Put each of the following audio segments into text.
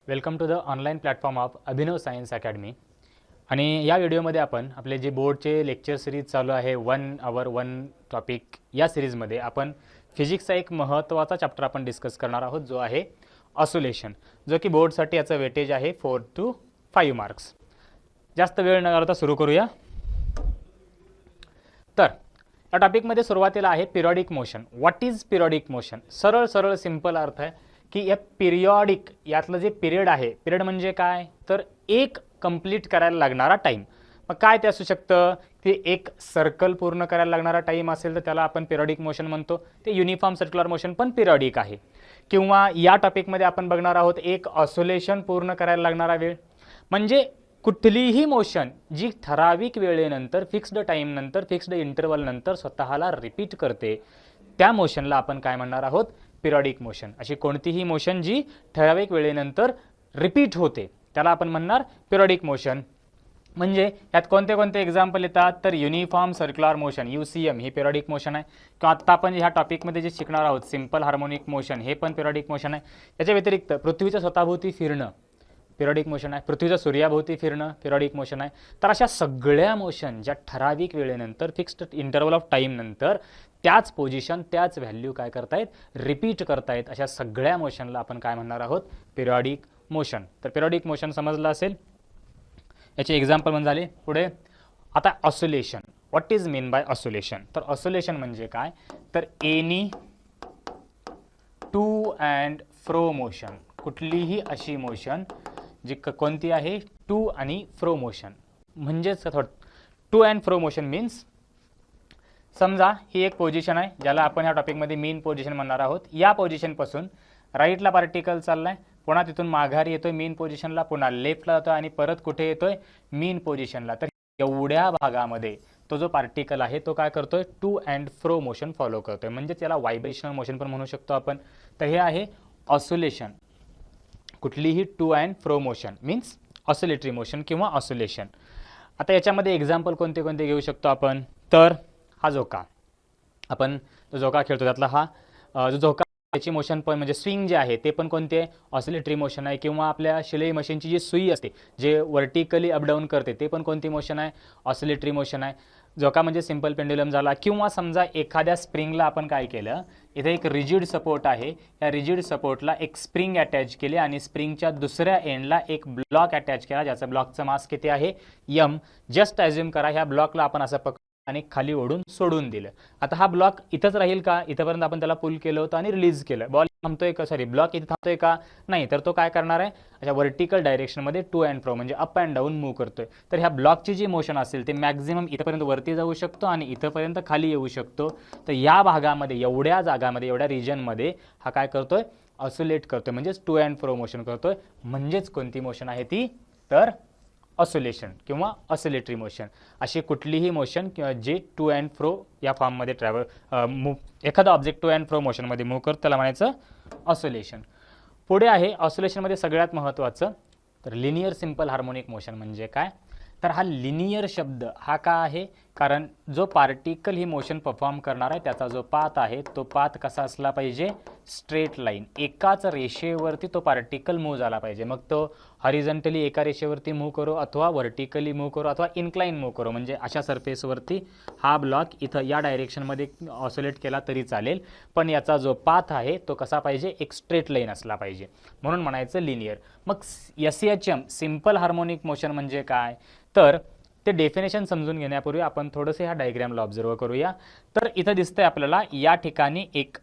Welcome to the online platform of Abhinav science academy. आणि या व्हिडिओमध्ये आपण आपले जे बोर्डचे लेक्चर सिरीज चालू आहे 1 आवर 1 टॉपिक, या सिरीजमध्ये आपण फिजिक्सचा एक महत्त्वाचा चॅप्टर आपण डिस्कस करणार आहोत, जो आहे ऑसोलेशन, जो की बोर्डसाठी याचं वेटेज आहे 4 to 5 मार्क्स. जास्त वेळ न घालवता सुरू करूया. तर या टॉपिकमध्ये सुरुवातीला आहे periodic motion. What is periodic motion? सरळ सिंपल अर्थ आहे की या पिरियॉडिक यातलं जे पिरियड आहे, पिरियड म्हणजे काय, तर एक कंप्लीट करायला लागणारा टाईम. मग काय ते असू शकतं, ते एक सर्कल पूर्ण करायला लागणारा टाईम असेल तर त्याला आपण पिरियॉडिक मोशन म्हणतो. ते युनिफॉर्म सर्क्युलर मोशन पण पिरियॉडिक आहे. किंवा या टॉपिकमध्ये आपण बघणार आहोत एक ऑसोलेशन पूर्ण करायला लागणारा वेळ. म्हणजे कुठलीही मोशन जी ठराविक वेळेनंतर, फिक्स्ड टाईम नंतर, फिक्स्ड इंटरवल नंतर स्वतःला रिपीट करते, त्या मोशनला आपण काय म्हणणार आहोत, पिरियॉडिक मोशन. अशी कोणतीही मोशन जी ठराविक वेळेनंतर रिपीट होते त्याला आपण म्हणणार पिरियॉडिक मोशन. म्हणजे यात कोणते कोणते एक्झाम्पल येतात, तर युनिफॉर्म सर्क्युलर मोशन UCM ही पिरियॉडिक मोशन आहे. किंवा आत्ता आपण ह्या टॉपिकमध्ये जे शिकणार आहोत सिंपल हार्मोनिक मोशन, हे पण पिरियॉडिक मोशन आहे. याच्या व्यतिरिक्त पृथ्वीच्या स्वतःभोवती फिरणं पिरियॉडिक मोशन आहे. पृथ्वीच्या सूर्याभोवती फिरणं पिरियॉडिक मोशन आहे. तर अशा सगळ्या मोशन ज्या ठराविक वेळेनंतर, फिक्स्ड इंटरवल ऑफ टाईम नंतर त्याच पोझिशन, त्याच व्हॅल्यू काय करतायत, रिपीट करतायत, अशा सगळ्या मोशनला आपण काय म्हणणार आहोत, पिरियॉडिक मोशन. तर पिरियॉडिक मोशन समजलं असेल. याचे एक्झाम्पल पण झाले. पुढे आता oscillation. What is mean by oscillation? तर ऑसोलेशन म्हणजे काय, तर any to and fro motion, कुठलीही अशी मोशन जी कोणती आहे, टू आणि फ्रो मोशन. म्हणजेच to and fro motion means, समजा ही एक पोझिशन आहे ज्याला आपण ह्या टॉपिकमध्ये मीन पोझिशन म्हणणार आहोत. या पोझिशनपासून राईटला पार्टिकल चाललाय, पुन्हा तिथून माघारी येतोय मीन पोझिशनला, पुन्हा लेफ्टला जातोय आणि परत कुठे येतोय, मीन पोझिशनला. तर एवढ्या भागामध्ये तो जो पार्टिकल आहे तो काय करतोय, to and fro motion follow करतोय. म्हणजे त्याला व्हायब्रेशनल मोशन पण म्हणू शकतो आपण. तर हे आहे ऑसोलेशन. कुठलीही to and fro motion means oscillatory motion किंवा ऑसोलेशन. आता याच्यामध्ये एक्झाम्पल कोणते कोणते घेऊ शकतो आपण, तर हा झोका, आपण जो झोका खेळतो त्यातला हा जो झोका, त्याची मोशन पण म्हणजे स्विंग जे आहे ते पण कोणते, ऑसिलेटरी मोशन आहे. किंवा आपल्या शिलाई मशीनची जी सुई असते जे व्हर्टिकली अपडाऊन करते ते पण कोणती मोशन आहे, ऑसिलेटरी मोशन आहे. झोका म्हणजे सिंपल पेंड्युलम झाला. किंवा समजा एखाद्या स्प्रिंगला आपण काय केलं, इथे एक रिजिड सपोर्ट आहे, या रिजिड सपोर्टला एक स्प्रिंग अटॅच केली आणि स्प्रिंगच्या दुसऱ्या एंडला एक ब्लॉक अटॅच केला, ज्याचा ब्लॉकचा मास किती आहे, M. जस्ट ॲज्युम करा ह्या ब्लॉकला आपण असं पकडून आणि खाली ओढून सोडून दिलं. आता हा ब्लॉक इथंच राहील का, इथपर्यंत आपण त्याला पुल केलं होतं आणि रिलीज केलं, बॉल थांबतोय का, सॉरी ब्लॉक इथे थांबतोय का, नाही. तर तो काय करणार आहे, अशा व्हर्टिकल डायरेक्शनमध्ये टू अँड फ्रो म्हणजे अप अँड डाऊन मूव्ह करतोय. तर ह्या ब्लॉकची जी मोशन असेल ते मॅक्झिमम इथपर्यंत वरती जाऊ शकतो आणि इथपर्यंत खाली येऊ शकतो. तर या भागामध्ये, एवढ्या जागामध्ये, एवढ्या रिजनमध्ये हा काय करतोय, ऑसोलेट करतोय, म्हणजेच टू अँड फ्रो मोशन करतोय. म्हणजेच कोणती मोशन आहे ती, तर ऑसोलेशन किंवा ऑसिलेटरी मोशन. अशी कुठलीही मोशन किंवा जे टू अँड फ्रो या फॉर्ममध्ये एखादा ऑब्जेक्ट टू अँड फ्रो मोशनमध्ये मूव्ह करतो त्याला म्हणायचं ऑसोलेशन. पुढे आहे ऑसोलेशनमध्ये सगळ्यात महत्त्वाचं, तर लिनियर सिंपल हार्मोनिक मोशन म्हणजे काय. तर हा लिनियर शब्द हा का आहे, कारण जो पार्टिकल ही मोशन परफॉर्म करणार आहे त्याचा जो पाथ आहे तो पाथ कसा असला पाहिजे, स्ट्रेट लाईन, एकाच रेषेवरती तो पार्टिकल मूव्ह झाला पाहिजे. मग तो हॉरिझॉन्टली एका रेषेवरती मूव्ह करो, अथवा व्हर्टिकली मूव्ह करो, अथवा इन्क्लाइन मूव्ह करो. म्हणजे अशा सरफेसवरती हा ब्लॉक इथं या डायरेक्शनमध्ये ऑसोलेट केला तरी चालेल, पण याचा जो पाथ आहे तो कसा पाहिजे, एक स्ट्रेट लाईन असला पाहिजे, म्हणून म्हणायचं लिनियर. मग SHM सिंपल हार्मोनिक मोशन म्हणजे काय, तर ते डेफिनेशन समजून घेण्यापूर्वी आपण थोडंसं ह्या डायग्रामला ऑब्झर्व करूया. तर इथं दिसतंय आपल्याला या ठिकाणी एक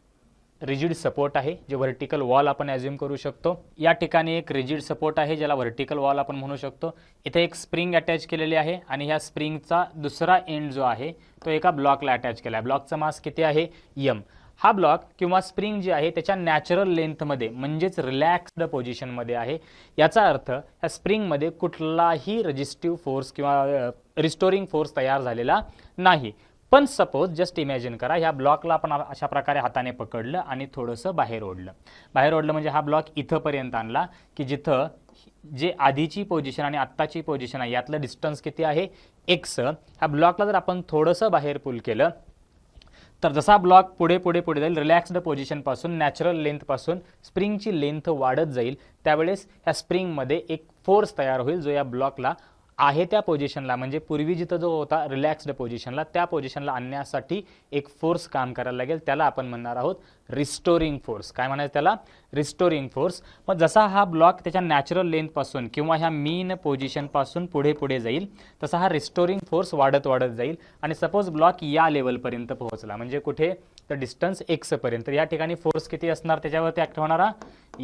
रिजिड सपोर्ट आहे, जे व्हर्टिकल वॉल आपण ॲज्युम करू शकतो. या ठिकाणी एक रिजिड सपोर्ट आहे ज्याला व्हर्टिकल वॉल आपण म्हणू शकतो. इथे एक स्प्रिंग अटॅच केलेली आहे आणि ह्या स्प्रिंगचा दुसरा एंड जो आहे तो एका ब्लॉकला अटॅच केला आहे. ब्लॉकचा मास किती आहे, M. हा ब्लॉक किंवा स्प्रिंग जी आहे त्याच्या नॅचरल लेंथमध्ये म्हणजेच रिलॅक्स्ड पोझिशनमध्ये आहे. याचा अर्थ ह्या स्प्रिंगमध्ये कुठलाही रेजिस्टिव्ह फोर्स किंवा रिस्टोरिंग फोर्स तयार झालेला नाही. पण सपोज जस्ट इमॅजिन करा, ह्या ब्लॉकला आपण अशा प्रकारे हाताने पकडलं आणि थोडंसं बाहेर ओढलं म्हणजे हा ब्लॉक इथंपर्यंत आणला की जिथं जे आधीची पोझिशन आणि आत्ताची पोझिशन आहे यातलं डिस्टन्स किती आहे, X. ह्या ब्लॉकला जर आपण थोडंसं बाहेर पुल केलं तर जसा ब्लॉक पुढे पुढे पुढे जाईल रिलॅक्स्ड पोझिशनपासून नॅचरल लेंथपासून स्प्रिंगची लेंथ वाढत जाईल, त्यावेळेस ह्या स्प्रिंगमध्ये एक फोर्स तयार होईल जो या ब्लॉकला आहे त्या पोझिशनला, म्हणजे पूर्वी जिथं जो होता रिलॅक्स्ड पोझिशनला त्या पोझिशनला आणण्यासाठी एक फोर्स काम करायला लागेल. त्याला आपण म्हणणार आहोत रिस्टोरिंग फोर्स. काय म्हणायचं त्याला? Restoring force. मग जसा हा ब्लॉक त्याच्या नॅचरल लेंथपासून किंवा ह्या मीन पोझिशनपासून पुढे पुढे जाईल तसा हा रिस्टोरिंग फोर्स वाढत वाढत जाईल. आणि सपोज ब्लॉक या लेवलपर्यंत पोहोचला, म्हणजे कुठे तर डिस्टन्स x पर्यंत, या ठिकाणी फोर्स किती असणार त्याच्यावरती ॲक्ट होणारा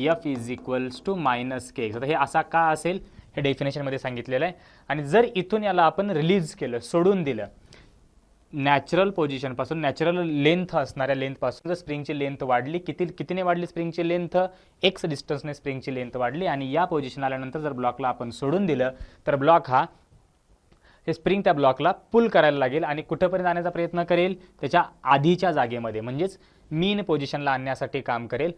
F is equals to -kx. आता हे असा का असेल हे डेफिनेशनमध्ये सांगितलेलं आहे. आणि जर इथून याला आपण रिलीज केलं, सोडून दिलं, नॅचरल पोझिशनपासून नॅचरल लेंथ असणाऱ्या लेंथपासून जर स्प्रिंगची लेंथ वाढली, कितीने वाढली स्प्रिंगची लेंथ? x डिस्टन्सने स्प्रिंगची लेंथ वाढली. आणि या पोझिशन आल्यानंतर जर ब्लॉकला आपण सोडून दिलं तर ब्लॉक हा हे स्प्रिंग त्या ब्लॉकला पुल करायला लागेल आणि कुठेपर्यंत आणण्याचा प्रयत्न करेल? त्याच्या आधीच्या जागेमध्ये, म्हणजेच मीन पोझिशनला आणण्यासाठी काम करेल.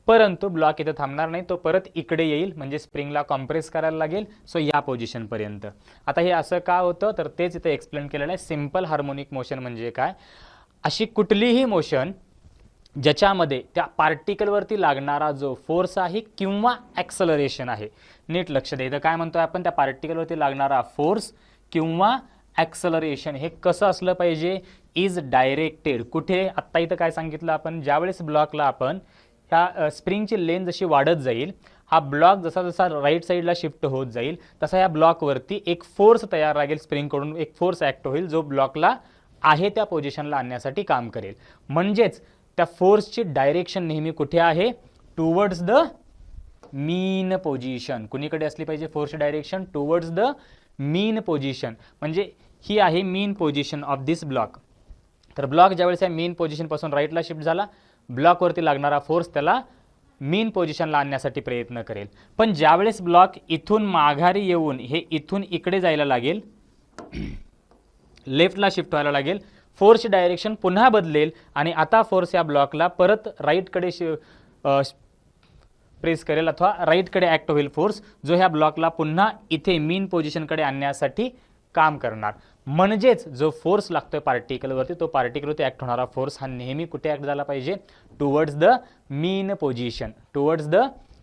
परंतु ब्लॉक इथं थांबणार नाही, तो परत इकडे येईल, म्हणजे स्प्रिंगला कॉम्प्रेस करायला लागेल. सो या पोझिशनपर्यंत. आता हे असं का होतं तर तेच इथं एक्सप्लेन केलेलं आहे. सिंपल हार्मोनिक मोशन म्हणजे काय? अशी कुठलीही मोशन ज्याच्यामध्ये त्या पार्टिकलवरती लागणारा जो फोर्स आहे किंवा ॲक्सलरेशन आहे. नीट लक्ष द्या, इथं काय म्हणतोय आपण? त्या पार्टिकलवरती लागणारा फोर्स किंवा ॲक्सलरेशन हे कसं असलं पाहिजे? Is directed. कुठे? आत्ता इथं काय सांगितलं आपण? ज्यावेळेस ब्लॉकला आपण ह्या स्प्रिंगची लेंथ जशी वाढत जाईल, हा ब्लॉक जसा जसा राईट साईडला शिफ्ट होत जाईल तसा या ब्लॉकवरती एक फोर्स तयार लागेल, स्प्रिंगकडून एक फोर्स ॲक्ट होईल जो ब्लॉकला आहे त्या पोझिशनला आणण्यासाठी काम करेल. म्हणजेच त्या फोर्सची डायरेक्शन नेहमी कुठे आहे? Towards the mean position. कुणीकडे असली पाहिजे फोर्सची direction? Towards the mean position. म्हणजे ही आहे mean position of this block. तर ब्लॉक ज्यावेळेस या मीन पोझिशनपासून राईटला शिफ्ट झाला, ब्लॉकवरती लागणारा फोर्स त्याला मीन पोझिशनला आणण्यासाठी प्रयत्न करेल. पण ज्यावेळेस ब्लॉक इथून माघारी येऊन हे इथून इकडे जायला लागेल, लेफ्टला शिफ्ट व्हायला लागेल, फोर्सची डायरेक्शन पुन्हा बदलेल आणि आता फोर्स या ब्लॉकला परत राईटकडे प्रेस करेल अथवा राईटकडे ॲक्ट होईल फोर्स, जो ह्या ब्लॉकला पुन्हा इथे मीन पोझिशनकडे आणण्यासाठी काम करणार. म्हणजेच जो फोर्स लागतोय पार्टिकलवरती, तो पार्टिकलवरती ॲक्ट होणारा फोर्स हा नेहमी कुठे ॲक्ट झाला पाहिजे? Towards the mean position. Towards the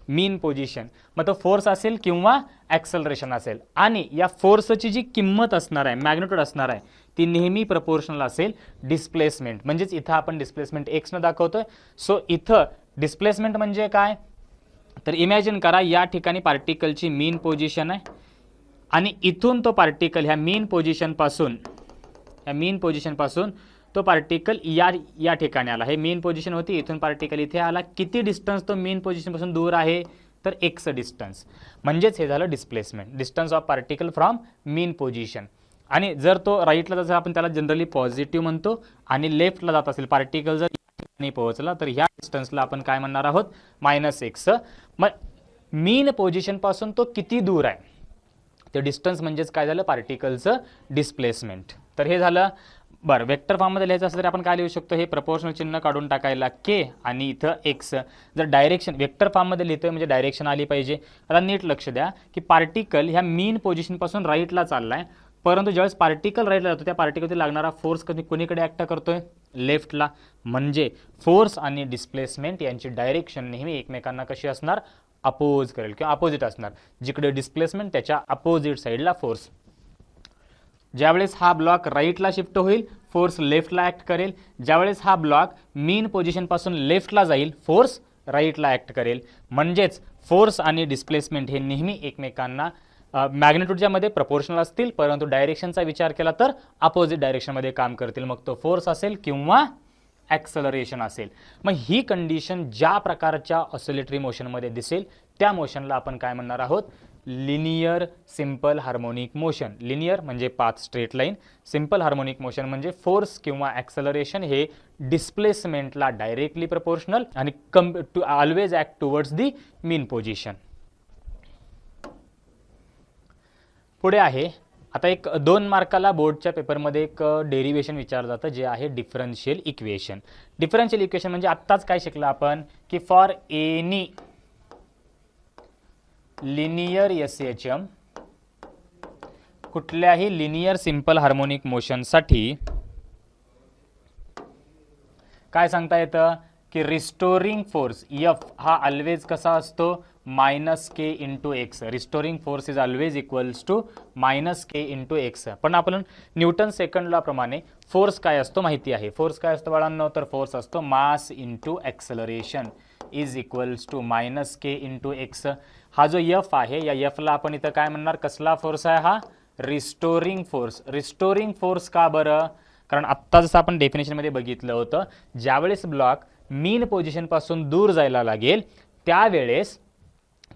mean position. मग तो फोर्स असेल किंवा ॲक्सलरेशन असेल. आणि या फोर्सची जी किंमत असणार आहे, मॅग्निट्यूड असणार आहे, ती नेहमी प्रपोर्शनल असेल डिस्प्लेसमेंट. म्हणजेच इथं आपण डिस्प्लेसमेंट x न दाखवतोय. सो इथं डिस्प्लेसमेंट म्हणजे काय? तर इमॅजिन करा या ठिकाणी पार्टिकलची मीन पोझिशन आहे आणि इथून तो पार्टिकल ह्या मीन पोझिशनपासून तो पार्टिकल या ठिकाणी आला. हे मीन पोझिशन होती, इथून पार्टिकल इथे आला. किती डिस्टन्स तो मीन पोझिशनपासून दूर आहे? तर x डिस्टन्स. म्हणजेच हे झालं displacement, distance of particle from mean position. आणि जर तो राईटला जसं आपण त्याला जनरली पॉझिटिव्ह म्हणतो आणि लेफ्टला जात असेल पार्टिकल जर नाही पोहोचला तर ह्या डिस्टन्सला आपण काय म्हणणार आहोत? -x. मग मीन पोझिशनपासून तो किती दूर आहे ते डिस्टन्स म्हणजेच काय झालं? पार्टिकलचं डिस्प्लेसमेंट. तर हे झालं. बरं, वेक्टर फॉर्ममध्ये लिहायचं असेल तर आपण काय लिहू शकतो? हे प्रपोर्शनल चिन्ह काढून टाकायला k आणि इथं x. जर डायरेक्शन वेक्टर फॉर्ममध्ये लिहितोय म्हणजे डायरेक्शन आली पाहिजे. आता नीट लक्ष द्या की पार्टिकल ह्या मीन पोझिशनपासून राईटला चाललाय, परंतु ज्यावेळेस पार्टिकल राईटला जातो त्या पार्टिकलवरती लागणारा फोर्स कोणीकडे ॲक्ट करतोय? लेफ्टला. म्हणजे फोर्स आणि डिस्प्लेसमेंट यांची डायरेक्शन नेहमी एकमेकांना कशी असणार? अपोज करेल किंवा अपोजिट असणार. जिकडे डिस्प्लेसमेंट त्याच्या अपोजिट साईडला फोर्स. ज्यावेळेस हा ब्लॉक राईटला शिफ्ट होईल, फोर्स लेफ्टला ॲक्ट करेल. ज्यावेळेस हा ब्लॉक मीन पोझिशनपासून लेफ्टला जाईल, फोर्स राईटला ॲक्ट करेल. म्हणजेच फोर्स आणि डिस्प्लेसमेंट हे नेहमी एकमेकांना मॅग्निट्यूडच्या मध्ये प्रपोर्शनल असतील, परंतु डायरेक्शनचा विचार केला तर अपोजिट डायरेक्शनमध्ये काम करतील. मग तो फोर्स असेल किंवा ॲक्सलरेशन असेल. मग ही कंडिशन ज्या प्रकारच्या ऑसिलेटरी मोशनमध्ये दिसेल त्या मोशनला आपण काय म्हणणार आहोत? Linear simple harmonic motion. Linear म्हणजे path straight line, simple harmonic motion म्हणजे फोर्स किंवा ॲक्सलरेशन हे डिस्प्लेसमेंटला डायरेक्टली प्रपोर्शनल आणि always act towards the mean position. पुढे आहे आता एक 2 मार्काला बोर्डच्या पेपरमध्ये एक डेरिव्हेशन विचारलं जातं जे आहे डिफरन्शियल इक्वेशन. डिफरन्शियल इक्वेशन म्हणजे आत्ताच काय शिकलं आपण की फॉर एनी लिनियर SHM कुठल्याही लिनियर सिंपल हार्मोनिक मोशनसाठी काय सांगता येतं की रिस्टोरिंग फोर्स एफ हा ऑलवेज कसा असतो minus k into x. Restoring force is always equals to minus k into x. पण आपण न्यूटन सेकंड लॉ प्रमाणे फोर्स काय असतो माहिती आहे. फोर्स काय असतो बाळांनो, तर फोर्स असतो mass into acceleration is equals to minus k into x. हा जो एफ आहे या एफला आपण इथं काय म्हणणार, कसला फोर्स आहे हा, रिस्टोरिंग फोर्स. रिस्टोरिंग फोर्स का बरं, कारण आत्ता जसं आपण डेफिनेशनमध्ये बघितलं होतं, ज्यावेळेस ब्लॉक मीन पोझिशनपासून दूर जायला लागेल त्यावेळेस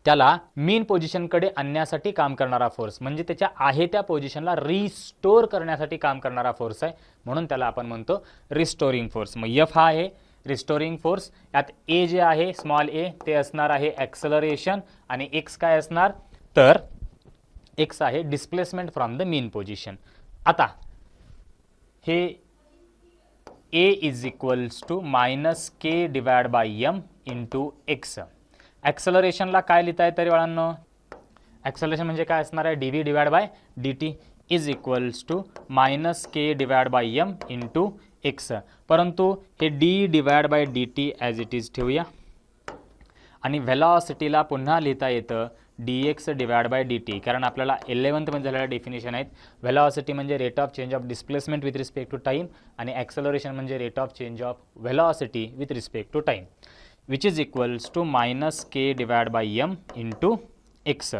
त्याला मीन पोझिशनकडे आणण्यासाठी काम करणारा फोर्स, म्हणजे त्याच्या आहे त्या पोझिशनला रिस्टोर करण्यासाठी काम करणारा फोर्स आहे, म्हणून त्याला आपण म्हणतो रिस्टोरिंग फोर्स. मग एफ हा आहे रिस्टोरिंग फोर्स. यात ए जे आहे स्मॉल ए ते असणार आहे ॲक्सेलरेशन आणि एक्स काय असणार, तर एक्स आहे displacement from the mean position. आता हे A is equals to minus K divide by M into X. ॲक्सेलरेशनला काय लिहिता आहे तरी बाळांनो, ॲक्सेलरेशन म्हणजे काय असणार आहे, d v divide by d t is equals to minus K divide by M into x. परंतु हे d divide by d t as it is ठेवूया आणि व्हेलॉसिटीला पुन्हा लिहिता येतं d x divide by d t, कारण आपल्याला 11th झालेल्या डेफिनेशन आहेत. व्हेलॉसिटी म्हणजे rate of change of displacement with respect to time आणि ॲक्सेलरेशन म्हणजे rate of change of velocity with respect to time, which is equals to minus K divide by M into x.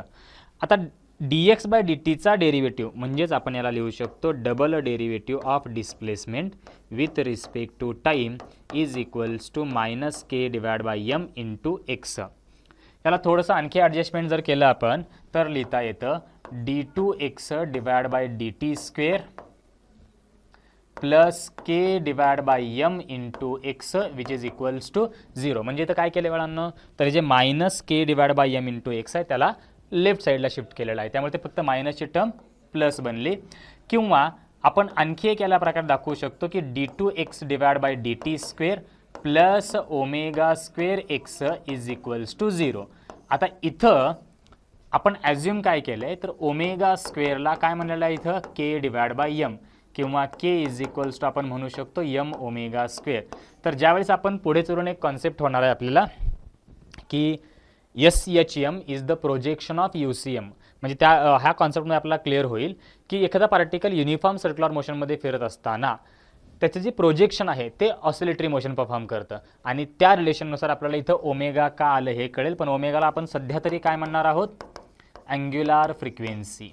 आता d x by d टीचा derivative म्हणजेच आपण याला लिहू शकतो double derivative of displacement with respect to time is equals to minus K divide by M into x. याला थोडंसं आणखी ॲडजस्टमेंट जर केलं आपण तर लिहिता येतं d two x divide by d t square plus k divide by M into x which is equals to 0. म्हणजे इथं काय केलं वेळांनो, तर जे minus K divide by M into x आहे त्याला लेफ्ट साईडला शिफ्ट केलेला आहे, त्यामुळे ते फक्त मायनसची टर्म प्लस बनली. किंवा आपण आणखी एक याला प्रकार दाखवू शकतो की d two x divide by d t square plus omega square x is equals to 0. आता इथं आपण ॲझ्युम काय केलं आहे, तर ओमेगा स्क्वेअरला काय म्हणलेलं आहे इथं के डिवाइड बाय एम किंवा के इज इक्वल्स टू आपण म्हणू शकतो एम ओमेगा स्क्वेअर. तर ज्यावेळेस आपण पुढे चलून एक कॉन्सेप्ट होणार आहे आपल्याला की SHM is the projection of UCM, म्हणजे त्या ह्या कॉन्सेप्टमध्ये आपल्याला क्लिअर होईल की एखादा पार्टिकल युनिफॉर्म सर्क्युलर मोशनमध्ये फिरत असताना त्याचं जे प्रोजेक्शन आहे ते ऑसिलेटरी मोशन परफॉर्म करतं आणि त्या रिलेशननुसार आपल्याला इथं ओमेगा का आलं हे कळेल. पण ओमेगाला आपण सध्या तरी काय म्हणणार आहोत, अँग्युलर फ्रिक्वेन्सी.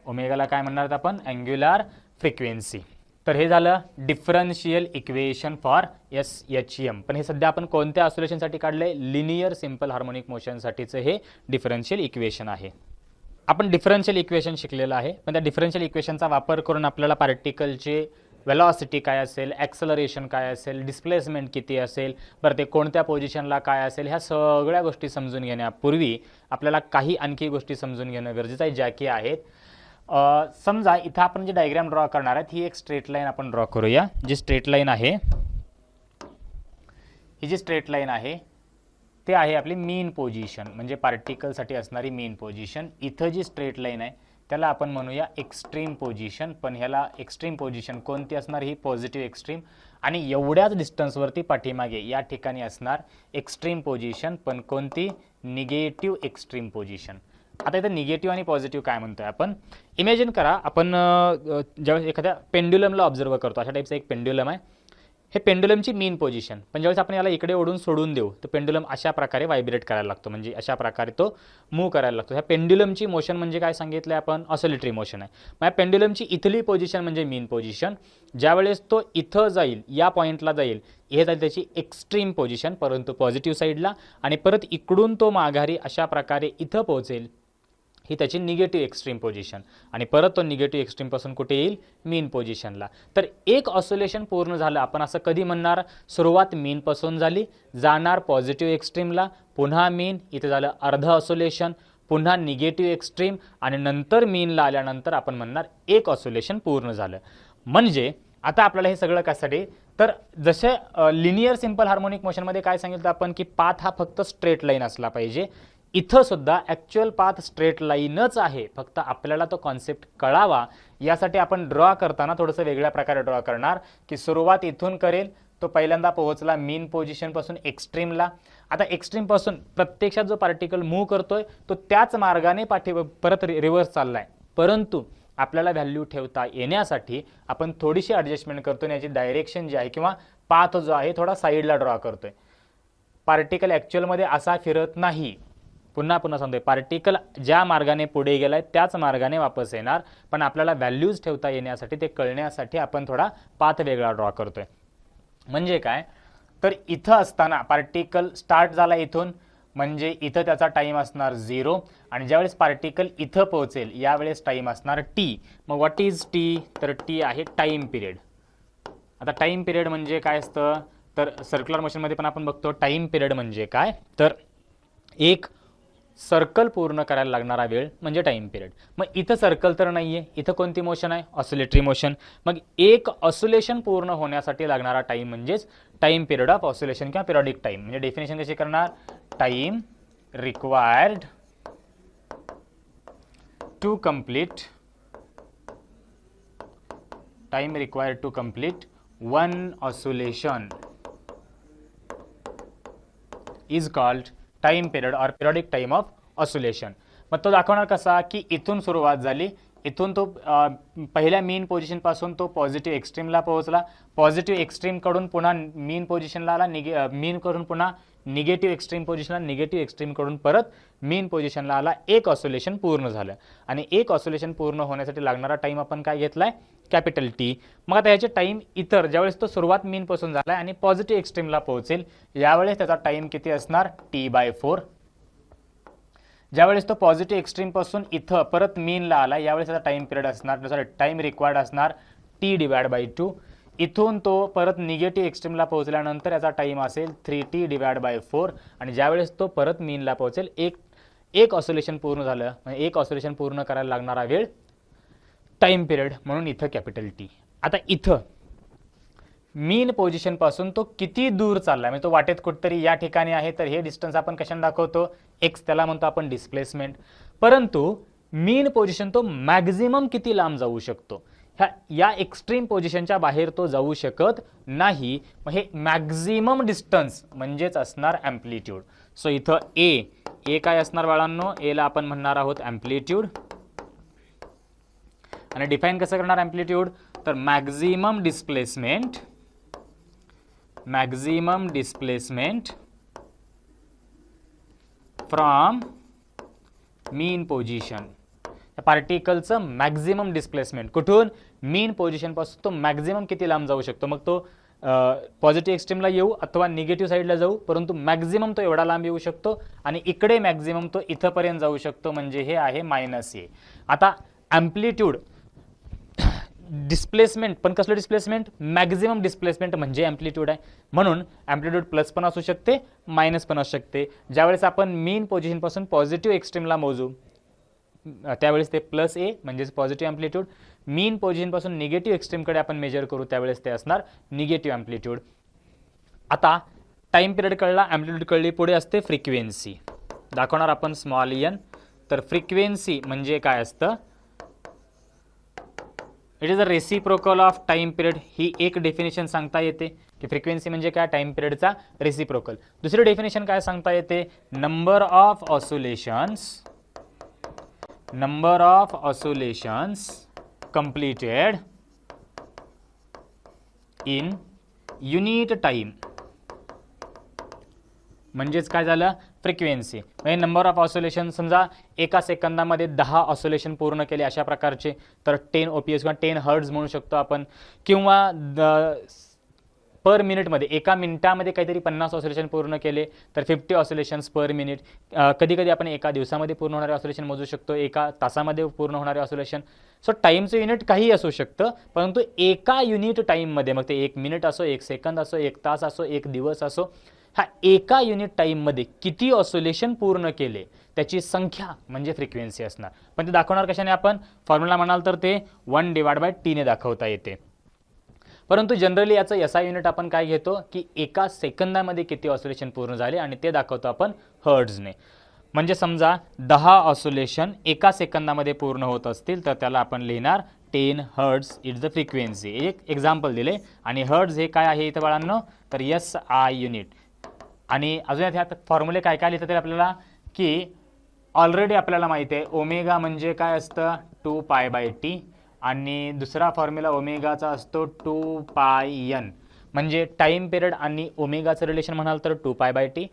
ओमेगाला काय म्हणणार आहोत आपण, अँग्युलर फ्रिक्वेन्सी. तर हे झालं डिफरन्शियल इक्वेशन फॉर SHM. पण हे सध्या आपण कोणत्या ऑसिलेशनसाठी काढलंय, लिनियर सिम्पल हार्मोनिक मोशनसाठीचं हे डिफरन्शियल इक्वेशन आहे. आपण डिफरन्शियल इक्वेशन शिकलेलं आहे, पण त्या डिफरन्शियल इक्वेशनचा वापर करून आपल्याला पार्टिकलचे व्हेलॉसिटी काय असेल, ॲक्सेलरेशन काय असेल, डिस्प्लेसमेंट किती असेल, बरं ते कोणत्या पोझिशनला काय असेल, ह्या सगळ्या गोष्टी समजून घेण्यापूर्वी आपल्याला काही आणखी गोष्टी समजून घेणं गरजेचं आहे, ज्या की आहेत समजा इथं आपण जे डायग्राम ड्रॉ करणार आहेत ही एक स्ट्रेट लाईन आपण ड्रॉ करूया. जी स्ट्रेट लाईन आहे, ही जी स्ट्रेट लाईन आहे ते आहे आपली मीन पोझिशन, म्हणजे पार्टिकलसाठी असणारी मीन पोझिशन. इथं जी स्ट्रेट लाईन आहे त्याला आपण म्हणूया एक्स्ट्रीम पोझिशन. पण ह्याला एक्स्ट्रीम पोझिशन कोणती असणार, ही पॉझिटिव्ह एक्स्ट्रीम. आणि एवढ्याच डिस्टन्सवरती पाठीमागे या ठिकाणी असणार एक्स्ट्रीम पोझिशन, पण कोणती, निगेटिव्ह एक्स्ट्रीम पोझिशन. आता इथं निगेटिव्ह आणि पॉझिटिव्ह काय म्हणतोय आपण, इमॅजिन करा आपण ज्यावेळेस एखाद्या पेंड्युलमला ऑब्झर्व करतो, अशा टाईपचं एक पेंड्युलम आहे, हे पेंड्युलमची मीन पोझिशन. पण ज्यावेळेस आपण याला इकडे ओढून सोडून देऊ तर पेंड्युलम अशा प्रकारे व्हायब्रेट करायला लागतो, म्हणजे अशा प्रकारे तो मूव्ह करायला लागतो. ह्या पेंड्युलमची मोशन म्हणजे काय सांगितलं आपण, ऑसिलेटरी मोशन आहे. मग या पेंड्युलमची इथली पोझिशन म्हणजे मीन पोझिशन. ज्यावेळेस तो इथं जाईल, या पॉईंटला जाईल, हे जाईल त्याची एक्स्ट्रीम पोझिशन, परंतु पॉझिटिव्ह साईडला, आणि परत इकडून तो माघारी अशा प्रकारे इथं पोहोचेल, ही त्याची निगेटिव्ह एक्स्ट्रीम पोझिशन. आणि परत तो निगेटिव्ह एक्स्ट्रीमपासून कुठे येईल, मीन पोझिशनला. तर एक ऑसिलेशन पूर्ण झालं, आपण असं कधी म्हणणार, सुरुवात मीनपासून झाली, जाणार पॉझिटिव्ह एक्स्ट्रीमला, पुन्हा मीन, इथे झालं अर्ध ऑसिलेशन, पुन्हा निगेटिव्ह एक्स्ट्रीम, आणि नंतर मीनला आल्यानंतर आपण म्हणणार एक ऑसिलेशन पूर्ण झालं. म्हणजे आता आपल्याला हे सगळं कशासाठी, तर जसे लिनियर सिम्पल हार्मोनिक मोशनमध्ये काय सांगितलं आपण की पाथ हा फक्त स्ट्रेट लाईन असला पाहिजे, इथं सुद्धा ॲक्च्युअल पाथ स्ट्रेट लाईनच आहे, फक्त आपल्याला तो कॉन्सेप्ट कळावा यासाठी आपण ड्रॉ करताना थोडंसं वेगळ्या प्रकारे ड्रॉ करणार की सुरुवात इथून करेल, तो पहिल्यांदा पोहोचला मीन पोझिशनपासून एक्स्ट्रीमला. आता एक्स्ट्रीमपासून प्रत्यक्षात जो पार्टिकल मूव्ह करतोय तो त्याच मार्गाने परत रिव्हर्स चाललाय, परंतु आपल्याला व्हॅल्यू ठेवता येण्यासाठी आपण थोडीशी ॲडजस्टमेंट करतो. याची डायरेक्शन जी आहे किंवा पाथ जो आहे थोडा साईडला ड्रॉ करतोय. पार्टिकल ॲक्च्युअलमध्ये असा फिरत नाही. पुन्हा सांगतोय, पार्टिकल ज्या मार्गाने पुढे गेलाय त्याच मार्गाने वापस येणार, पण आपल्याला व्हॅल्यूज ठेवता येण्यासाठी ते कळण्यासाठी आपण थोडा पाथ वेगळा ड्रॉ करतोय. म्हणजे काय, तर इथं असताना पार्टिकल स्टार्ट झाला इथून, म्हणजे इथं त्याचा टाईम असणार 0 आणि ज्यावेळेस पार्टिकल इथं पोहोचेल यावेळेस टाईम असणार t. मग व्हॉट इज t? तर t आहे टाईम पिरियड. आता टाईम पिरियड म्हणजे काय असतं, तर सर्क्युलर मोशनमध्ये पण आपण बघतो टाईम पिरियड म्हणजे काय, तर एक सर्कल पूर्ण करायला लागणारा वेळ म्हणजे टाईम पिरियड. मग इथं सर्कल तर नाही आहे, इथं कोणती मोशन आहे, ऑसिलेटरी मोशन. मग एक ऑसिलेशन पूर्ण होण्यासाठी लागणारा टाईम म्हणजेच टाईम पिरियड ऑफ ऑसिलेशन किंवा पिरियडिक टाईम. म्हणजे डेफिनेशन कशी करणार, time required to complete one oscillation is called time period और पिरियडिक टाइम ऑफ ऑसिलेशन. मग तो दाखवणार कसा, की इथून सुरुवात झाली, इथून तो पहिल्या मीन पोझिशन पासून तो पॉझिटिव्ह एक्स्ट्रीमला पोहोचला, पॉझिटिव्ह एक्स्ट्रीम कडून पुन्हा मीन पोझिशनला आला, मीन कडून पुन्हा निगेटिव्ह एक्स्ट्रीम पोझिशनला, निगेटिव्ह एक्स्ट्रीम कडून परत मीन पोझिशनला आला. एक ऑसिलेशन पूर्ण झालं आणि एक ऑसिलेशन पूर्ण होण्यासाठी लागणारा टाइम आपण काय घेतलाय, कॅपिटल टी. मग आता याचे टाइम इतर ज्यावेळेस तो सुरुवात मीन पासून झालाय आणि पॉझिटिव्ह एक्स्ट्रीमला पोहोचेल यावेळेस त्याचा टाइम किती असणार, t/4. ज्यावेळेस तो पॉझिटिव्ह एक्स्ट्रीम पासून इथं परत मीनला आला यावेळेस त्याचा टाइम पिरियड असणार, सॉरी टाइम रिक्वायर्ड असणार t/2. इथून तो परत निगेटिव्ह एक्स्ट्रीमला पोहोचल्यानंतर याचा टाइम असेल 3t/4 आणि ज्यावेळेस तो परत मीनला पोहोचेल एक ऑसिलेशन पूर्ण झालं, म्हणजे एक ऑसिलेशन पूर्ण करायला लागणारा वेळ टाइम पिरियड, म्हणून इथं कॅपिटल टी. आता इथं मीन पोझिशन पासून तो किती दूर चाललाय, म्हणजे तो वाटेत कुठतरी या ठिकाणी आहे, तर हे डिस्टन्स आपण कशाने दाखवतो, x, त्याला म्हणतो आपण डिस्प्लेसमेंट. परंतु मीन पोझिशन तो मॅक्झिमम किती लांब जाऊ शकतो, या एक्स्ट्रीम पोझिशनच्या बाहेर तो जाऊ शकत नाही. मग हे मॅक्झिमम डिस्टन्स म्हणजेच असणार ॲम्प्लिट्यूड. सो इथं ए काय असणार बाळांनो, एला आपण म्हणणार आहोत ॲम्प्लिट्यूड. आणि डिफाईन कसं करणार ॲम्प्लिट्यूड, तर maximum displacement from mean position. पार्टिकलचं मॅक्झिमम डिस्प्लेसमेंट कुठून, मीन पोझिशन पासून तो मॅक्झिमम किती लांब जाऊ शकतो. मग तो पॉझिटिव्ह एक्स्ट्रीमला येऊ अथवा निगेटिव्ह साईडला जाऊ, परंतु मॅक्झिमम तो एवढा लांब येऊ शकतो आणि इकडे मॅक्झिमम तो इथंपर्यंत जाऊ शकतो, म्हणजे हे आहे -a. आता ॲम्प्लिट्यूड डिस्प्लेसमेंट, पण कसलं डिस्प्लेसमेंट, मॅक्झिमम डिस्प्लेसमेंट म्हणजे ॲम्प्लिट्यूड आहे, म्हणून ॲम्प्लिट्यूड प्लस पण असू शकते मायनस पण असू शकते. ज्यावेळेस आपण मीन पोझिशनपासून पॉझिटिव्ह एक्स्ट्रीमला मोजू त्यावेळेस ते +a म्हणजेच पॉझिटिव्ह ॲम्प्लिट्यूड. मीन पोझिशनपासून निगेटिव्ह एक्स्ट्रीमकडे आपण मेजर करू त्यावेळेस ते असणार निगेटिव्ह ॲम्प्लिट्यूड. आता टाईम पिरियड कळला, ॲम्प्लिट्यूड कळली, पुढे असते फ्रिक्वेन्सी. दाखवणार आपण स्मॉल n. तर फ्रिक्वेन्सी म्हणजे काय असतं, it is a reciprocal of time period. ही एक डेफिनेशन सांगता येते की फ्रिक्वेन्सी म्हणजे काय, टाइम पिरियडचा रेसिप्रोकल. दुसरी डेफिनेशन काय सांगता येते, number of oscillations completed in unit time. म्हणजेच काय झालं, फ्रिक्वेन्सी म्हणजे नंबर ऑफ ऑसिलेशन. समजा एका सेकंदामध्ये 10 ऑसिलेशन पूर्ण केले अशा प्रकारचे, तर 10 OPS किंवा 10 हर्ट्ज म्हणू शकतो आपण. किंवा पर मिनिटमध्ये एका मिनिटामध्ये काहीतरी 50 ऑसिलेशन पूर्ण केले तर 50 ऑसिलेशन्स पर मिनिट. कधी कधी आपण एका दिवसामध्ये पूर्ण होणारे ऑसिलेशन मोजू शकतो, एका तासामध्ये पूर्ण होणारे ऑसिलेशन. सो टाईमचं युनिट काही असू शकतं, परंतु एका युनिट टाईममध्ये, मग ते 1 मिनिट असो, 1 सेकंद असो, 1 तास असो, 1 दिवस असो, हा एका युनिट टाईममध्ये किती ऑसिलेशन पूर्ण केले त्याची संख्या म्हणजे फ्रिक्वेन्सी असणार. पण ते दाखवणार कशाने, आपण फॉर्म्युला म्हणाल तर ते 1/t ने दाखवता येते. परंतु जनरली याचं SI युनिट आपण काय घेतो की एका सेकंदामध्ये किती ऑसिलेशन पूर्ण झाले आणि ते दाखवतो आपण हर्ट्जने. म्हणजे समजा 10 ऑसिलेशन एका सेकंदामध्ये पूर्ण होत असतील तर त्याला आपण लिहिणार 10 हर्ट्झ इज द फ्रिक्वेन्सी. एक एक्झाम्पल दिले आणि हर्ट्झ हे काय आहे इथं बाळांनो, तर SI युनिट. आणि अजून ह्यात फॉर्म्युले काय काय लिहितात आपल्याला, की ऑलरेडी आपल्याला माहिती आहे ओमेगा म्हणजे काय असतं 2π/t आणि दुसरा फॉर्म्युला ओमेगाचा असतो 2πn. म्हणजे टाईम पिरियड आणि ओमेगाचं रिलेशन म्हणाल तर 2π/t,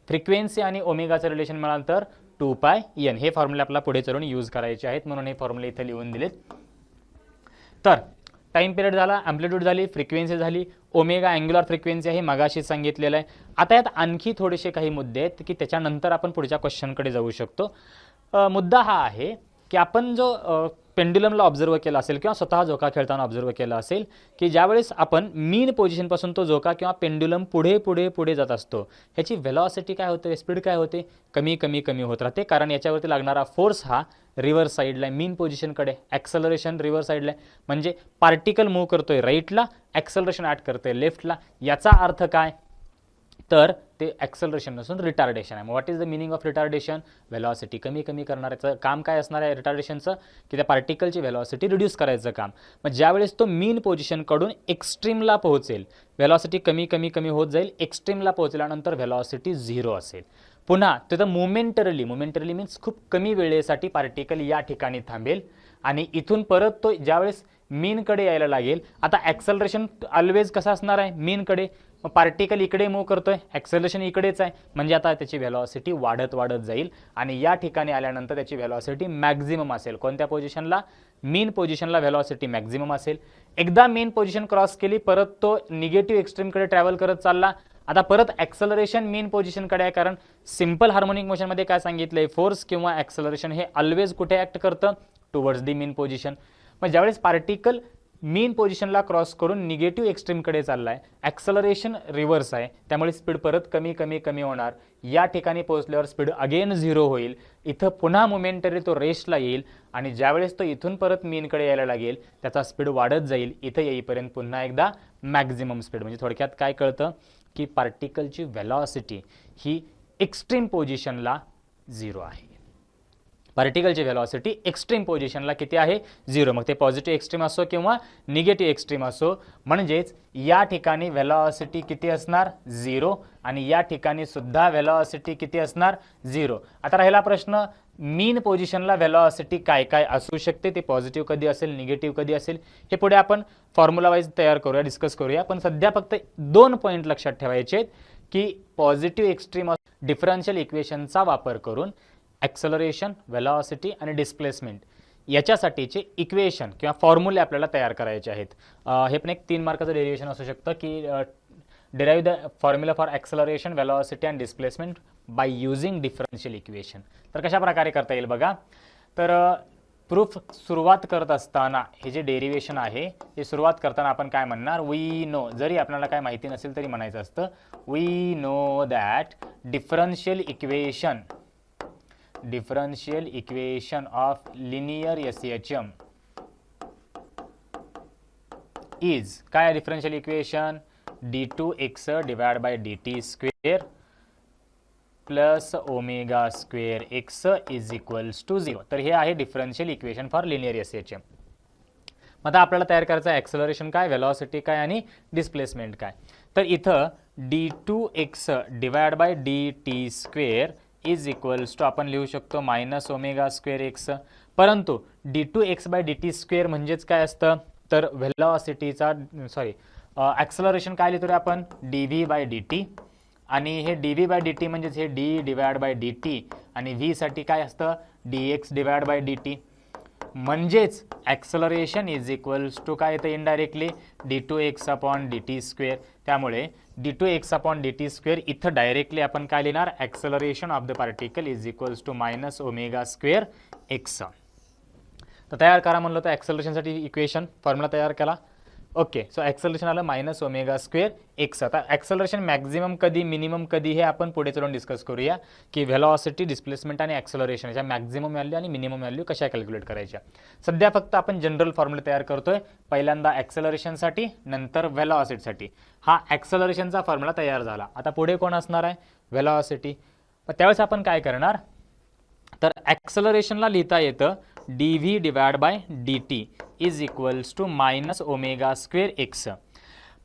फ्रिक्वेन्सी आणि ओमेगाचं रिलेशन म्हणाल तर 2πn. हे फॉर्म्युले आपल्याला पुढे चलून यूज करायचे आहेत, म्हणून हे फॉर्म्युले इथे लिहून दिलेत. तर टाईम पिरियड झाला, अँप्लिट्यूड झाली, फ्रिक्वेन्सी झाली, ओमेगा अँग्युलर फ्रिक्वेन्सी आहे मगाशी सांगितलेलं आहे. आता यात आणखी थोडेसे काही मुद्दे आहेत की त्याच्यानंतर आपण पुढच्या क्वेश्चनकडे जाऊ शकतो. मुद्दा हा आहे की आपण जो पेंड्युलमला ऑब्झर्व केला असेल किंवा स्वतः झोका खेळताना ऑब्झर्व केला असेल की ज्यावेळेस आपण मीन पोझिशनपासून तो झोका किंवा पेंड्युलम पुढे पुढे पुढे जात असतो, ह्याची व्हेलॉसिटी काय होते, स्पीड काय होते, कमी कमी कमी होत राहते. कारण याच्यावरती लागणारा फोर्स हा रिव्हर्स साईडला आहे, मीन पोझिशनकडे. ॲक्सलरेशन रिव्हर्स साईडला आहे, म्हणजे पार्टिकल मूव्ह करतोय राईटला, ॲक्सलरेशन ॲड करतोय लेफ्टला. याचा अर्थ काय, तर ते ॲक्सलरेशन नसून रिटार्डेशन आहे. What is the meaning of retardation, velocity कमी कमी करण्याचं काम काय असणार आहे रिटार्डेशनचं, की त्या पार्टिकलची व्हेलॉसिटी रिड्यूस करायचं काम. मग ज्यावेळेस तो मीन पोझिशनकडून एक्स्ट्रीमला पोहोचेल, व्हेलॉसिटी कमी कमी कमी होत जाईल, एक्स्ट्रीमला पोहोचल्यानंतर व्हेलॉसिटी 0 असेल. पुन्हा तिथं मोमेंटरली मीन्स खूप कमी वेळेसाठी पार्टिकल या ठिकाणी थांबेल आणि इथून परत तो ज्यावेळेस मीनकडे यायला लागेल. आता ॲक्सलरेशन ऑलवेज कसं असणार आहे, मीनकडे. पार्टिकल इकडे मूव्ह करतोय, ॲक्सलरेशन इकडेच आहे, म्हणजे आता त्याची व्हेलॉसिटी वाढत वाढत जाईल आणि या ठिकाणी आल्यानंतर त्याची व्हेलॉसिटी मॅक्झिमम असेल. कोणत्या पोझिशनला, मीन पोझिशनला व्हेलॉसिटी मॅक्झिमम असेल. एकदा मीन पोझिशन क्रॉस केली, परत तो निगेटिव्ह एक्स्ट्रीमकडे ट्रॅव्हल करत चालला. आता परत ॲक्सलरेशन मीन पोझिशनकडे आहे, कारण सिंपल हार्मोनिक मोशनमध्ये काय सांगितलंय, फोर्स किंवा ॲक्सलरेशन हे ऑलवेज कुठे ॲक्ट करतं, टुवर्ड्स दी मीन पोझिशन. मग ज्यावेळेस पार्टिकल मीन पोझिशनला क्रॉस करून निगेटिव्ह एक्स्ट्रीमकडे चालला आहे, ॲक्सलरेशन रिव्हर्स आहे, त्यामुळे स्पीड परत कमी कमी कमी होणार. या ठिकाणी पोहोचल्यावर स्पीड अगेन 0 होईल. इथं पुन्हा मोमेंटरी तो रेस्टला येईल आणि ज्यावेळेस तो इथून परत मीनकडे यायला लागेल त्याचा स्पीड वाढत जाईल. इथं येईपर्यंत पुन्हा एकदा मॅक्झिमम स्पीड. म्हणजे थोडक्यात काय कळतं की पार्टिकलची व्हेलॉसिटी ही एक्स्ट्रीम पोझिशनला 0 आहे. पार्टिकलची व्हेलॉसिटी एक्स्ट्रीम पोझिशनला किती आहे, 0. मग ते पॉझिटिव्ह एक्स्ट्रीम असो किंवा निगेटिव्ह एक्स्ट्रीम असो, म्हणजेच या ठिकाणी व्हेलॉसिटी किती असणार, 0 आणि या ठिकाणी सुद्धा व्हेलॉसिटी किती असणार, 0. आता राहिला प्रश्न, मीन पोझिशनला व्हेलॉसिटी काय काय असू शकते, ते पॉझिटिव्ह कधी असेल, निगेटिव्ह कधी असेल, हे पुढे आपण फॉर्म्युला वाईज तयार करूया, डिस्कस करूया. पण सध्या फक्त 2 पॉईंट लक्षात ठेवायचे आहेत की पॉझिटिव्ह एक्स्ट्रीम डिफरन्शियल इक्वेशनचा वापर करून ॲक्सलरेशन, व्हेलॉसिटी आणि डिस्प्लेसमेंट याच्यासाठीचे इक्वेशन किंवा फॉर्म्युले आपल्याला तयार करायचे आहेत. हे पण एक 3 मार्काचं डेरिव्हेशन असू शकतं की derive the formula for acceleration, velocity and displacement by using differential equation. तर कशा प्रकारे करता येईल बघा. तर प्रूफ सुरुवात करत असताना हे जे डेरिव्हेशन आहे हे सुरुवात करताना आपण काय म्हणणार, वी नो. जरी आपल्याला काय माहिती नसेल तरी म्हणायचं असतं, we know that differential equation of linear SHM is काय, differential equation d2x divide by dt square plus omega square x is equals to 0. तर हे आहे differential equation for linear SHM. आता आपल्याला तयार करायचं ॲक्सलरेशन काय, व्हेलॉसिटी काय आणि डिस्प्लेसमेंट काय. तर इथं d2x divide by dt square is equals to आपण लिहू शकतो मायनस ओमेगा स्क्वेअर एक्स. परंतु d2x बाय dt स्क्वेअर म्हणजेच काय असतं, तर व्हेलॉसिटीचा ॲक्सलरेशन काय लिहितो रे आपण, dv बाय dt. आणि हे dv बाय dt म्हणजेच हे d डिवाइड बाय dt आणि v साठी काय असतं, dx डिवाइड बाय dt. म्हणजेच ॲक्सलरेशन इज इक्वल्स टू काय येतं indirectly d2x upon dt square. त्यामुळे d2x अपॉन dt स्क्वेअर इथं डायरेक्टली आपण काय लिहिणार, acceleration of the particle is equals to minus omega square x. तर तयार करा म्हणलं तर ॲक्सलरेशनसाठी इक्वेशन फॉर्म्युला तयार केला. ओके, सो ॲक्सलरेशन आलं मायनस ओमेगा स्क्वेअर एक्स. आता ॲक्सलरेशन मॅक्झिमम कधी, मिनिमम कधी हे आपण पुढे चलून डिस्कस करूया की व्हेलॉसिटी, डिस्प्लेसमेंट आणि ॲक्सलरेशन याच्या मॅक्झिमम व्हॅल्यू आणि मिनिमम व्हॅल्यू कशा कॅल्क्युलेट करायच्या. सध्या फक्त आपण जनरल फॉर्म्युला तयार करतोय, पहिल्यांदा ॲक्सलरेशनसाठी नंतर व्हेलॉसिटीसाठी. हा ॲक्सलरेशनचा फॉर्म्युला तयार झाला. आता पुढे कोण असणार आहे, व्हेलॉसिटी. त्यावेळेस आपण काय करणार, तर ॲक्सलरेशनला लिहिता येतं d v divide by d t is equals to minus omega square x.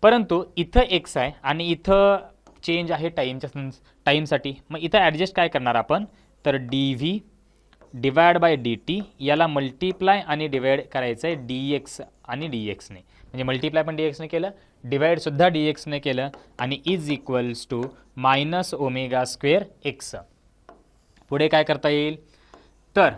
परंतु इथं एक्स आहे आणि इथं चेंज आहे टाईमसाठी. मग इथं ॲडजस्ट काय करणार आपण, तर D v divide by d T याला मल्टिप्लाय आणि डिवाइड करायचं आहे डी एक्स आणि डी एक्सने. म्हणजे मल्टिप्लाय पण डी एक्सने केलं, डिवाइडसुद्धा डी एक्सने केलं आणि is equals to minus omega square x. पुढे काय करता येईल, तर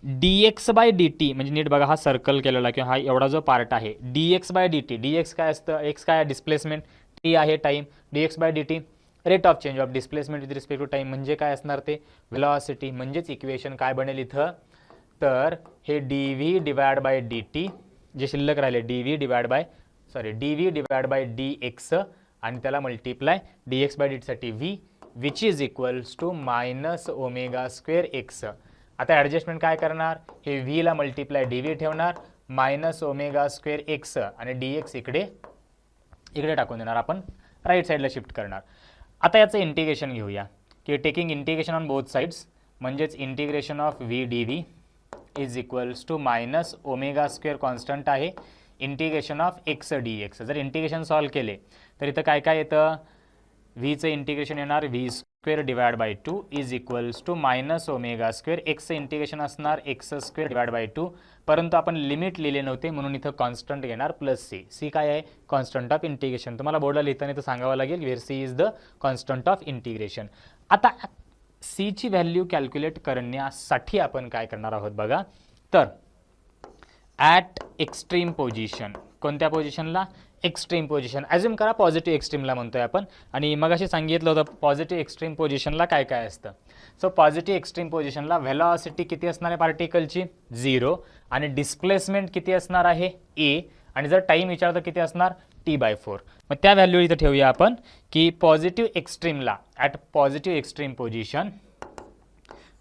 d x by d t म्हणजे नीट बघा हा सर्कल केलेला किंवा हा एवढा जो पार्ट आहे d x by d t. D x काय असतं, एक्स काय डिस्प्लेसमेंट, टी आहे time. D x by d t rate of change of displacement with respect to time म्हणजे काय असणार ते व्हेलॉसिटी. म्हणजेच इक्वेशन काय बनेल इथं, तर हे d v divide by d t जे शिल्लक राहिले d v divide by d x आणि त्याला multiply d x by d टीसाठी v which is equals to minus omega square x. आता ॲडजस्टमेंट काय करणार, हे व्हीला मल्टिप्लाय डी व्ही ठेवणार मायनस ओमेगा स्क्वेअर एक्स आणि डी एक्स इकडे टाकून देणार, आपण राईट साईडला शिफ्ट करणार. आता याचं इंटिग्रेशन घेऊया की taking integration on both sides म्हणजेच integration of v d v is equals to minus omega square constant आहे integration of x d x. जर इंटिग्रेशन सॉल्व केले तर इथं काय काय येतं, व्हीचं इंटिग्रेशन येणार v square divide by 2 is equals to minus omega square. एक्सचं इंटिग्रेशन असणार एक्स स्क्वेअर डिवाइड बाय 2, परंतु आपण लिमिट लिहिले नव्हते म्हणून इथं कॉन्स्टंट घेणार प्लस सी. सी काय आहे, कॉन्स्टंट ऑफ इंटिग्रेशन. तुम्हाला बोर्डला लिहिताना तर सांगावं लागेल where c is the constant of integration. आता सीची व्हॅल्यू कॅल्क्युलेट करण्यासाठी आपण काय करणार आहोत बघा, तर ॲट एक्स्ट्रीम पोझिशन, कोणत्या पोझिशनला, एक्स्ट्रीम पोझिशन. ॲज्युम करा पॉझिटिव्ह एक्स्ट्रीमला म्हणतोय आपण आणि मग अशी सांगितलं होतं पॉझिटिव्ह एक्स्ट्रीम पोझिशनला काय काय असतं. सो पॉझिटिव्ह एक्स्ट्रीम पोझिशनला व्हेलॉसिटी किती असणार आहे पार्टिकलची 0 आणि डिस्प्लेसमेंट किती असणार आहे ए आणि जर टाईम विचारतं किती असणार T/4. मग त्या व्हॅल्यू इथं ठेवूया आपण की पॉझिटिव्ह एक्स्ट्रीमला at positive extreme position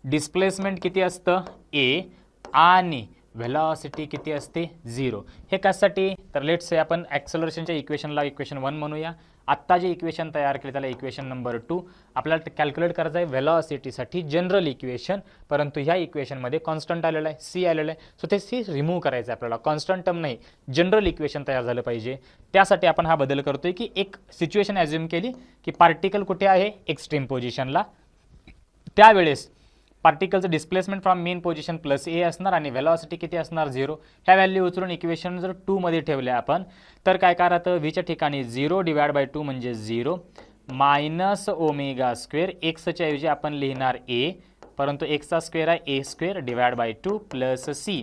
displacement किती असतं ए आणि व्हेलॉसिटी किती असते 0. हे कशासाठी, तर लेट्स से आपण ॲक्सलरेशनच्या इक्वेशनला इक्वेशन 1 म्हणूया. आत्ता जे इक्वेशन तयार केले त्याला इक्वेशन नंबर 2. आपल्याला कॅल्क्युलेट करायचं आहे व्हेलॉसिटीसाठी जनरल इक्वेशन, परंतु ह्या इक्वेशनमध्ये कॉन्स्टंट आलेलं आहे सी आलेलं आहे. सो ते सी रिमूव्ह करायचं आहे आपल्याला, कॉन्स्टंट टर्म नाही, जनरल इक्वेशन तयार झालं पाहिजे. त्यासाठी आपण हा बदल करतोय की एक सिच्युएशन ॲज्युम केली की पार्टिकल कुठे आहे एक्स्ट्रीम पोझिशनला, त्यावेळेस पार्टिकलचं displacement from mean position plus A असणार आणि व्हेलॉसिटी किती असणार 0. ह्या व्हॅल्यू उचलून इक्वेशन जर 2 मध्ये ठेवल्या आपण तर काय करायचं, व्हीच्या ठिकाणी 0 डिवाइड बाय 2 म्हणजे 0 मायनस ओमेगा स्क्वेअर. एक्सच्या ऐवजी आपण लिहिणार ए, परंतु एक्सचा स्क्वेअर आहे A square divide by 2 plus c.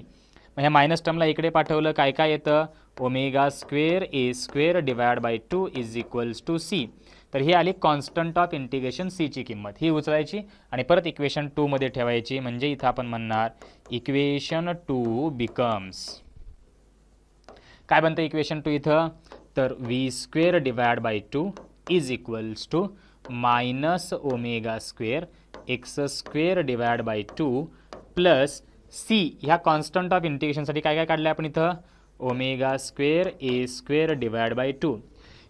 मग ह्या मायनस टर्मला इकडे पाठवलं काय काय येतं, omega square A square divide by 2 is equals to c. तर ही आली कॉन्स्टंट ऑफ इंटिग्रेशन सीची किंमत, ही उचलायची आणि परत इक्वेशन 2 मध्ये ठेवायची. म्हणजे इथं आपण म्हणणार इक्वेशन 2 बिकम्स, काय बनतं इक्वेशन 2 इथं, तर v square divide by 2 is equals to minus omega square x square divide by 2 plus c. ह्या कॉन्स्टंट ऑफ इंटिग्रेशनसाठी काय काय काढलं आपण इथं, omega square A square divide by 2.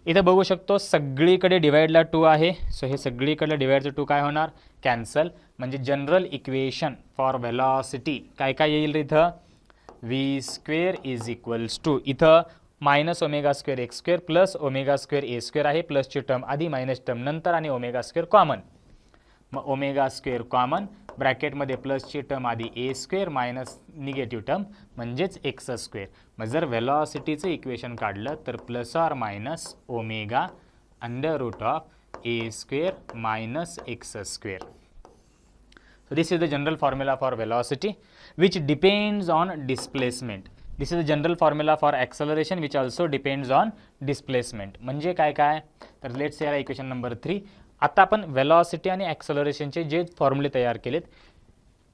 इथं बघू शकतो सगळीकडे डिवाइडला 2 आहे. सो हे सगळीकडे डिवाइडचं 2 काय होणार कॅन्सल. म्हणजे जनरल इक्वेशन फॉर व्हेलॉसिटी काय काय येईल इथं, v square is equals to, इथं minus omega square x square plus omega square ए स्क्वेअर आहे, प्लसची टर्म आधी मायनस टर्म नंतर आणि ओमेगा स्क्वेअर कॉमन. मग ओमेगा स्क्वेअर कॉमन ब्रॅकेटमध्ये प्लसची टर्म आधी A square minus negative term म्हणजेच एक्स स्क्वेअर. मग जर व्हेलॉसिटीचं इक्वेशन काढलं तर plus or minus omega under root of A square minus x square. So this is the general formula for velocity which depends on displacement. This is the general formula for acceleration which also depends on displacement. म्हणजे काय काय, तर let's say equation number 3. आता आपण velocity आणि ॲक्सलरेशनचे जे फॉर्म्युले तयार केलेत,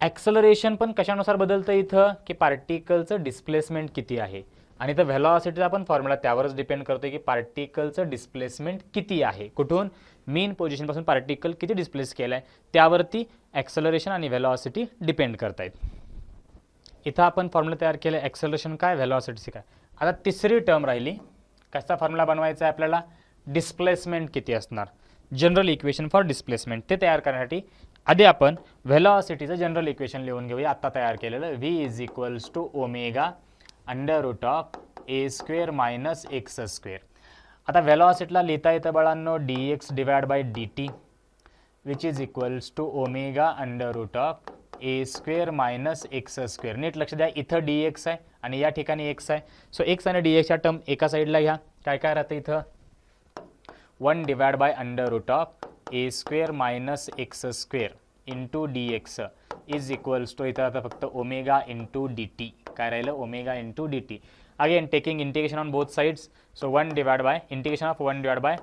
ॲक्सलरेशन पण कशानुसार बदलतं इथं की पार्टिकलचं डिस्प्लेसमेंट किती आहे आणि इथं व्हेलॉसिटीचा पण फॉर्म्युला त्यावरच डिपेंड करतो की पार्टिकलचं डिस्प्लेसमेंट किती आहे, कुठून मेन पोझिशनपासून पार्टिकल किती डिस्प्लेस केलं आहे त्यावरती ॲक्सलरेशन आणि व्हेलॉसिटी डिपेंड करतायत. इथं आपण फॉर्म्युला तयार केलं ॲक्सलरेशन काय व्हेलॉसिटी काय. आता तिसरी टर्म राहिली, कसा फॉर्म्युला बनवायचा आहे आपल्याला, डिस्प्लेसमेंट किती असणार. General equation for displacement. ते तयार करण्यासाठी आधी आपण व्हेलॉसिटीचं जनरल इक्वेशन लिहून घेऊया. आत्ता तयार केलेलं v is equals to omega under root of A square minus x square. आता व्हेलॉसिटीला लिहिता येतं बाळांनो dx divide by dt which is equals to omega under root of A square minus x square. नीट लक्ष द्या, इथं dx आहे आणि या ठिकाणी x आहे. सो x आणि dxच्या टर्म एका साईडला घ्या. काय काय राहतं इथं 1 divide by under root of A square minus x square into d x is equals to इथं आता फक्त ओमेगा इंटू डी टी. काय राहिलं omega into d t. Again taking integration on both sides. So 1 divide by integration of 1 divide by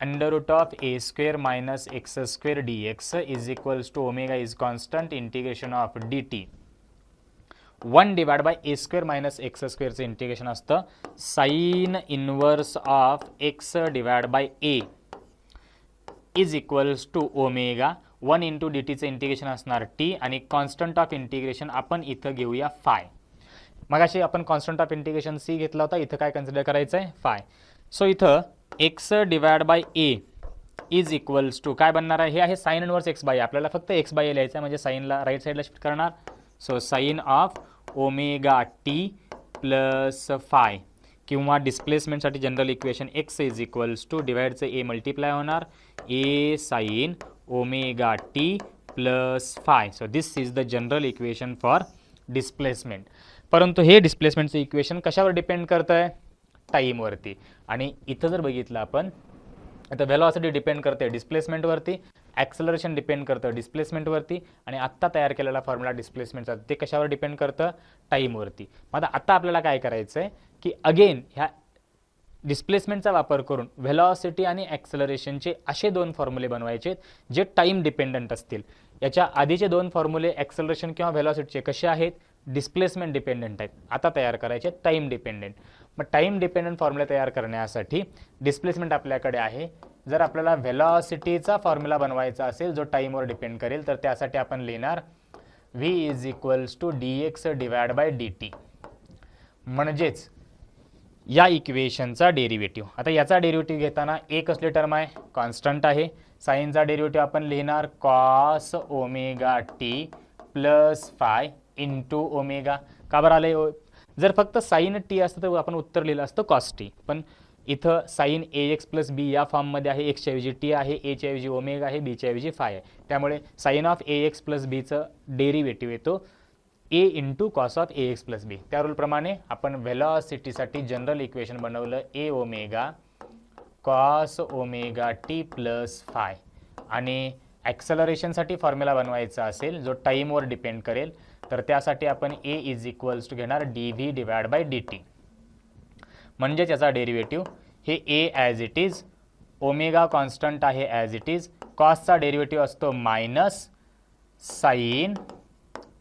under root of A square minus x square d x is equals to omega is constant integration of d t. 1 divide by a square minus x स्क्वेअरचं integration असतं sine inverse of x divide by a is equals to omega 1 into d टीचं integration असणार t आणि constant of integration आपण इथं घेऊया five. मगाशी आपण कॉन्स्टंट ऑफ इंटिग्रेशन सी घेतला होता, इथं काय कन्सिडर करायचं आहे फाय. सो इथं x divide by a is equals to काय बनणार आहे, हे आहे साइन इनवर्स एक्स बाय. आपल्याला फक्त एक्स बाय लिहायचं आहे म्हणजे साईनला राईट साईडला शिफ्ट करणार. So sine of omega T plus phi किंवा डिस्प्लेसमेंटसाठी general equation x is equals to डिवाइडचं ए मल्टिप्लाय होणार A sine omega T plus phi. So this is the general equation for displacement. परंतु हे डिस्प्लेसमेंटचं equation कशावर depend करतं आहे, टाईमवरती. आणि इथं जर बघितलं आपण आता व्हेलॉसिटी डिपेंड करते डिस्प्लेसमेंटवरती, ॲक्सेलरेशन डिपेंड करतं डिस्प्लेसमेंटवरती आणि आत्ता तयार केलेला फॉर्म्युला डिस्प्लेसमेंटचा ते कशावर डिपेंड करतं, टाईमवरती. मग आता आपल्याला काय करायचं आहे की अगेन ह्या डिस्प्लेसमेंटचा वापर करून व्हेलॉसिटी आणि ॲक्सेलरेशनचे असे दोन फॉर्म्युले बनवायचे जे टाईम डिपेंडंट असतील. याच्या आधीचे दोन फॉर्म्युले ॲक्सेलरेशन किंवा व्हेलॉसिटीचे कसे आहेत, डिस्प्लेसमेंट डिपेंडंट आहेत. आता तयार करायचे टाईम डिपेंडंट. मग टाईम डिपेंडंट फॉर्म्युला तयार करण्यासाठी डिस्प्लेसमेंट आपल्याकडे आहे. जर आपल्याला व्हेलॉसिटीचा फॉर्म्युला बनवायचा असेल जो टाईमवर डिपेंड करेल तर त्यासाठी आपण लिहिणार v is equals to d x divide by d t. म्हणजेच या इक्वेशनचा डेरिव्हेटिव्ह. आता याचा डेरिव्हेटिव्ह घेताना एक कसली टर्म आहे, कॉन्स्टंट आहे. साईनचा डेरिव्हेटिव्ह आपण लिहिणार cos omega T plus phi into omega. का बरं आलं, जर फक्त साइन टी असतं तर आपण उत्तर लिहिलं असतं कॉस टी. पण इथं साइन ए एक्स प्लस बी या फॉर्ममध्ये आहे. एक्सच्या ऐवजी टी आहे, एच्या ऐवजी ओमेगा आहे, बीच्या ऐवजी फाय आहे. त्यामुळे sine of A x plus बीचं डेरिव्हेटिव्ह येतो A into cos of A x plus b. त्या रूलप्रमाणे आपण व्हेलॉसिटीसाठी जनरल इक्वेशन बनवलं A omega cos omega T plus phi. आणि ॲक्सेलरेशनसाठी फॉर्म्युला बनवायचा असेल जो टाईमवर डिपेंड करेल तर त्यासाठी आपण ए इज इक्वल्स टू घेणार d v divide by d t. म्हणजेच याचा डेरिव्हेटिव्ह हे A as it is, omega constant आहे ॲज इट इज, कॉसचा डेरिव्हेटिव्ह असतो minus sine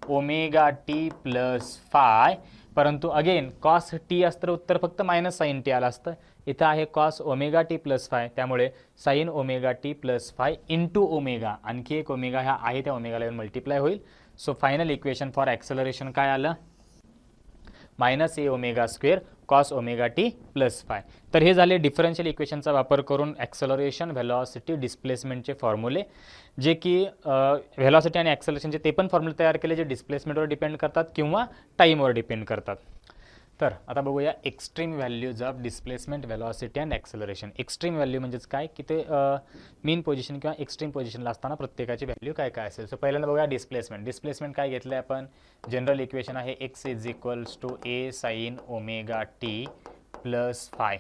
omega T plus phi. परंतु अगेन कॉस टी असतं उत्तर फक्त मायनस साइन टी आलं असतं. इथं आहे cos omega T plus phi, त्यामुळे sine omega T plus phi into omega, आणखी एक ओमेगा ह्या आहे त्या ओमेगाला येऊन मल्टिप्लाय होईल. So final equation for acceleration काय आलं, मायनस ए omega square cos omega T plus phi. तर हे झाले डिफरन्शियल इक्वेशनचा वापर करून ॲक्सेलरेशन, व्हेलॉसिटी, डिस्प्लेसमेंटचे फॉर्म्युले, जे की व्हेलॉसिटी आणि ॲक्सेलरेशनचे ते पण फॉर्म्युले तयार केले जे डिस्प्लेसमेंटवर डिपेंड करतात किंवा टाईमवर डिपेंड करतात. तर आता बघूया extreme values of displacement, velocity and acceleration. Extreme value म्हणजेच काय की ते मीन पोझिशन किंवा एक्स्ट्रीम पोझिशनला असताना प्रत्येकाची व्हॅल्यू काय काय असेल. सो पहिल्यांदा बघूया डिस्प्लेसमेंट. डिस्प्लेसमेंट काय घेतलं आहे आपण, जनरल इक्वेशन आहे x is equals to a sine omega T plus phi.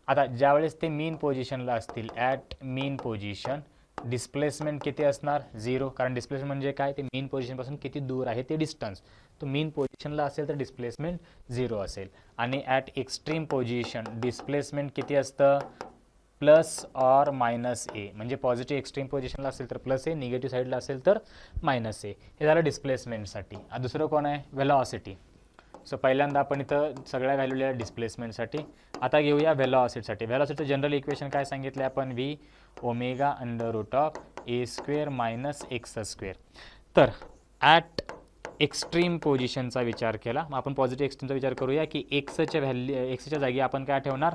आता ज्यावेळेस ते मीन पोझिशनला असतील, ॲट मीन पोझिशन डिस्प्लेसमेंट किती असणार, 0. कारण डिस्प्लेसमेंट म्हणजे काय, ते मीन पोझिशनपासून किती दूर आहे ते डिस्टन्स. तो मीन पोझिशनला असेल तर डिस्प्लेसमेंट 0 असेल. आणि ॲट एक्स्ट्रीम पोझिशन डिस्प्लेसमेंट किती असतं, प्लस ऑर मायनस ए. म्हणजे पॉझिटिव्ह एक्स्ट्रीम पोझिशनला असेल तर प्लस ए, निगेटिव्ह साईडला असेल तर मायनस ए. हे झालं डिस्प्लेसमेंटसाठी. दुसरं कोण आहे, व्हेलॉसिटी. सो पहिल्यांदा आपण इथं सगळ्या व्हॅल्यू लिहिल्या डिस्प्लेसमेंटसाठी. आता घेऊया व्हेलॉसिटीसाठी. व्हेलॉसिटीचं जनरल इक्वेशन काय सांगितलं आपण, v omega under root of A square minus x square. तर ॲट एक्स्ट्रीम पोझिशनचा विचार केला, मग आपण पॉझिटिव्ह एक्स्ट्रीमचा विचार करूया की एक्सच्या जागी आपण काय ठेवणार,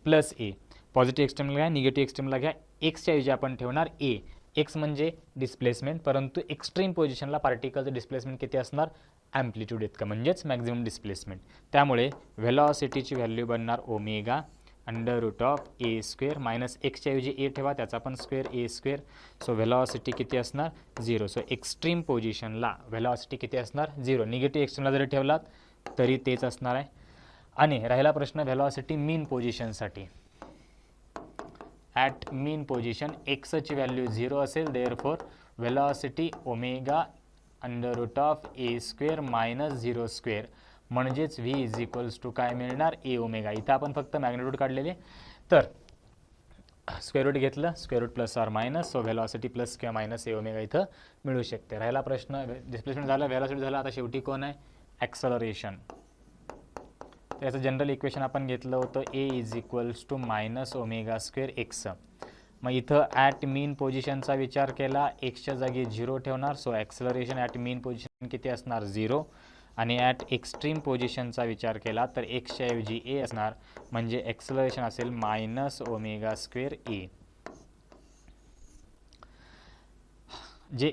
प्लस ए. पॉझिटिव्ह एक्स्ट्रीमला घ्या, निगेटिव्ह एक्स्ट्रीमला घ्या. एक्सच्या ऐवजी आपण ठेवणार ए. एक्स म्हणजे डिस्प्लेसमेंट, परंतु एक्स्ट्रीम पोझिशनला पार्टिकलचं डिस्प्लेसमेंट किती असणार, ॲम्प्लिट्यूड इतकं, म्हणजेच मॅक्झिमम डिस्प्लेसमेंट. त्यामुळे व्हेलॉसिटीची व्हॅल्यू बनणार omega under root of A square minus एक्सच्या ऐवजी ए ठेवा, त्याचा पण स्क्वेअर ए स्क्वेअर. सो व्हेलॉसिटी किती असणार, 0. सो एक्स्ट्रीम पोझिशनला व्हेलॉसिटी किती असणार, 0. निगेटिव्ह एक्स्ट्रीमला जरी ठेवलात तरी तेच असणार आहे. आणि राहिला प्रश्न व्हेलॉसिटी मीन पोझिशनसाठी. ॲट मीन पोझिशन एक्सची व्हॅल्यू 0 असेल, therefore velocity omega under root of A square minus 0 square, म्हणजेच व्ही इज इक्वल्स टू काय मिळणार, ए ओमेगा. इथं आपण फक्त मॅग्निट्यूड काढलेले, तर स्क्वेअर रूट घेतलं, square root plus or minus, so velocity plus किंवा मायनस ए ओमेगा इथं मिळू शकते. राहिला प्रश्न डिस्प्लेसमेंट झालं, व्हेलॉसिटी झालं, आता शेवटी कोण आहे, ॲक्सलरेशन. तर याचं जनरल इक्वेशन आपण घेतलं होतं, A is equals to minus omega square x. मग इथं ॲट मीन पोझिशनचा विचार केला, एक्सच्या जागी 0 ठेवणार, so acceleration at mean position किती असणार, 0. आणि ॲट एक्स्ट्रीम पोझिशनचा विचार केला तर एक्सच्या ऐवजी ए असणार, म्हणजे ॲक्सलरेशन असेल मायनस ओमेगा स्क्वेअर ए. जे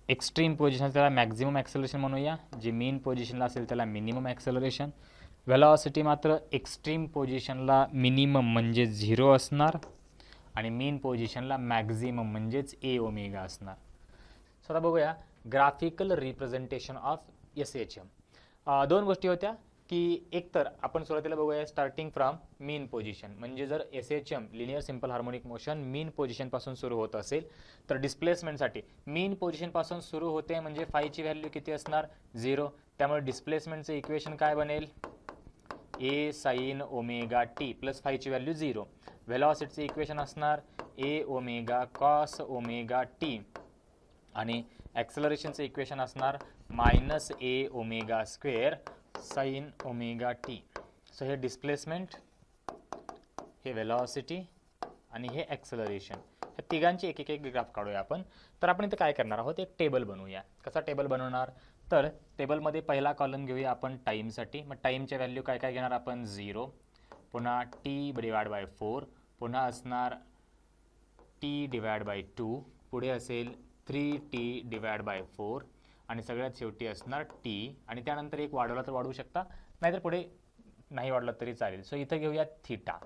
एक्स्ट्रीम पोझिशन त्याला मॅक्झिमम ॲक्सलरेशन म्हणूया, जे मीन पोझिशनला असेल त्याला मिनिमम ॲक्सलरेशन. व्हेलॉसिटी मात्र एक्स्ट्रीम पोझिशनला मिनिमम म्हणजे 0 असणार आणि मीन पोझिशनला मॅक्झिमम म्हणजेच ए ओमेगा असणार. सो आता बघूया ग्राफिकल रिप्रेझेंटेशन ऑफ SHM. दोन गोष्टी होत्या की एक तर आपण सुरुवातीला बघूया स्टार्टिंग फ्रॉम मीन पोझिशन, म्हणजे जर SHM linear simple harmonic motion mean पोझिशनपासून सुरू होत असेल तर डिस्प्लेसमेंटसाठी मीन पोझिशनपासून सुरू होते म्हणजे फायची व्हॅल्यू किती असणार, 0. त्यामुळे डिस्प्लेसमेंटचं इक्वेशन काय बनेल, A sine omega T plus फायची व्हॅल्यू 0. व्हेलॉसिटीचं इक्वेशन असणार A omega cos omega t आणि ॲक्सलरेशनचं इक्वेशन असणार मायनस ए omega square sine omega t. So हे डिस्प्लेसमेंट, हे व्हेलॉसिटी आणि हे ॲक्सलरेशन, हे तिघांची एक एक ग्राफ काढूया आपण. तर आपण इथं काय करणार आहोत, एक टेबल बनवूया. कसा टेबल बनवणार, तर टेबलमध्ये पहिला कॉलम घेऊया आपण टाईमसाठी. मग टाईमच्या व्हॅल्यू काय काय घेणार आपण, 0, पुन्हा टी डिवाइड बाय 4, पुन्हा असणार टी डिवाइड बाय 2, पुढे असेल 3t डिवाइड बाय 4 आणि सगळ्यात शेवटी असणार टी. आणि त्यानंतर एक वाढवला तर वाढवू शकता, नाहीतर पुढे नाही वाढलं तरी चालेल. सो इथं घेऊया थिटा.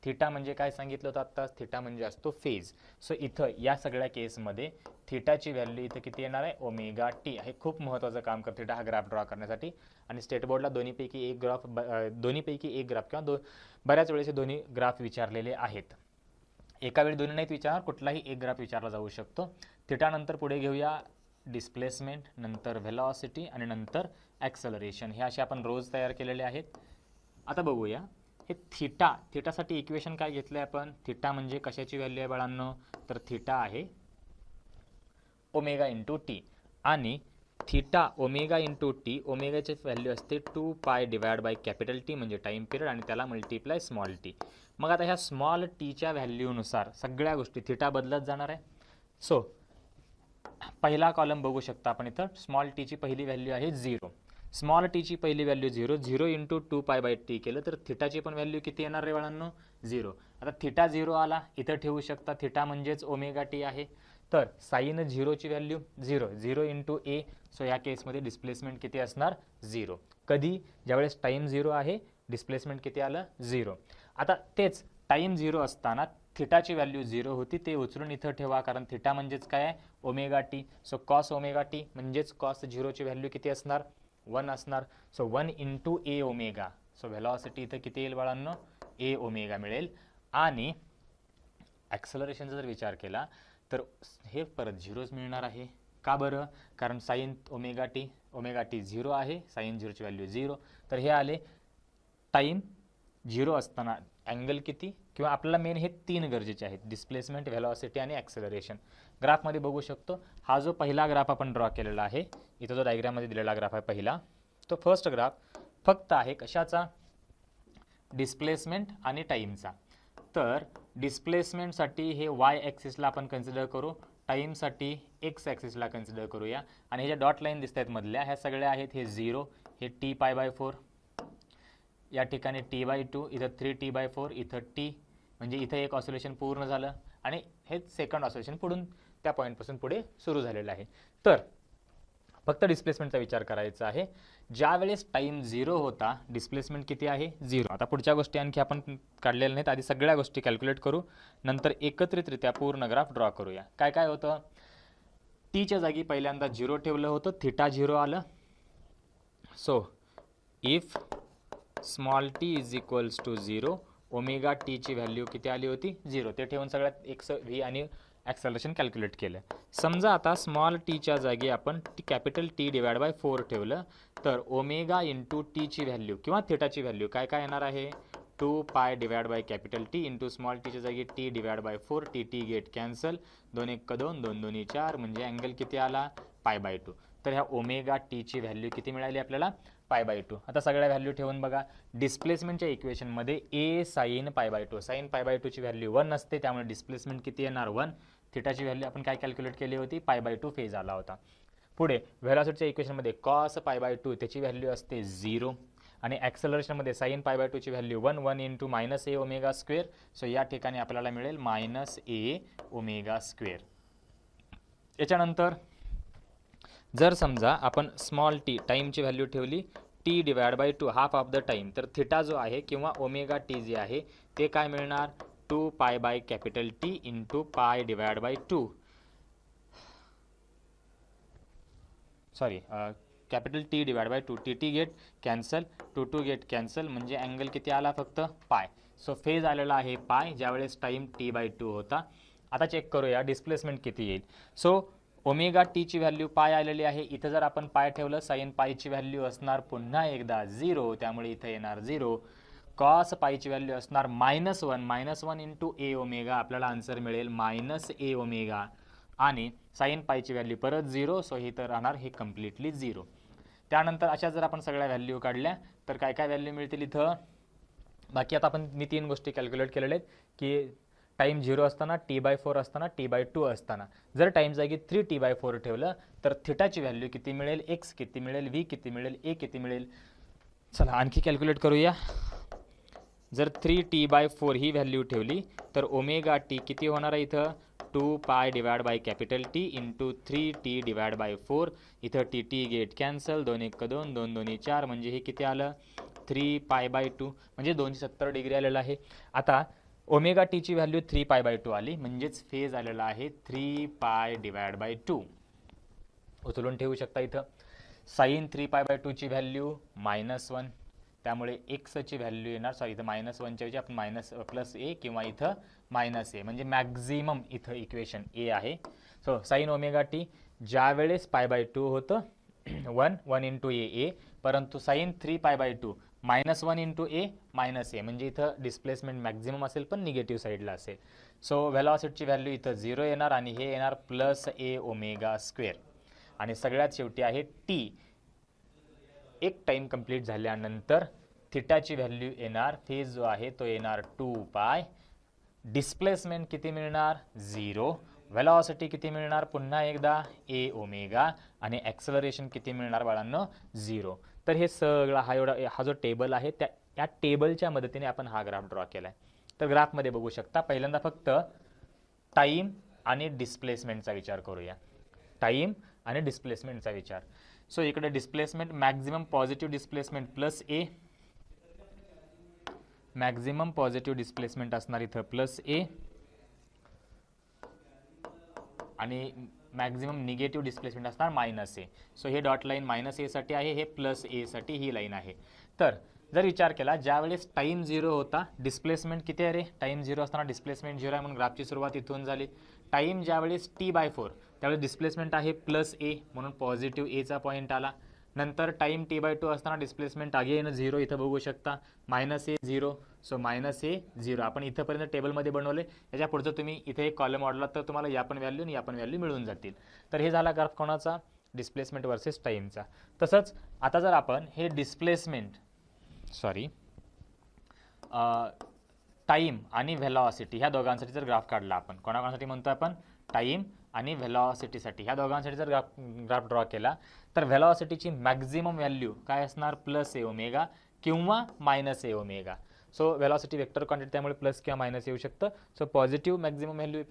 थिटा म्हणजे काय सांगितलं होतं आत्ताच, थिटा म्हणजे असतो फेज. सो इथं या सगळ्या केसमध्ये थिटाची व्हॅल्यू इथं किती येणार आहे, ओमेगा टी. हे खूप महत्त्वाचं काम करते थिटा हा ग्राफ ड्रॉ करण्यासाठी. आणि स्टेट बोर्डला दोन्हीपैकी एक ग्राफ किंवा बऱ्याच वेळेस दोन्ही ग्राफ विचारलेले आहेत. एका वेळी दोन्ही नाहीत विचारणार, कुठलाही एक ग्राफ विचारला जाऊ शकतो. थिटा नंतर पुढे घेऊया डिस्प्लेसमेंट, नंतर व्हेलॉसिटी आणि नंतर ॲक्सलरेशन. हे असे आपण रोज तयार केलेले आहेत. आता बघूया हे थिटासाठी इक्वेशन काय घेतलं आहे आपण. थिटा म्हणजे कशाची व्हॅल्यू आहे बाळांनो, तर थिटा आहे ओमेगा इंटू टी. आणि थिटा ओमेगा इंटू टी, ओमेगाची व्हॅल्यू असते 2 pi divide by capital T म्हणजे टाईम पिरियड आणि त्याला मल्टिप्लाय स्मॉल टी. मग आता ह्या स्मॉल टीच्या व्हॅल्यूनुसार सगळ्या गोष्टी थिटा बदलत जाणार आहे. सो पहिला कॉलम बघू शकता आपण इथं, स्मॉल टीची पहिली व्हॅल्यू आहे 0. स्मॉल टीची पहिली value 0, 0 into 2 pi by T केलं तर थिटाची पण व्हॅल्यू किती येणार रे बाळांनो, 0. आता थिटा 0 आला, इथं ठेवू शकता, थिटा म्हणजेच ओमेगा टी आहे. तर साइन 0ची व्हॅल्यू 0, 0 इंटू ए. सो या केसमध्ये डिस्प्लेसमेंट किती असणार, 0. कधी, ज्यावेळेस टाईम 0 आहे, डिस्प्लेसमेंट किती आलं, 0. आता तेच टाईम 0 असताना थिटाची व्हॅल्यू 0 होती, ते उचलून इथं ठेवा, कारण थिटा म्हणजेच काय आहे, omega t. So cos omega T म्हणजेच कॉस 0ची व्हॅल्यू किती असणार, 1 असणार. सो 1 इंटू ए ओमेगा. सो व्हेलॉसिटी इथं किती येईल बाळांनो, ए ओमेगा मिळेल. आणि ॲक्सलरेशनचा जर विचार केला तर हे परत 0च मिळणार आहे. का बरं, कारण साइन ओमेगा टी 0 आहे, साइन 0ची व्हॅल्यू 0. तर हे आले टाईम 0 असताना अँगल किती, किंवा आपल्याला मेन हे 3 गरजेचे आहेत, डिस्प्लेसमेंट, व्हेलॉसिटी आणि ॲक्सलरेशन. ग्राफमध्ये बघू शकतो, हा जो पहिला ग्राफ आपण ड्रॉ केलेला आहे, इथं जो डायग्राममध्ये दिलेला ग्राफ आहे पहिला, तो फर्स्ट ग्राफ फक्त आहे कशाचा, डिस्प्लेसमेंट आणि टाईमचा. तर डिस्प्लेसमेंटसाठी हे वाय ॲक्सिसला आपण कन्सिडर करू, टाईमसाठी एक्स ॲक्सिसला कन्सिडर करूया. आणि हे ज्या डॉट लाईन दिसत आहेत मधल्या, ह्या सगळ्या आहेत, हे 0, हे टी पाय बाय 4, या ठिकाणी टी बाय 2, इथं 3t/4, इथं टी, म्हणजे इथं एक ऑसिलेशन पूर्ण झालं आणि हे सेकंड ऑसिलेशन पुढून त्या पॉईंटपासून पुढे सुरू झालेलं आहे. तर फक्त डिस्प्लेसमेंटचा विचार करायचा आहे. ज्या वेळेस टाइम 0 होता डिस्प्लेसमेंट किती आहे 0. आता पुढच्या गोष्टी आणखी आपण काढलेल्या नाहीत, आधी सगळ्या गोष्टी कॅल्क्युलेट करू, नंतर एकत्रितरित्या पूर्ण ग्राफ ड्रॉ करूया. काय काय होतं, टीच्या जागी पहिल्यांदा 0 ठेवलं होतं, थिटा 0 आलं. So if small t is equals to 0, omega टीची व्हॅल्यू किती आली होती 0. ते ठेवून सगळ्यात एक्स व्ही आणि ॲक्सेलरेशन कॅल्क्युलेट केलं. समजा आता स्मॉल टीच्या जागी आपण कॅपिटल टी डिवाइड बाय 4 ठेवलं, तर ओमेगा इंटू टीची व्हॅल्यू किंवा थिटाची व्हॅल्यू काय काय येणार आहे 2 pi divide by capital T into small टीच्या जागी T divide by 4, T T get cancel, 2 1 2 2 2 4, म्हणजे अँगल किती आला π/2. तर ह्या ओमेगा टीची व्हॅल्यू किती मिळाली आपल्याला π/2. आता सगळ्या व्हॅल्यू ठेवून बघा, डिस्प्लेसमेंटच्या इक्वेशनमध्ये ए साइन π/2, साइन π/2 ची व्हॅल्यू 1 असते, त्यामुळे डिस्प्लेसमेंट किती येणार 1. थिटाची व्हॅल्यू आपण काय कॅल्क्युलेट केली होती π/2 फेज आला होता. पुढे व्हेलॉसिटीच्या इक्वेशनमध्ये कॉस π/2 त्याची व्हॅल्यू असते 0 आणि ॲक्सेलरेशनमध्ये साइन π/2 ची व्हॅल्यू 1 1 इंटू मायनस ए ओमेगा स्क्वेअर. सो या ठिकाणी आपल्याला मिळेल मायनस ए ओमेगा स्क्वेअर. याच्यानंतर जर समजा आपण स्मॉल टी टाईमची व्हॅल्यू ठेवली T divide by 2 half of the time, तर थिटा जो आहे किंवा ओमेगा टी जे आहे ते काय मिळणार 2 pi by capital T into pi divide by 2, sorry capital T divide by 2, T T get cancel, 2 2 get cancel, म्हणजे अँगल किती आला फक्त पाय. सो फेज आलेला आहे पाय ज्यावेळेस टाईम t/2 होता. आता चेक करूया डिस्प्लेसमेंट किती येईल. सो ओमेगा टीची व्हॅल्यू पाय आलेली आहे, इथं जर आपण पाय ठेवलं साइन पायची व्हॅल्यू असणार पुन्हा एकदा 0, त्यामुळे इथं येणार 0. कॉस पायची व्हॅल्यू असणार -1 इंटू ए ओमेगा, आपल्याला आन्सर मिळेल मायनस ए ओमेगा, आणि साइन पायची व्हॅल्यू परत 0, सो ही तर राहणार हे कम्प्लिटली 0. त्यानंतर अशा जर आपण सगळ्या व्हॅल्यू काढल्या तर काय काय व्हॅल्यू मिळतील इथं. बाकी आता आपण मी 3 गोष्टी कॅल्क्युलेट केलेल्या आहेत की टाईम 0 असताना t/4 असताना t/2 असताना जर टाईम जागी 3t/4 ठेवलं तर थिटाची व्हॅल्यू किती मिळेल, x किती मिळेल, v किती मिळेल, a किती मिळेल. चला आणखी कॅल्क्युलेट करूया. जर 3t/4 ही व्हॅल्यू ठेवली तर ओमेगा टी किती होणार आहे इथं 2 pi divide by capital T into 3t divide by 4, इथं टी टी गेट कॅन्सल, 2 1 2 2 2 4, म्हणजे हे किती आलं 3π/2, म्हणजे 270 डिग्री आलेलं आहे. आता ओमेगा टीची व्हॅल्यू 3π/2 आली, म्हणजेच फेज आलेला आहे 3 पाय डिवाइड बाय 2. उचलून ठेवू शकता इथं. साइन 3π/2 ची व्हॅल्यू -1, त्यामुळे एक्सची व्हॅल्यू येणार, सॉरी इथं -1च्या ऐवजी आपण प्लस ए किंवा इथं -a, म्हणजे मॅक्झिमम इथं इक्वेशन ए आहे. सो साइन ओमेगा टी ज्यावेळेस π/2 होतं 1 इंटू ए, परंतु साइन 3π/2 -1 इंटू ए -a, म्हणजे इथं डिस्प्लेसमेंट मॅक्झिमम असेल पण निगेटिव्ह साईडला असेल. सो व्हेलॉसिटीची व्हॅल्यू इथं 0 येणार आणि हे येणार प्लस ए ओमेगा स्क्वेअर. आणि सगळ्यात शेवटी आहे टी. एक टाईम कंप्लीट झाल्यानंतर थिटाची व्हॅल्यू येणार, फेज जो आहे तो येणार 2 पाय, डिस्प्लेसमेंट किती मिळणार 0, व्हेलॉसिटी किती मिळणार पुन्हा एकदा ए ओमेगा, आणि ॲक्सेलरेशन किती मिळणार बाळांनो 0. तर हे सगळं हा जो टेबल आहे त्या टेबलच्या मदतीने आपण हा ग्राफ ड्रॉ केला आहे. तर ग्राफमध्ये बघू शकता पहिल्यांदा फक्त टाईम आणि डिस्प्लेसमेंटचा विचार करूया. टाईम आणि डिस्प्लेसमेंटचा विचार. सो इकडे displacement maximum positive displacement plus A, maximum positive displacement असणार इथं प्लस ए, आणि मॅक्झिमम निगेटिव्ह डिस्प्लेसमेंट असणार -a. सो हे डॉट लाईन -a साठी आहे, हे प्लस ए साठी ही लाईन आहे. तर जर विचार केला ज्यावेळेस टाईम 0 होता डिस्प्लेसमेंट किती आहे रे, टाईम 0 असताना डिस्प्लेसमेंट 0 आहे, म्हणून ग्राफची सुरुवात इथून झाली. टाईम ज्यावेळेस t/4 त्यावेळेस डिस्प्लेसमेंट आहे प्लस ए, म्हणून पॉझिटिव्ह एचा पॉईंट आला. नंतर टाईम t/2 असताना डिस्प्लेसमेंट अगेन 0, इथं बघू शकता -a 0, सो -a 0. आपण इथंपर्यंत टेबलमध्ये बनवले, याच्या पुढचं तुम्ही इथे एक कॉलम वाढला तर तुम्हाला या पण व्हॅल्यू आणि या पण व्हॅल्यू मिळून जातील. तर हे झाला ग्राफ कोणाचा, डिस्प्लेसमेंट वर्सेस टाईमचा. तसंच आता जर आपण हे डिस्प्लेसमेंट टाईम आणि व्हेलॉसिटी ह्या दोघांसाठी जर ग्राफ काढला, आपण कोणाकोणासाठी म्हणतो आपण टाईम आणि व्हेलॉसिटीसाठी, ह्या दोघांसाठी जर ग्राफ ड्रॉ केला तर व्हेलॉसिटीची मॅक्झिमम व्हॅल्यू काय असणार प्लस ए ओमेगा किंवा -a omega. So velocity vector quantity त्यामुळे प्लस किंवा मायनस येऊ शकतं. So positive maximum value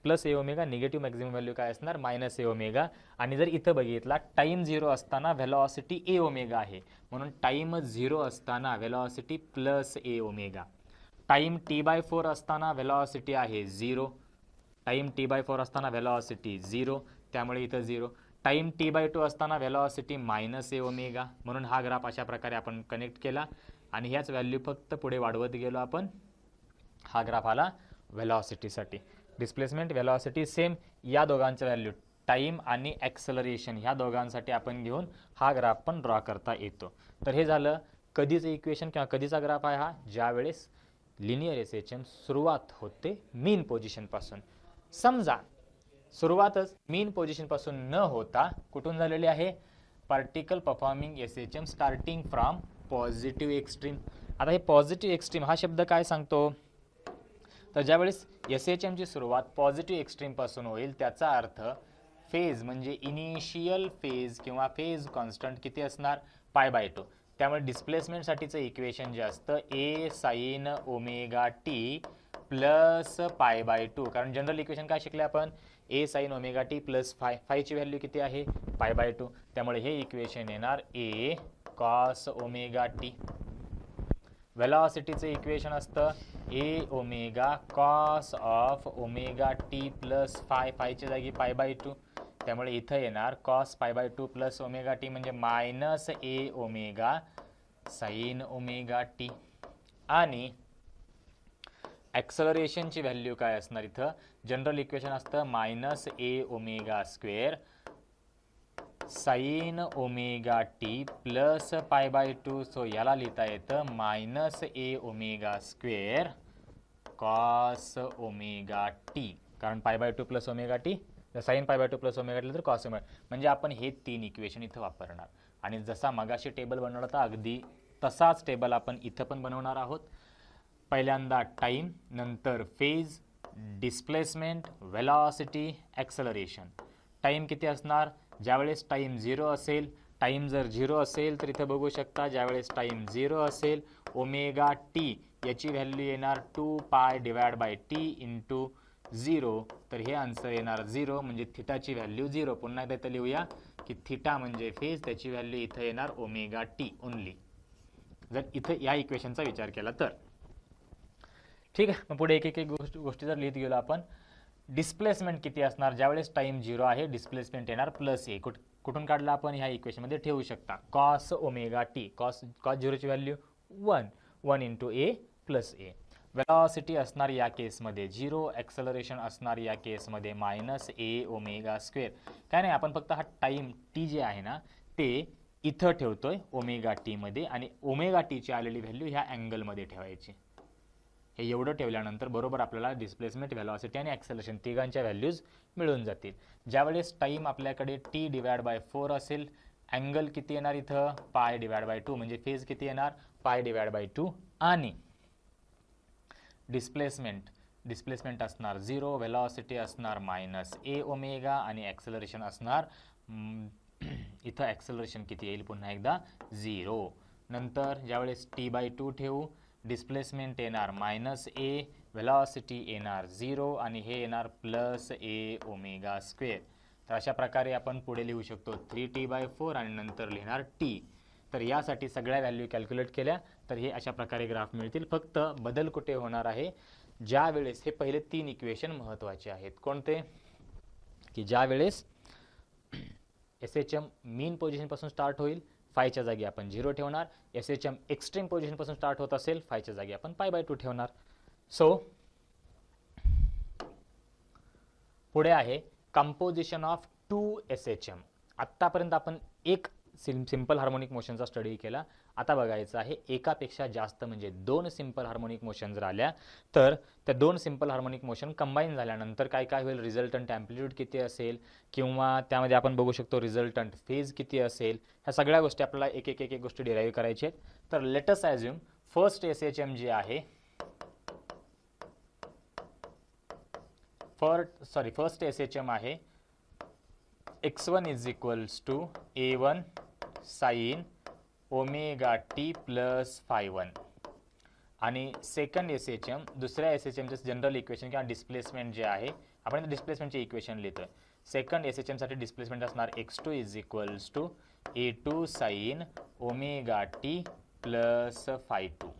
plus A omega, negative maximum value काय असणार मायनस ए ओमेगा. आणि जर इथं बघितला टाईम 0 असताना व्हेलॉसिटी ए ओमेगा आहे, म्हणून टाईम 0 असताना velocity plus A omega. Time t/4 असताना व्हेलॉसिटी आहे 0, टाईम t/4 असताना व्हेलॉसिटी 0, त्यामुळे इथं 0. टाईम t/2 असताना व्हेलॉसिटी मायनस ए ओमेगा, म्हणून हा ग्राफ अशा प्रकारे आपण कनेक्ट केला आणि ह्याच व्हॅल्यू फक्त पुढे वाढवत गेलो आपण. हा ग्राफ आला व्हेलॉसिटीसाठी. डिस्प्लेसमेंट व्हेलॉसिटी सेम, या दोघांचं व्हॅल्यू टाईम आणि ॲक्सलरेशन ह्या दोघांसाठी आपण घेऊन हा ग्राफ पण ड्रॉ करता येतो. तर हे झालं कधीचं इक्वेशन किंवा कधीचा ग्राफ आहे हा, ज्यावेळेस लिनियर SHM सुरुवात होते मीन पोझिशनपासून. समजा सुरुवातच मीन पोझिशनपासून न होता कुठून झालेली आहे, particle performing SHM starting from positive extreme. आता हे पॉझिटिव्ह एक्स्ट्रीम हा शब्द काय सांगतो, तर ज्यावेळेस SHM ची सुरुवात पॉझिटिव्ह एक्स्ट्रीमपासून होईल त्याचा अर्थ फेज म्हणजे इनिशियल फेज किंवा फेज कॉन्स्टंट किती असणार π/2. त्यामुळे डिस्प्लेसमेंटसाठीचं इक्वेशन जे असतं A sine omega T plus π/2. कारण जनरल इक्वेशन काय शिकले आपण, A sine omega T plus फायची व्हॅल्यू किती आहे π/2. त्यामुळे हे इक्वेशन येणार ए कॉस ओमेगा टी. व्हेलॉसिटीचं इक्वेशन असतं A omega cos of omega T plus फायच्या जागी π/2. त्यामुळे इथं येणार कॉस π/2 प्लस ओमेगा टी म्हणजे मायनस ए ओमेगा साइन ओमेगा टी. आणि ॲक्सलरेशनची व्हॅल्यू काय असणार, इथं जनरल इक्वेशन असतं मायनस ए omega square sine omega T plus π/2. So याला लिहिता येतं मायनस ए omega square cos omega t. कारण π/2 plus omega t, sine π/2 plus omega t तर कॉस ओमेगा. म्हणजे आपण हे 3 इक्वेशन इथं वापरणार आणि जसा मगाशी टेबल बनवला होता अगदी तसाच टेबल आपण इथं पण बनवणार आहोत. पहिल्यांदा टाईम, नंतर phase, displacement, velocity, acceleration. Time किती असणार, ज्यावेळेस टाईम 0 असेल, टाईम जर 0 असेल तर इथं बघू शकता ज्यावेळेस टाईम 0 असेल ओमेगा टी याची व्हॅल्यू येणार 2π/t इंटू 0. तर हे आन्सर येणार 0, म्हणजे थिटाची व्हॅल्यू 0. पुन्हा एकदा इथं लिहूया की थिटा म्हणजे फेज, त्याची व्हॅल्यू इथं येणार ओमेगा टी ओनली, जर इथं या इक्वेशनचा विचार केला तर. ठीक आहे, मग पुढे एक एक गोष्टी जर लिहित गेलो आपण. डिस्प्लेसमेंट किती असणार, ज्यावेळेस टाईम 0 आहे डिस्प्लेसमेंट येणार प्लस ए. कुठून काढला आपण, ह्या इक्वेशनमध्ये ठेवू शकता कॉस ओमेगा टी. कॉस 0ची value 1 into A plus A. Velocity असणार या केसमध्ये 0, ॲक्सलरेशन असणार या केसमध्ये मायनस ए ओमेगा स्क्वेअर. काय नाही, आपण फक्त हा टाईम टी जे आहे ना ते इथं ठेवतोय ओमेगा टीमध्ये आणि ओमेगा टीची आलेली व्हॅल्यू ह्या अँगलमध्ये ठेवायची. हे एवढं ठेवल्यानंतर बरोबर आपल्याला डिस्प्लेसमेंट, व्हेलॉसिटी आणि ॲक्सलरेशन तिघांच्या व्हॅल्यूज मिळून जातील. ज्यावेळेस टाईम आपल्याकडे t/4 असेल, अँगल किती येणार इथं π/2, म्हणजे फेज किती येणार π/2. आणि डिस्प्लेसमेंट असणार 0, व्हेलॉसिटी असणार मायनस ए ओमेगा आणि ॲक्सलरेशन असणार इथं ॲक्सलरेशन किती येईल पुन्हा एकदा 0. नंतर ज्यावेळेस t/2 ठेवू, डिस्प्लेसमेंट येणार मायनस ए, व्हेलॉसिटी येणार 0 आणि हे येणार प्लस ए ओमेगा स्क्वेअर. तर अशा प्रकारे आपण पुढे लिहू शकतो 3t/4 आणि नंतर लिहिणार टी. तर यासाठी सगळ्या व्हॅल्यू कॅल्क्युलेट केल्या तर हे अशा प्रकारे ग्राफ मिळतील. फक्त बदल कुठे होणार आहे, ज्या वेळेस हे पहिले 3 इक्वेशन महत्त्वाचे आहेत. कोणते, की ज्या वेळेस SHM मीन पोझिशनपासून स्टार्ट होईल फायच्या जागी आपण 0 ठेवणार, SHM एक्स्ट्रीम पोझिशनपासून स्टार्ट होत असेल फायच्या जागी आपण π/2 ठेवणार. सो पुढे आहे कंपोजिशन ऑफ 2 SHM. आत्तापर्यंत आपण एक सिंपल हार्मोनिक मोशनचा स्टडी केला. आता बघायचं आहे एकापेक्षा जास्त म्हणजे 2 सिंपल हार्मोनिक मोशन जर आल्या तर त्या 2 सिंपल हार्मोनिक मोशन कंबाईन झाल्यानंतर काय काय होईल, रिझल्टंट ॲम्प्लिट्यूड किती असेल किंवा त्यामध्ये आपण बघू शकतो रिझल्टंट फेज किती असेल. ह्या सगळ्या गोष्टी आपल्याला एक एक गोष्टी डिराईव्ह करायची आहेत. तर let us assume first SHM जे आहे फर्स्ट SHM आहे x1 is equals to a1 sine omega T plus phi1 आणि सेकंड SHM दुसऱ्या SHMचं जनरल इक्वेशन किंवा डिस्प्लेसमेंट जे आहे आपण डिस्प्लेसमेंटचे इक्वेशन लिहितोय. सेकंड SHM साठी डिस्प्लेसमेंट असणार x2 is equals to a2 sine omega T plus phi 2.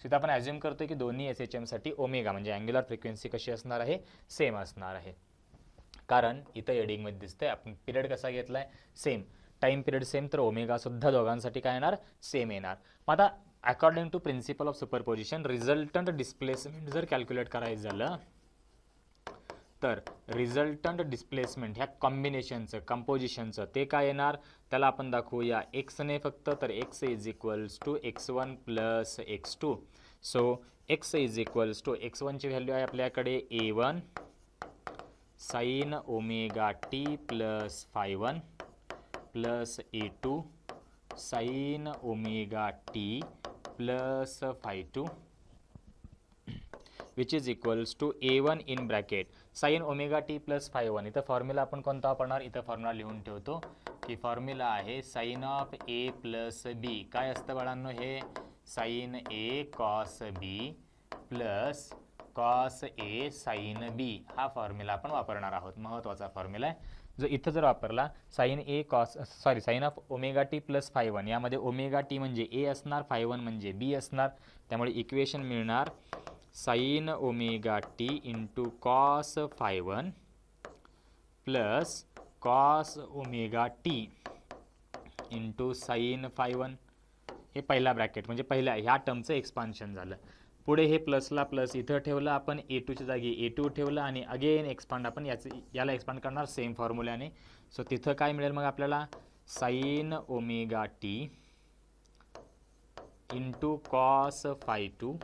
इथं आपण ॲज्युम करतोय की दोन्ही SHM साठी ओमेगा म्हणजे अँग्युलर फ्रिक्वेन्सी कशी असणार आहे, सेम असणार आहे. कारण इथं हेडिंगमध्ये दिसतंय आपण पिरियड कसा घेतलाय, सेम टाइम पिरियड सेम, तर ओमेगा सुद्धा दोघांसाठी काय येणार, सेम येणार. मग आता according to principle of superposition resultant displacement जर कॅल्क्युलेट करायचं झालं तर रिझल्टंट डिस्प्लेसमेंट ह्या कॉम्बिनेशनचं कंपोजिशनचं ते काय येणार, त्याला आपण दाखवूया एक्सने फक्त. तर x is equals to x1 plus x2. So x is equals to x1ची व्हॅल्यू आहे आपल्याकडे a1 sine omega T plus phi 1 plus a2 sine omega T plus phi 2 which is equals to a1 in bracket sine omega T plus phi 1. इथं formula आपण कोणता वापरणार, इथं formula लिहून ठेवतो की फॉर्म्युला आहे sine of a plus b. काय असतं बाळांनो, हे sine a cos b plus cos a sine b हा फॉर्म्युला आपण वापरणार आहोत. महत्त्वाचा फॉर्म्युला आहे. जो इथं जर वापरला sine of omega T plus phi 1, यामध्ये ओमेगा टी म्हणजे a असणार, फाय 1 म्हणजे b असणार. त्यामुळे इक्वेशन मिळणार sine omega t into cos phi 1 plus cos omega t into sine phi 1. हे पहिला ब्रॅकेट म्हणजे पहिल्या ह्या टर्मचं एक्सपान्शन झालं. पुढे हे प्लसला प्लस इथं ठेवलं आपण, a2च्या जागी a2 ठेवलं आणि अगेन एक्सपांड आपण याला एक्सपांड करणार सेम फॉर्म्युल्याने. सो तिथं काय मिळेल मग आपल्याला, sign omega t into cos phi 2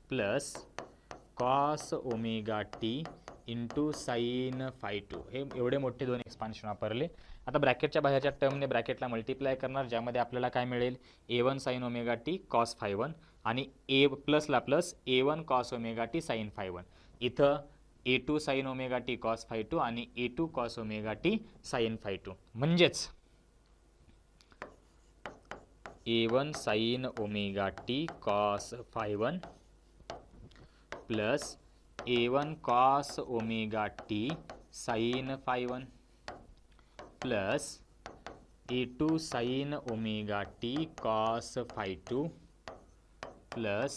plus cos omega t into sine phi 2. हे एवढे मोठे दोन एक्सपान्शन वापरले. आता ब्रॅकेटच्या बाहेरच्या टर्मने ब्रॅकेटला मल्टिप्लाय करणार, ज्यामध्ये आपल्याला काय मिळेल, a1 sine omega t cos phi 1 आणि a प्लसला plus a1 cos omega t sine phi 1. इथं a2 sine omega t cos phi 2 आणि a2 cos omega t sine phi 2. म्हणजेच a1 sine omega t cos phi 1 plus a1 cos omega t sine phi 1 plus a2 sine omega t cos phi 2 plus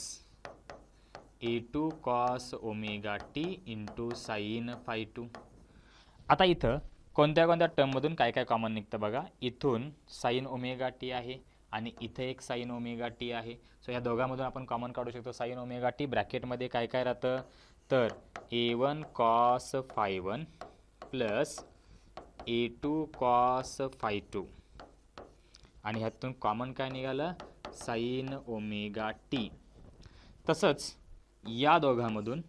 a2 cos omega t into sine phi 2. आता इथं कोणत्या कोणत्या टर्ममधून काय काय common निघतं बघा. इथून साइन ओमेगा टी आहे आणि इथे एक साइन ओमेगा टी आहे. सो या दोघांमधून आपण कॉमन काढू शकतो साइन ओमेगा टी. ब्रॅकेटमध्ये काय काय राहतं, तर a1 cos phi 1 plus a2 cos phi 2 आणि ह्यातून कॉमन काय निघालं, साइन ओमेगा टी. तसंच या दोघांमधून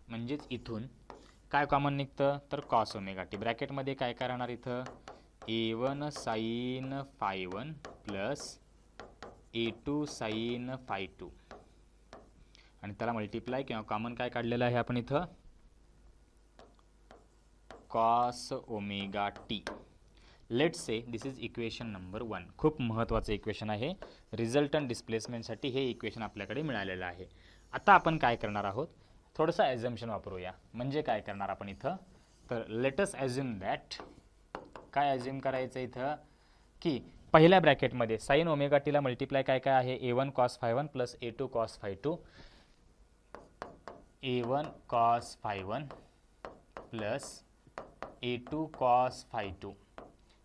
म्हणजेच इथून काय कॉमन निघतं, तर कॉस ओमेगा टी. ब्रॅकेटमध्ये काय काय राहणार इथं, a1 sine phi 1 plus a2 sine phi 2 आणि त्याला मल्टिप्लाय किंवा कॉमन काय काढलेलं आहे आपण इथं, cos omega T. Let's say this is equation number 1. खूप महत्त्वाचं इक्वेशन आहे. रिझल्टंट डिस्प्लेसमेंटसाठी हे इक्वेशन आपल्याकडे मिळालेलं आहे. आता आपण काय करणार आहोत, थोडंसं ॲझम्पशन वापरूया. म्हणजे काय करणार आपण इथं, तर लेटस ॲज्युम दॅट, काय ॲज्युम करायचं इथं, की पहिल्या ब्रॅकेटमध्ये साइन ओमेगा टीला मल्टिप्लाय काय काय आहे, a1 cos phi 1 plus a2 cos phi 2, a1 cos phi 1 plus a2 cos phi 2.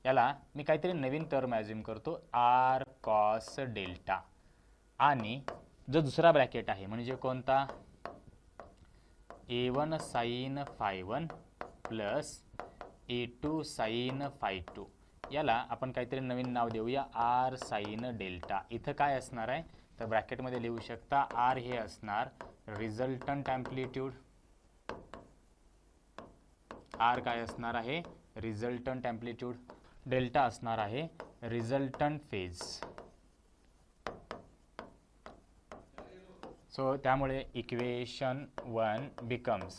याला मी काहीतरी नवीन टर्म ॲज्युम करतो, r कॉस डेल्टा. आणि जो दुसरा ब्रॅकेट आहे म्हणजे कोणता, a1 sine phi 1 plus a2 sine phi 2. याला आपण काहीतरी नवीन नाव देऊया, r साइन डेल्टा. इथं काय असणार आहे, तर ब्रॅकेटमध्ये लिहू शकता r हे असणार रिझल्टंट ॲम्प्लिट्यूड, r काय असणार आहे, रिझल्टंट ॲम्प्लिट्यूड. डेल्टा असणार आहे रिझल्टंट फेज. सो त्यामुळे इक्वेशन 1 बिकम्स,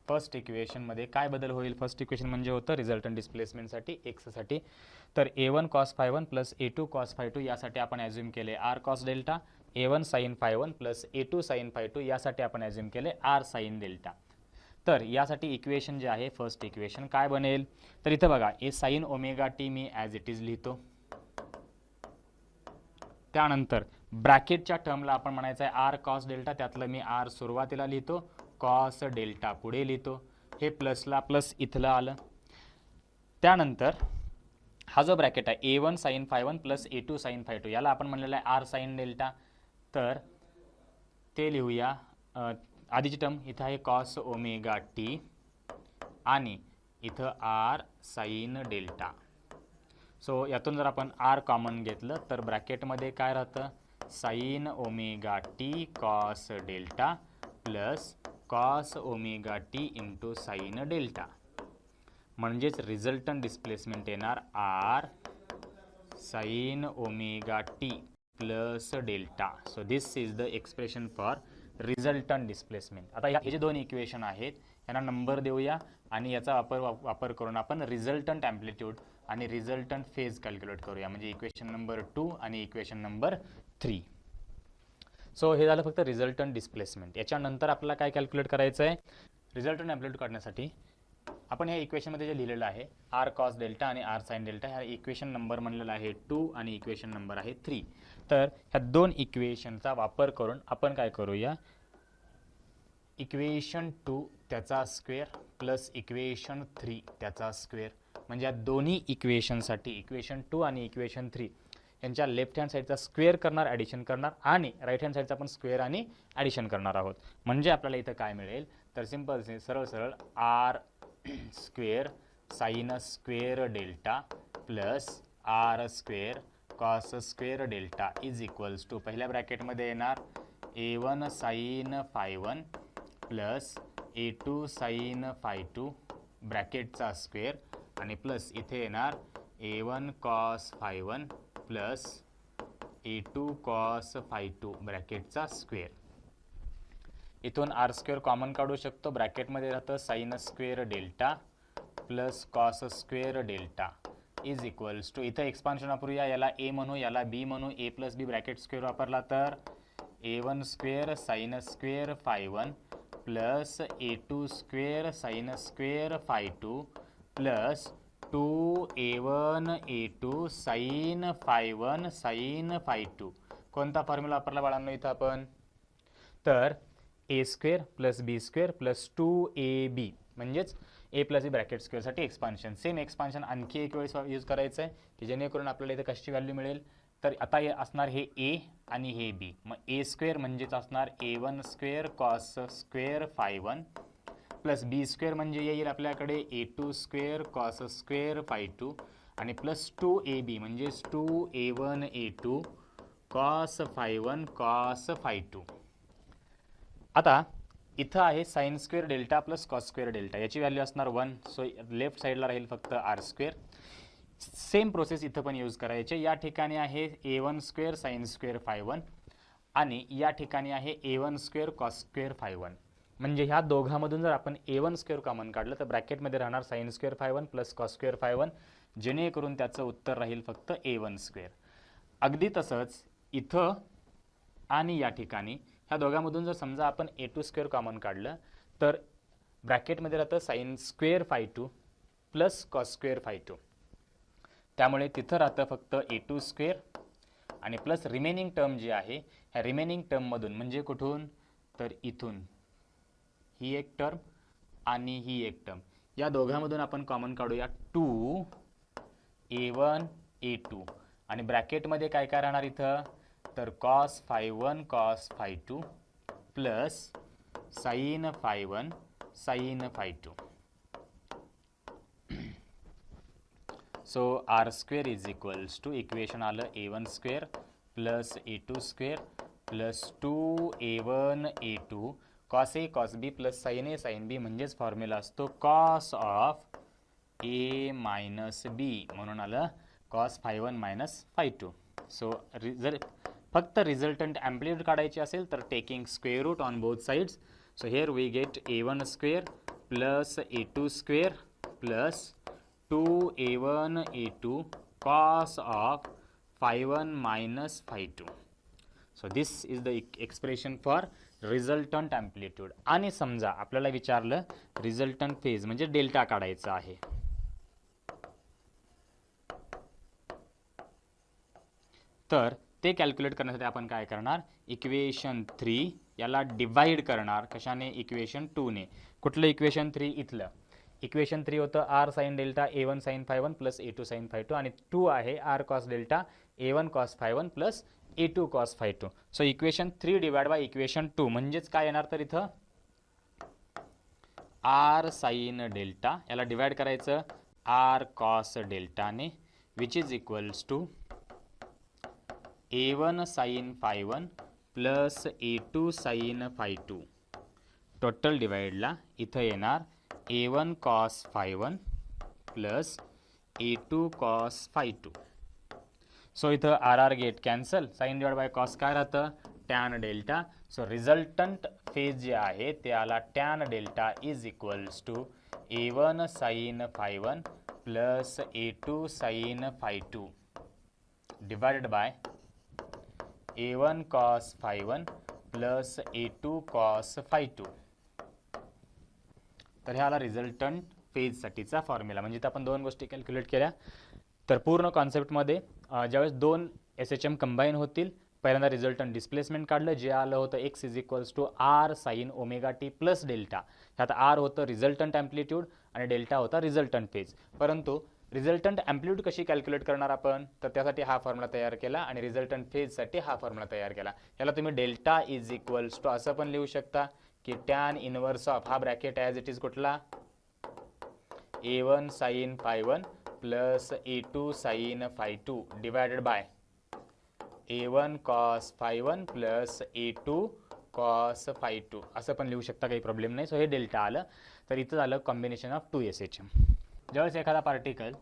फर्स्ट इक्वेशनमध्ये काय बदल होईल, फर्स्ट इक्वेशन म्हणजे होतं रिझल्टंट डिस्प्लेसमेंटसाठी एक्ससाठी, तर a1 cos phi 1 plus a2 cos phi 2 यासाठी आपण ॲज्युम केले r cos delta. A1 sine phi one plus A2 sine phi two यासाठी आपण ॲज्युम केले आर साईन डेल्टा. तर यासाठी इक्वेशन जे आहे फर्स्ट इक्वेशन काय बनेल, तर इथं बघा ए साईन ओमेगा टी मी ॲज इट इज लिहितो. त्यानंतर ब्रॅकेटच्या टर्मला आपण म्हणायचं आहे आर कॉस डेल्टा, त्यातलं मी आर सुरुवातीला लिहितो, कॉस डेल्टा पुढे लिहितो, हे प्लसला प्लस इथलं आलं. त्यानंतर हा जो ब्रॅकेट आहे A1 sine phi one plus A2 sine phi two याला आपण म्हणलेलं आहे आर साईन डेल्टा. तर ते लिहूया. आधीची टर्म इथं आहे कॉस ओमेगा टी आणि इथं आर साईन डेल्टा. सो यातून जर आपण आर कॉमन घेतलं तर ब्रॅकेटमध्ये काय राहतं, sine omega t cos delta plus cos omega t into sine delta. म्हणजेच रिझल्टंट डिस्प्लेसमेंट येणार r sine omega T plus delta. So this is the expression for resultant displacement. आता हे जे दोन इक्वेशन आहेत यांना नंबर देऊया आणि याचा वापर करून आपण रिझल्टंट ॲम्प्लिट्यूड आणि रिझल्टंट फेज कॅल्क्युलेट करूया, म्हणजे इक्वेशन नंबर 2 आणि इक्वेशन नंबर 3. सो हे झालं फक्त रिझल्टंट डिस्प्लेसमेंट. याच्यानंतर आपल्याला काय कॅल्क्युलेट करायचं आहे, रिझल्टंट ॲम्प्लिट्यूड काढण्यासाठी आपण ह्या इक्वेशनमध्ये जे लिहिलेलं आहे आर कॉस डेल्टा आणि आर साईन डेल्टा, ह्या इक्वेशन नंबर म्हणलेला आहे 2 आणि इक्वेशन नंबर आहे 3. तर ह्या दोन इक्वेशनचा वापर करून आपण काय करूया, इक्वेशन 2 त्याचा स्क्वेअर प्लस इक्वेशन 3 त्याचा स्क्वेअर, म्हणजे या दोन्ही इक्वेशनसाठी इक्वेशन 2 आणि इक्वेशन 3 यांच्या लेफ्ट हँड साईडचा स्क्वेअर करणार, ॲडिशन करणार आणि राईट हँड साईडचा आपण स्क्वेअर आणि ॲडिशन करणार आहोत. म्हणजे आपल्याला इथं काय मिळेल, तर सिंपल सरळ सरळ r square sine square delta plus r square cos square delta is equals to पहिल्या ब्रॅकेटमध्ये येणार A1 sine phi one plus A2 sine phi two ब्रॅकेटचा स्क्वेअर आणि प्लस इथे येणार A1 cos phi one plus A2 cos phi two ब्रॅकेटचा square. इथून आर स्क्वेअर कॉमन काढू शकतो, ब्रॅकेटमध्ये राहतं sine square delta plus cos square delta is equals to, इथं एक्सपान्शन वापरूया, याला ए म्हणू याला बी म्हणू, a plus b bracket square वापरला तर A1 square sine square phi one plus A2 square sine square phi two plus 2A1 A2 sine phi one sine phi two. कोणता formula वापरला बाळांनो इथं आपण, तर a square plus b square plus 2AB म्हणजेच a plus b bracket स्क्वेअरसाठी expansion. Same expansion आणखी एक वेळेस यूज करायचं आहे की जेणेकरून आपल्याला इथे कशी व्हॅल्यू मिळेल, तर आता हे असणार हे ए आणि हे बी, मग ए स्क्वेअर म्हणजेच असणार A1 square cos square phi one plus b square म्हणजे येईल आपल्याकडे A2 square cos square phi two आणि प्लस 2AB म्हणजेच 2A1 A2 cos phi one cos phi two. आता इथं आहे sine square delta plus cos square delta, याची value असणार 1. सो लेफ्ट साईडला राहील फक्त आर स्क्वेअर. सेम प्रोसेस इथं पण यूज करायचे. या ठिकाणी आहे A1 square sine square phi one आणि या ठिकाणी आहे A1 square cos square phi one. म्हणजे ह्या दोघांमधून जर आपण A1 स्क्वेअर कॉमन काढलं तर ब्रॅकेटमध्ये राहणार sine square phi one plus cos square phi one, जेणेकरून त्याचं उत्तर राहील फक्त A1 स्क्वेअर. अगदी तसंच इथं आणि या ठिकाणी ह्या दोघांमधून जर समजा आपण A2 स्क्वेअर कॉमन काढलं तर ब्रॅकेटमध्ये राहतं sine square phi two plus cos square phi two, त्यामुळे तिथं राहतं फक्त A2 स्क्वेअर आणि प्लस रिमेनिंग टर्म जी आहे ह्या रिमेनिंग टर्ममधून म्हणजे कुठून, तर इथून ही एक टर्म आणि ही एक टर्म, या दोघांमधून आपण कॉमन काढूया 2A1 A2 आणि ब्रॅकेटमध्ये काय काय राहणार इथं, तर cos phi one cos phi two plus sine phi one sine phi two. So r square is equals to equation आलं A1 square plus A2 square plus 2A1 A2 cos a cos b plus sine a sine b, म्हणजेच formula असतो cos of a minus b, म्हणून आलं cos phi one minus phi two. So जर फक्त resultant amplitude काढायची असेल तर taking square root on both sides. So here we get A1 square plus A2 square plus 2A1 A2 cos of phi 1 minus phi 2. So this is the expression for resultant amplitude. आणि समजा आपल्याला विचारलं resultant phase म्हणजे delta काढायचा आहे, तर ते calculate करण्यासाठी आपण काय करणार, इक्वेशन 3 याला डिवाइड करणार कशाने, इक्वेशन 2 ने. कुठलं इक्वेशन 3, इथलं इक्वेशन 3 होतं r sine delta A1 sine phi 1 plus A2 sine phi 2 आणि 2 आहे r cos delta A1 cos phi 1 plus A2 cos phi 2. So equation 3 divide by equation 2 म्हणजेच काय येणार, तर इथं आर साइन डेल्टा याला डिवाइड करायचं आर कॉस डेल्टाने which is equals to A1 sine phi 1 plus A2 sine phi 2. Total डिवाइडला इथं येणार A1 cos phi 1 plus A2 cos phi 2. So इथं are get cancel, sine divide by cos काय राहतं, tan delta. So resultant phase जे आहे त्याला tan delta is equals to A1 sine phi 1 plus A2 sine phi 2 divided by A1 cos phi 1 plus A2 cos phi 2. तर ह्याला resultant फेजसाठीचा formula. म्हणजे आपण दोन गोष्टी कॅल्क्युलेट केल्या. तर पूर्ण कॉन्सेप्टमध्ये ज्यावेळेस दोन SHM कंबाईन होतील, पहिल्यांदा रिझल्टंट डिस्प्लेसमेंट काढलं, जे आलं होतं x is equals to r sine omega T plus delta. ह्यात आर होतं रिझल्टंट ॲम्प्लिट्यूड आणि डेल्टा होता रिझल्टंट फेज. परंतु रिझल्टंट ॲम्प्लिट्यूड कशी कॅल्क्युलेट करणार आपण, तर त्यासाठी हा फॉर्म्युला तयार केला आणि रिझल्टंट फेजसाठी हा फॉर्म्युला तयार केला. याला तुम्ही डेल्टा इज इक्वल्स टू असं पण लिहू शकता की टॅन इनवर्स ऑफ, हा ब्रॅकेट ॲज इट इज कुठला, A1 sine phi 1 plus A2 sine phi 2 divided by A1 cos phi 1 plus A2 cos phi 2 असं पण लिहू शकता, काही प्रॉब्लेम नाही. सो हे डेल्टा आलं. तर इथं झालं कॉम्बिनेशन ऑफ 2 SHM. ज्यावेळेस एखादा particle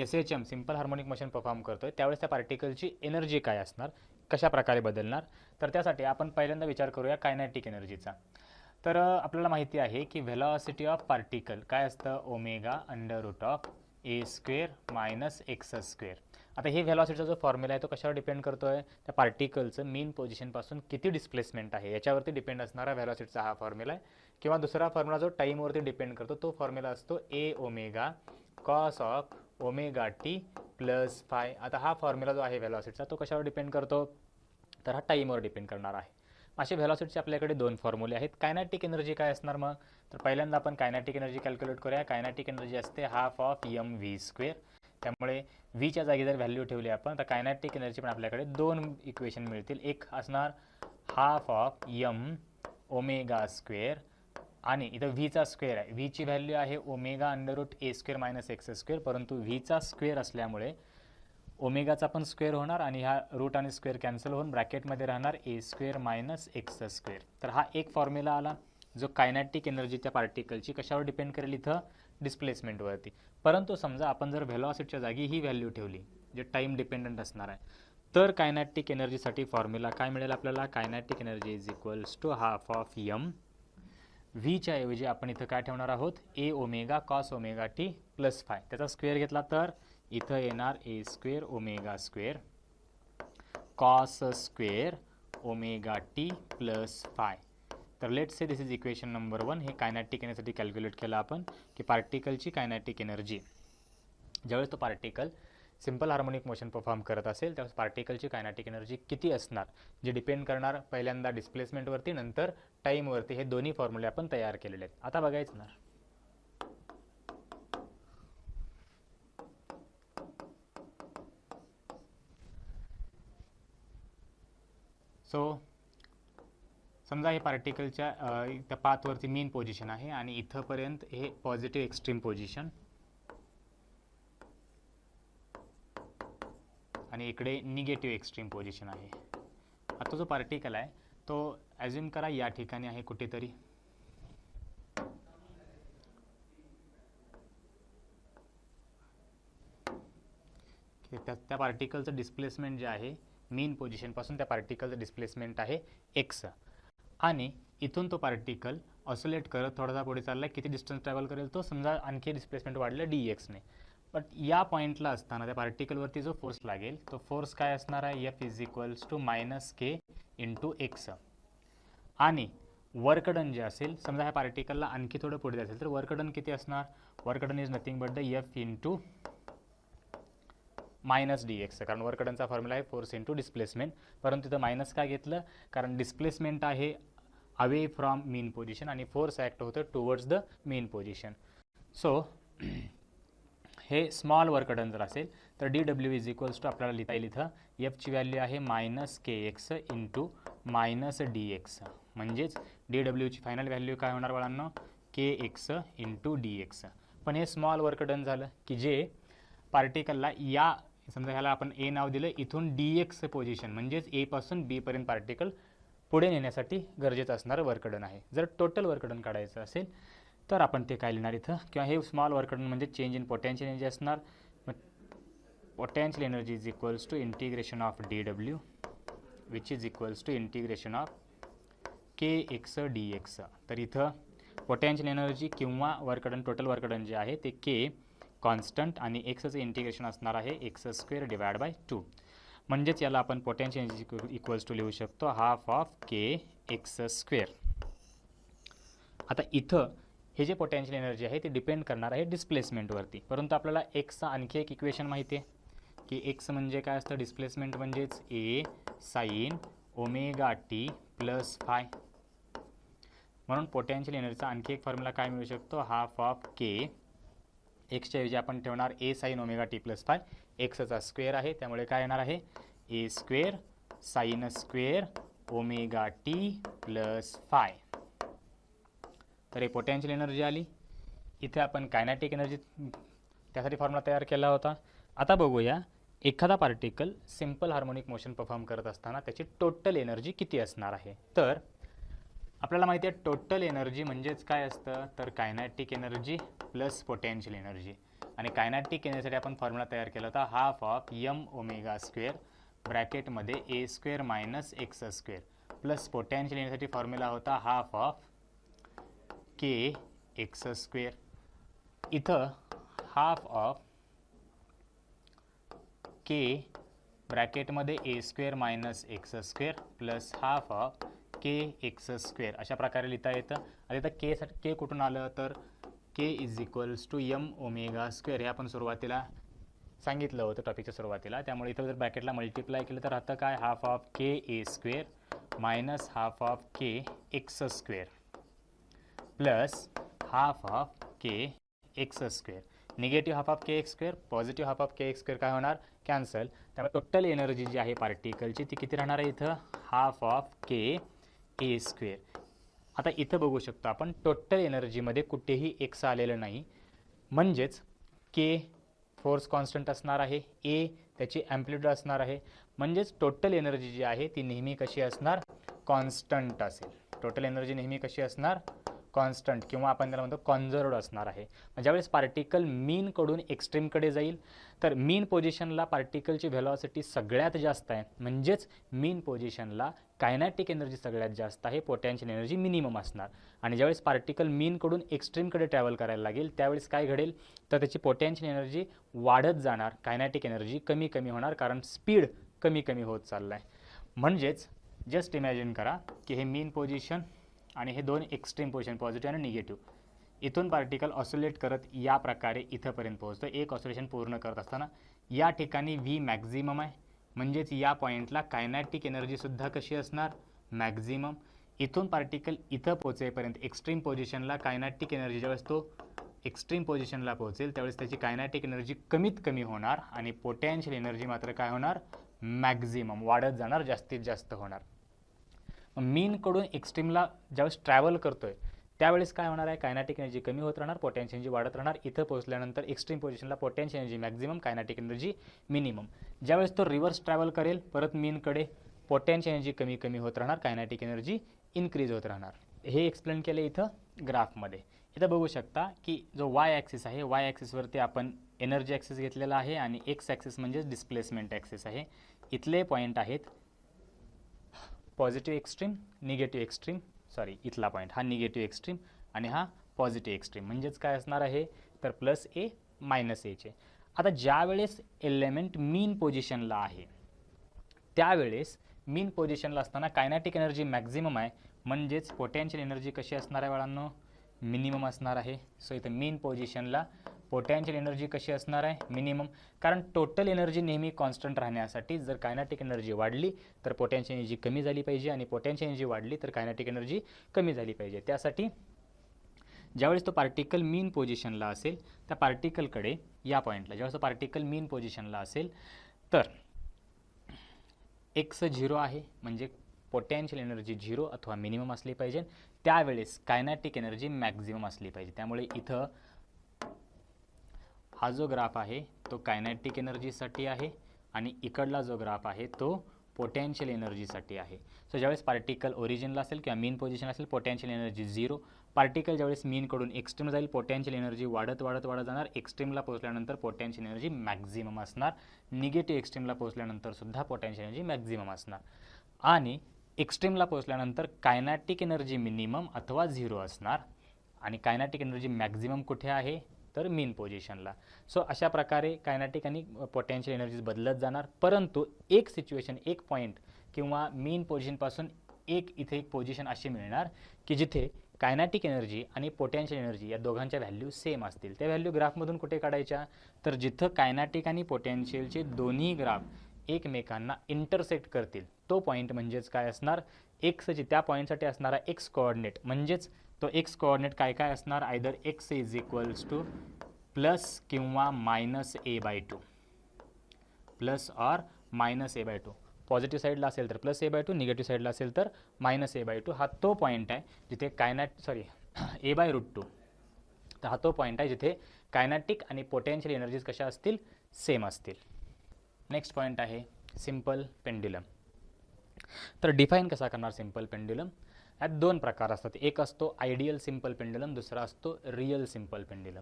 SHM simple harmonic motion perform करतोय त्यावेळेस त्या पार्टिकलची एनर्जी काय असणार, कशा प्रकारे बदलणार, तर त्यासाठी आपण पहिल्यांदा विचार करूया कायनेटिक एनर्जीचा. तर आपल्याला माहिती आहे की व्हेलॉसिटी ऑफ पार्टिकल काय असतं, omega under root of A square minus x square. आता हे व्हेलॉसिटीचा जो फॉर्म्युला आहे तो कशावर डिपेंड करतोय, त्या पार्टिकलचं मेन पोझिशनपासून किती डिस्प्लेसमेंट आहे याच्यावरती डिपेंड असणारा व्हेलॉसिटीचा हा फॉर्म्युला आहे. किंवा दुसरा फॉर्म्युला जो टाईमवरती डिपेंड करतो तो फॉर्म्युला असतो A omega cos of omega T plus phi. आता हा फॉर्म्युला जो आहे व्हेलॉसिटीचा तो कशावर डिपेंड करतो, तर हा टाईमवर डिपेंड करणार आहे. असे व्हेलॉसिटीचे आपल्याकडे दोन फॉर्म्युले आहेत. कायनेटिक एनर्जी काय असणार मग, तर पहिल्यांदा आपण कायनेटिक एनर्जी कॅल्क्युलेट करूया. कायनेटिक एनर्जी असते half of m v square. त्यामुळे व्हीच्या जागी जर व्हॅल्यू ठेवली आपण तर कायनेटिक एनर्जी पण आपल्याकडे दोन इक्वेशन मिळतील. एक असणार half of M omega square आणि इथं व्हीचा स्क्वेअर आहे, व्हीची व्हॅल्यू आहे omega under root a square minus x square. परंतु व्हीचा स्क्वेअर असल्यामुळे ओमेगाचा पण स्क्वेअर होणार आणि ह्या रूट आणि स्क्वेअर कॅन्सल होऊन ब्रॅकेटमध्ये राहणार ए स्क्वेअर मायनस एक्स स्क्वेअर. तर हा एक फॉर्म्युला आला जो कायनेटिक एनर्जी त्या पार्टिकलची कशावर डिपेंड करेल, इथं डिस्प्लेसमेंटवरती. परंतु समजा आपण जर व्हेलॉसिटीच्या जागी ही व्हॅल्यू ठेवली जे टाईम डिपेंडंट असणार आहे, तर कायनेटिक एनर्जीसाठी फॉर्म्युला काय मिळेल आपल्याला, kinetic energy is equals to half of M व्हीच्या ऐवजी आपण इथं काय ठेवणार आहोत, A omega cos omega T plus phi. त्याचा स्क्वेअर घेतला तर इथं येणार A square omega square cos square omega T plus phi. तर let's say this is equation number 1. हे कायनेटिक एनर्जीसाठी कॅल्क्युलेट केलं आपण की पार्टिकलची कायनेटिक एनर्जी, ज्यावेळेस तो particle simple harmonic motion perform करत असेल त्यावेळेस पार्टिकलची कायनेटिक एनर्जी किती असणार, जे डिपेंड करणार पहिल्यांदा डिस्प्लेसमेंटवरती नंतर टाईमवरती. हे दोन्ही फॉर्म्युले आपण तयार केलेले आहेत. आता बघायचं ना, सो समजा हे पार्टिकलच्या त्या पाथवरती मेन पोझिशन आहे आणि इथंपर्यंत हे पॉझिटिव्ह एक्स्ट्रीम पोझिशन आणि इकडे निगेटिव्ह एक्स्ट्रीम पोझिशन आहे. आता जो पार्टिकल आहे तो ॲज्युम करा या ठिकाणी आहे कुठेतरी, त्या पार्टिकलचं डिस्प्लेसमेंट जे आहे मेन पोझिशनपासून त्या पार्टिकलचं डिस्प्लेसमेंट आहे एक्स आणि इथून तो पार्टिकल ऑसिलेट करत थोडासा पुढे चालला, किती डिस्टन्स ट्रॅव्हल करेल तो, समजा आणखी डिस्प्लेसमेंट वाढलं डी एक्सने. बट या पॉईंटला असताना त्या पार्टिकलवरती जो फोर्स लागेल तो फोर्स काय असणार आहे, f is equals to -k into x. आणि वर्कडन जे असेल, समजा ह्या पार्टिकलला आणखी थोडं पुढे असेल तर वर्कडन किती असणार, work done is nothing but the F into -dx, कारण वर्कडनचा फॉर्म्युला आहे फोर्स इंटू डिस्प्लेसमेंट. परंतु तिथं मायनस काय घेतलं, कारण डिस्प्लेसमेंट आहे अवे फ्रॉम मीन पोझिशन आणि फोर्स ॲक्ट होतं towards the mean position. So हे स्मॉल वर्कडन जर असेल तर DW इज इक्वल्स टू आपल्याला लिहिता येईल इथं एफची व्हॅल्यू आहे -kx इंटू -dx. म्हणजेच DWची फायनल व्हॅल्यू काय होणार बाळांनो, kx इंटू dx. पण हे स्मॉल वर्कडन झालं की जे पार्टिकलला या, समजा ह्याला आपण ए नाव दिलं, इथून dx पोझिशन म्हणजेच ए पासून बी पर्यंत पार्टिकल पुढे नेण्यासाठी गरजेचं असणारं वर्कडन आहे. जर टोटल वर्कडन काढायचं असेल तर आपण ते काय लिहिणार इथं, किंवा हे स्मॉल वर्कडन म्हणजे चेंज इन पोटेन्शियल एनर्जी असणार. Potential energy is equals to integration of DW which is equals to integration of kx dx. तर इथं पोटेन्शियल एनर्जी किंवा वर्कडन, टोटल वर्कडन जे आहे ते k कॉन्स्टंट आणि एक्सचं इंटिग्रेशन असणार आहे x² डिवाइड बाय 2. म्हणजेच याला आपण पोटेन्शियल एनर्जी इक्वल्स टू लिहू शकतो हाफ ऑफ kx². आता इथं हे जे पोटेन्शियल एनर्जी आहे ते डिपेंड करणार आहे डिस्प्लेसमेंटवरती. परंतु आपल्याला एक्सचं आणखी एक इक्वेशन माहिती आहे की एक्स म्हणजे काय असतं, डिस्प्लेसमेंट म्हणजेच A sine omega T plus phi. म्हणून पोटेन्शियल एनर्जीचा आणखी एक फॉर्म्युला काय मिळू शकतो, हाफ ऑफ के, एक्सच्या ऐवजी आपण ठेवणार A sine omega T plus phi, एक्सचा स्क्वेअर आहे त्यामुळे काय येणार आहे A square sine square omega T plus phi. तर हे पोटेन्शियल एनर्जी आली. इथे आपण कायनेटिक एनर्जी त्यासाठी फॉर्म्युला तयार केला होता. आता बघूया एखादा particle simple harmonic motion perform करत असताना त्याची टोटल एनर्जी किती असणार आहे. तर आपल्याला माहिती आहे टोटल एनर्जी म्हणजेच काय असतं, तर kinetic energy plus potential energy. आणि कायनेटिक एनर्जीसाठी आपण फॉर्म्युला तयार केला होता half of M omega square ब्रॅकेटमध्ये A square minus x square plus potential एनर्जीसाठी फॉर्म्युला होता half of K X square. इथं हाफ ऑफ के ब्रॅकेटमध्ये A square minus x square plus half of K X square अशा प्रकारे लिहिता येतं. आता इथं के कुठून आलं, तर K is equals to M omega square हे आपण सुरुवातीला सांगितलं होतं टॉपिकच्या सुरुवातीला. त्यामुळे इथं जर ब्रॅकेटला मल्टिप्लाय केलं तर आता काय half of K A square minus half of K X square plus half of K X square. Negative half of K X square, positive half of K X square काय होणार, कॅन्सल. त्यामुळे total energy जी आहे पार्टिकलची ती किती राहणार आहे इथं, half of K A square. आता इथं बघू शकतो आपण टोटल एनर्जीमध्ये कुठेही एक्स आलेलं नाही, म्हणजेच के फोर्स कॉन्स्टंट असणार आहे, ए त्याची ॲम्प्लिट्यूड असणार आहे, म्हणजेच टोटल एनर्जी जी आहे ती नेहमी कशी असणार, कॉन्स्टंट असेल. टोटल एनर्जी नेहमी कशी असणार, कॉन्स्टंट किंवा आपण त्याला म्हणतो कॉन्झर्वड असणार आहे. ज्यावेळेस पार्टिकल मीनकडून एक्स्ट्रीमकडे जाईल तर मीन पोझिशनला पार्टिकलची व्हेलॉसिटी सगळ्यात जास्त आहे, म्हणजेच मीन पोझिशनला कायनेटिक एनर्जी सगळ्यात जास्त आहे, पोटेन्शियल एनर्जी मिनिमम असणार. आणि ज्यावेळेस पार्टिकल मीनकडून एक्स्ट्रीमकडे ट्रॅव्हल करायला लागेल त्यावेळेस काय घडेल, तर त्याची पोटेन्शियल एनर्जी वाढत जाणार, कायनेटिक एनर्जी कमी कमी होणार, कारण स्पीड कमी कमी होत चालला आहे. म्हणजेच जस्ट इमॅजिन करा की हे मीन पोझिशन आणि हे दोन एक्स्ट्रीम पोझिशन पॉझिटिव्ह आणि निगेटिव्ह, इथून पार्टिकल ऑसिलेट करत या प्रकारे इथंपर्यंत पोहोचतो. एक ऑसिलेशन पूर्ण करत असताना या ठिकाणी व्ही मॅक्झिमम आहे, म्हणजेच या पॉईंटला कायनेटिक एनर्जीसुद्धा कशी असणार, मॅक्झिमम. इथून पार्टिकल इथं पोहोचेपर्यंत एक्स्ट्रीम पोझिशनला कायनेटिक एनर्जी ज्यावेळेस तो एक्स्ट्रीम पोझिशनला पोहोचेल त्यावेळेस त्याची कायनेटिक एनर्जी कमीत कमी होणार आणि पोटेन्शियल एनर्जी मात्र काय होणार, मॅक्झिमम वाढत जाणार, जास्तीत जास्त होणार. मीनकडून एक्स्ट्रीमला ज्यावेळेस ट्रॅव्हल करतोय त्यावेळेस काय होणार आहे, कायनेटिक एनर्जी कमी होत राहणार, पोटेन्शियल एनर्जी वाढत राहणार. इथं पोहोचल्यानंतर एक्स्ट्रीम पोझिशनला potential energy maximum, kinetic energy minimum. ज्यावेळेस तो रिव्हर्स ट्रॅव्हल करेल परत मीनकडे, पोटेन्शियल एनर्जी कमी कमी होत राहणार, कायनेटिक एनर्जी इन्क्रीज होत राहणार. हे एक्सप्लेन केलं इथं ग्राफमध्ये. इथं बघू शकता की जो वाय ॲक्सिस आहे, वाय ॲक्सिसवरती आपण एनर्जी ॲक्सिस घेतलेला आहे आणि एक्स ॲक्सिस म्हणजेच डिस्प्लेसमेंट ॲक्सिस आहे. इथले पॉईंट आहेत positive extreme, negative extreme, sorry इथला पॉईंट हा निगेटिव्ह एक्स्ट्रीम आणि हा पॉझिटिव्ह एक्स्ट्रीम. म्हणजेच काय असणार आहे तर प्लस ए मायनस एचे. आता ज्या वेळेस एलिमेंट मीन पोझिशनला आहे त्यावेळेस मीन पोझिशनला असताना कायनेटिक एनर्जी मॅक्झिमम आहे, म्हणजेच पोटेन्शियल एनर्जी कशी असणार आहे बाळांनो, मिनिमम असणार आहे. सो इथं मीन पोझिशनला पोटेन्शियल एनर्जी कशी असणार आहे, मिनिमम. कारण टोटल एनर्जी नेहमी कॉन्स्टंट राहण्यासाठी जर कायनेटिक एनर्जी वाढली तर पोटेन्शियल एनर्जी कमी झाली पाहिजे आणि पोटेन्शियल एनर्जी वाढली तर कायनेटिक एनर्जी कमी झाली पाहिजे. त्यासाठी ज्यावेळेस तो पार्टिकल मीन पोझिशनला असेल त्या पार्टिकलकडे या पॉईंटला ज्यावेळेस तो पार्टिकल मीन पोझिशनला असेल तर एक्स 0 आहे म्हणजे पोटेन्शियल एनर्जी 0 अथवा मिनिमम असली पाहिजे. त्यावेळेस कायनेटिक एनर्जी मॅक्झिमम असली पाहिजे. त्यामुळे इथं हा जो ग्राफ आहे तो कायनेटिक एनर्जीसाठी आहे आणि इकडला जो ग्राफ आहे तो पोटेन्शियल एनर्जीसाठी आहे. सो ज्यावेळेस पार्टिकल ओरिजिनला असेल किंवा मीन पोझिशन असेल पोटेन्शियल एनर्जी 0. पार्टिकल ज्यावेळेस मीनकडून एक्स्ट्रीम जाईल पोटेन्शियल एनर्जी वाढत जाणार. एक्स्ट्रीमला पोहोचल्यानंतर पोटेन्शियल एनर्जी मॅक्झिमम असणार. निगेटिव्ह एक्स्ट्रीमला पोहोचल्यानंतर सुद्धा पोटेन्शियल एनर्जी मॅक्झिमम असणार. आणि एक्स्ट्रीमला पोहोचल्यानंतर कायनेटिक एनर्जी मिनिमम अथवा 0 असणार. आणि कायनेटिक एनर्जी मॅक्झिमम कुठे आहे तर मीन पोझिशनला. सो अशा प्रकारे कायनेटिक आणि पोटेन्शियल एनर्जीज बदलत जाणार. परंतु एक सिच्युएशन एक पॉईंट किंवा मीन पोझिशनपासून इथे एक पोझिशन अशी मिळणार की जिथे कायनेटिक एनर्जी आणि पोटेन्शियल एनर्जी या दोघांच्या व्हॅल्यू सेम असतील. त्या व्हॅल्यू ग्राफमधून कुठे काढायच्या तर जिथं कायनेटिक आणि पोटेन्शियलचे दोन्ही ग्राफ एकमेकांना इंटरसेक्ट करतील तो पॉईंट म्हणजेच काय असणार एक्सची त्या पॉईंटसाठी असणारा एक्स कोऑर्डिनेट. म्हणजेच तो एक्स कोऑर्डिनेट काय काय असणार either X is equals to plus किंवा minus a/2 plus or minus a/2. Positive साईडला असेल तर प्लस a/2 निगेटिव्ह साईडला असेल तर मायनस a/2. हा तो पॉईंट आहे जिथे a/√2. तर हा तो पॉईंट आहे जिथे कायनेटिक आणि पोटेन्शियल एनर्जीज कशा असतील सेम असतील. नेक्स्ट पॉईंट आहे सिंपल पेंड्युलम. तर डिफाईन कसा करणार सिंपल पेंड्युलम. यात दोन प्रकार असतात. एक असतो आयडियल सिंपल पेंड्युलम दुसरा असतो रिअल सिंपल पेंड्युलम.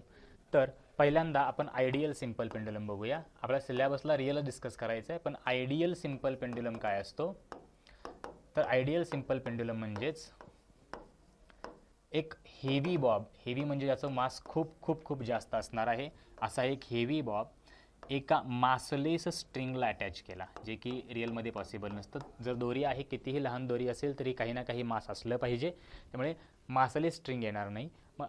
तर पहिल्यांदा आपण आयडियल सिंपल पेंड्युलम बघूया. आपल्या सिलेबसला रिअल डिस्कस करायचं आहे पण आयडियल सिंपल पेंड्युलम काय असतो तर आयडियल सिंपल पेंड्युलम म्हणजेच एक हेवी बॉब, हेवी म्हणजे ज्याचं मास खूप खूप खूप जास्त असणार आहे असा एक हेवी बॉब एका मासलेस स्ट्रिंगला अटॅच केला, जे की रिअलमध्ये पॉसिबल नसतं. जर दोरी आहे कितीही लहान दोरी असेल तरी काही ना काही मास असलं पाहिजे, त्यामुळे मासलेस स्ट्रिंग येणार नाही. मग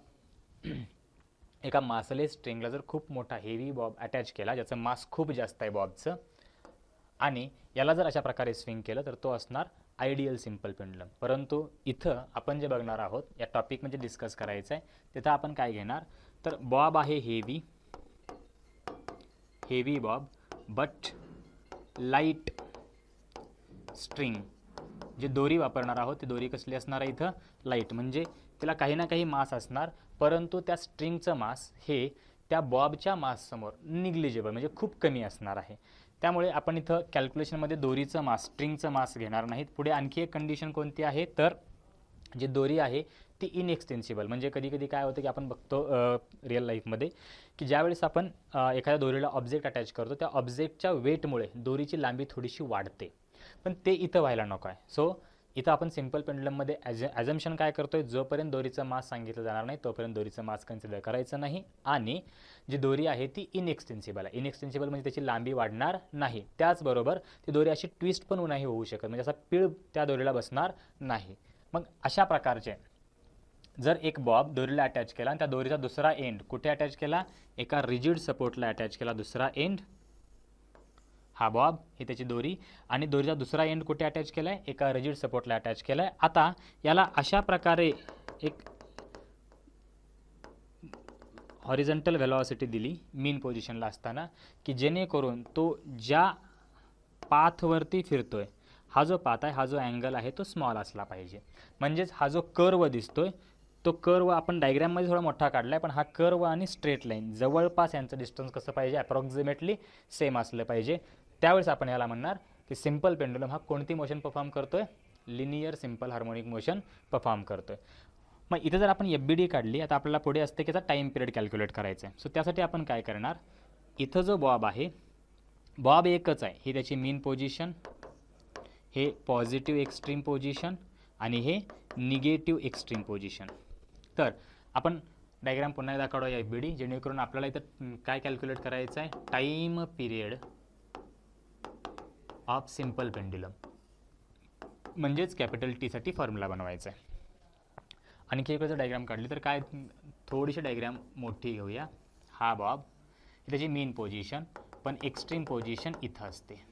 एका मासलेस स्ट्रिंगला जर खूप मोठा हेवी बॉब अटॅच केला ज्याचं मास खूप जास्त आहे बॉबचं आणि याला जर अशा प्रकारे स्विंग केलं तर तो असणार आयडियल सिंपल पेंडुलम. परंतु इथं आपण जे बघणार आहोत या टॉपिकमध्ये डिस्कस करायचं आहे तिथं आपण काय घेणार तर बॉब आहे heavy Bob but light string. जे दोरी वापरणार आहोत ती दोरी कसली असणार आहे इथं लाईट, म्हणजे तिला काही ना काही मास असणार परंतु त्या स्ट्रिंगचं मास हे त्या बॉबच्या माससमोर निग्लिजिबल म्हणजे खूप कमी असणार आहे. त्यामुळे आपण इथं कॅल्क्युलेशनमध्ये दोरीचं मास स्ट्रिंगचं मास घेणार नाहीत. पुढे आणखी एक कंडिशन कोणती आहे तर जी दोरी आहे ती इनएक्सटेन्सिबल. म्हणजे कधी कधी काय होतं की आपण बघतो रिअल लाईफमध्ये की ज्यावेळेस आपण एखाद्या दोरीला ऑब्जेक्ट अटॅच करतो त्या ऑब्जेक्टच्या वेटमुळे दोरीची लांबी थोडीशी वाढते, पण ते इथं व्हायला नको आहे. सो इथं आपण सिंपल पेंडुलममध्ये ॲझम्पशन काय करतोय जोपर्यंत दोरीचं मास सांगितलं जाणार नाही तोपर्यंत दोरीचं मास कन्सिडर करायचं नाही. आणि जी दोरी आहे ती इनएक्सटेन्सिबल आहे. इनएक्सटेन्सिबल म्हणजे त्याची लांबी वाढणार नाही. त्याचबरोबर ती दोरी अशी ट्विस्ट पण नाही होऊ शकत, म्हणजे असा पीळ त्या दोरीला बसणार नाही. मग अशा प्रकारचे जर एक बॉब दोरीला अटॅच केला आणि त्या दोरीचा दुसरा एंड कुठे अटॅच केला एका रिजिड सपोर्टला अटॅच केला, दुसरा एंड हा बॉब ही त्याची दोरी आणि दोरीचा दुसरा एंड कुठे अटॅच केला आहे एका रिजिड सपोर्टला अटॅच केला आहे. आता याला अशा प्रकारे एक हॉरिझॉन्टल व्हेलॉसिटी दिली मीन पोझिशनला असताना की जेणेकरून तो ज्या पाथवरती फिरतोय हा जो पाथ आहे हा जो अँगल आहे तो स्मॉल असला पाहिजे. म्हणजेच हा जो कर्व दिसतोय तो कर्व आपण डायग्राममध्ये थोडा मोठा काढला आहे पण हा कर्व आणि स्ट्रेट लाईन जवळपास यांचं डिस्टन्स कसं पाहिजे अप्रॉक्सिमेटली सेम असलं पाहिजे. त्यावेळेस आपण याला म्हणणार की सिंपल पेंडुलम हा कोणती मोशन परफॉर्म करतोय linear simple harmonic motion perform करतोय. मग इथे जर आपण FBD काढली आता आपल्याला पुढे असते की त्याचा टाईम पिरियड कॅल्क्युलेट करायचा आहे. सो त्यासाठी आपण काय करणार इथं जो बॉब आहे बॉब एकच आहे, ही त्याची मीन पोझिशन, हे पॉझिटिव्ह एक्स्ट्रीम पोझिशन आणि हे निगेटिव्ह एक्स्ट्रीम पोझिशन. तर आपण डायग्राम पुन्हा एकदा काढूया FBD, जेणेकरून आपल्याला इथं काय कॅल्क्युलेट करायचं आहे, time period of simple pendulum, म्हणजेच कॅपिटल T साठी फॉर्म्युला बनवायचा आहे. आणखी एक जर डायग्राम काढली तर काय, थोडीशी डायग्राम मोठी घेऊया. हा बॉब, त्याची मेन पोझिशन, पण एक्स्ट्रीम पोझिशन इथं असते.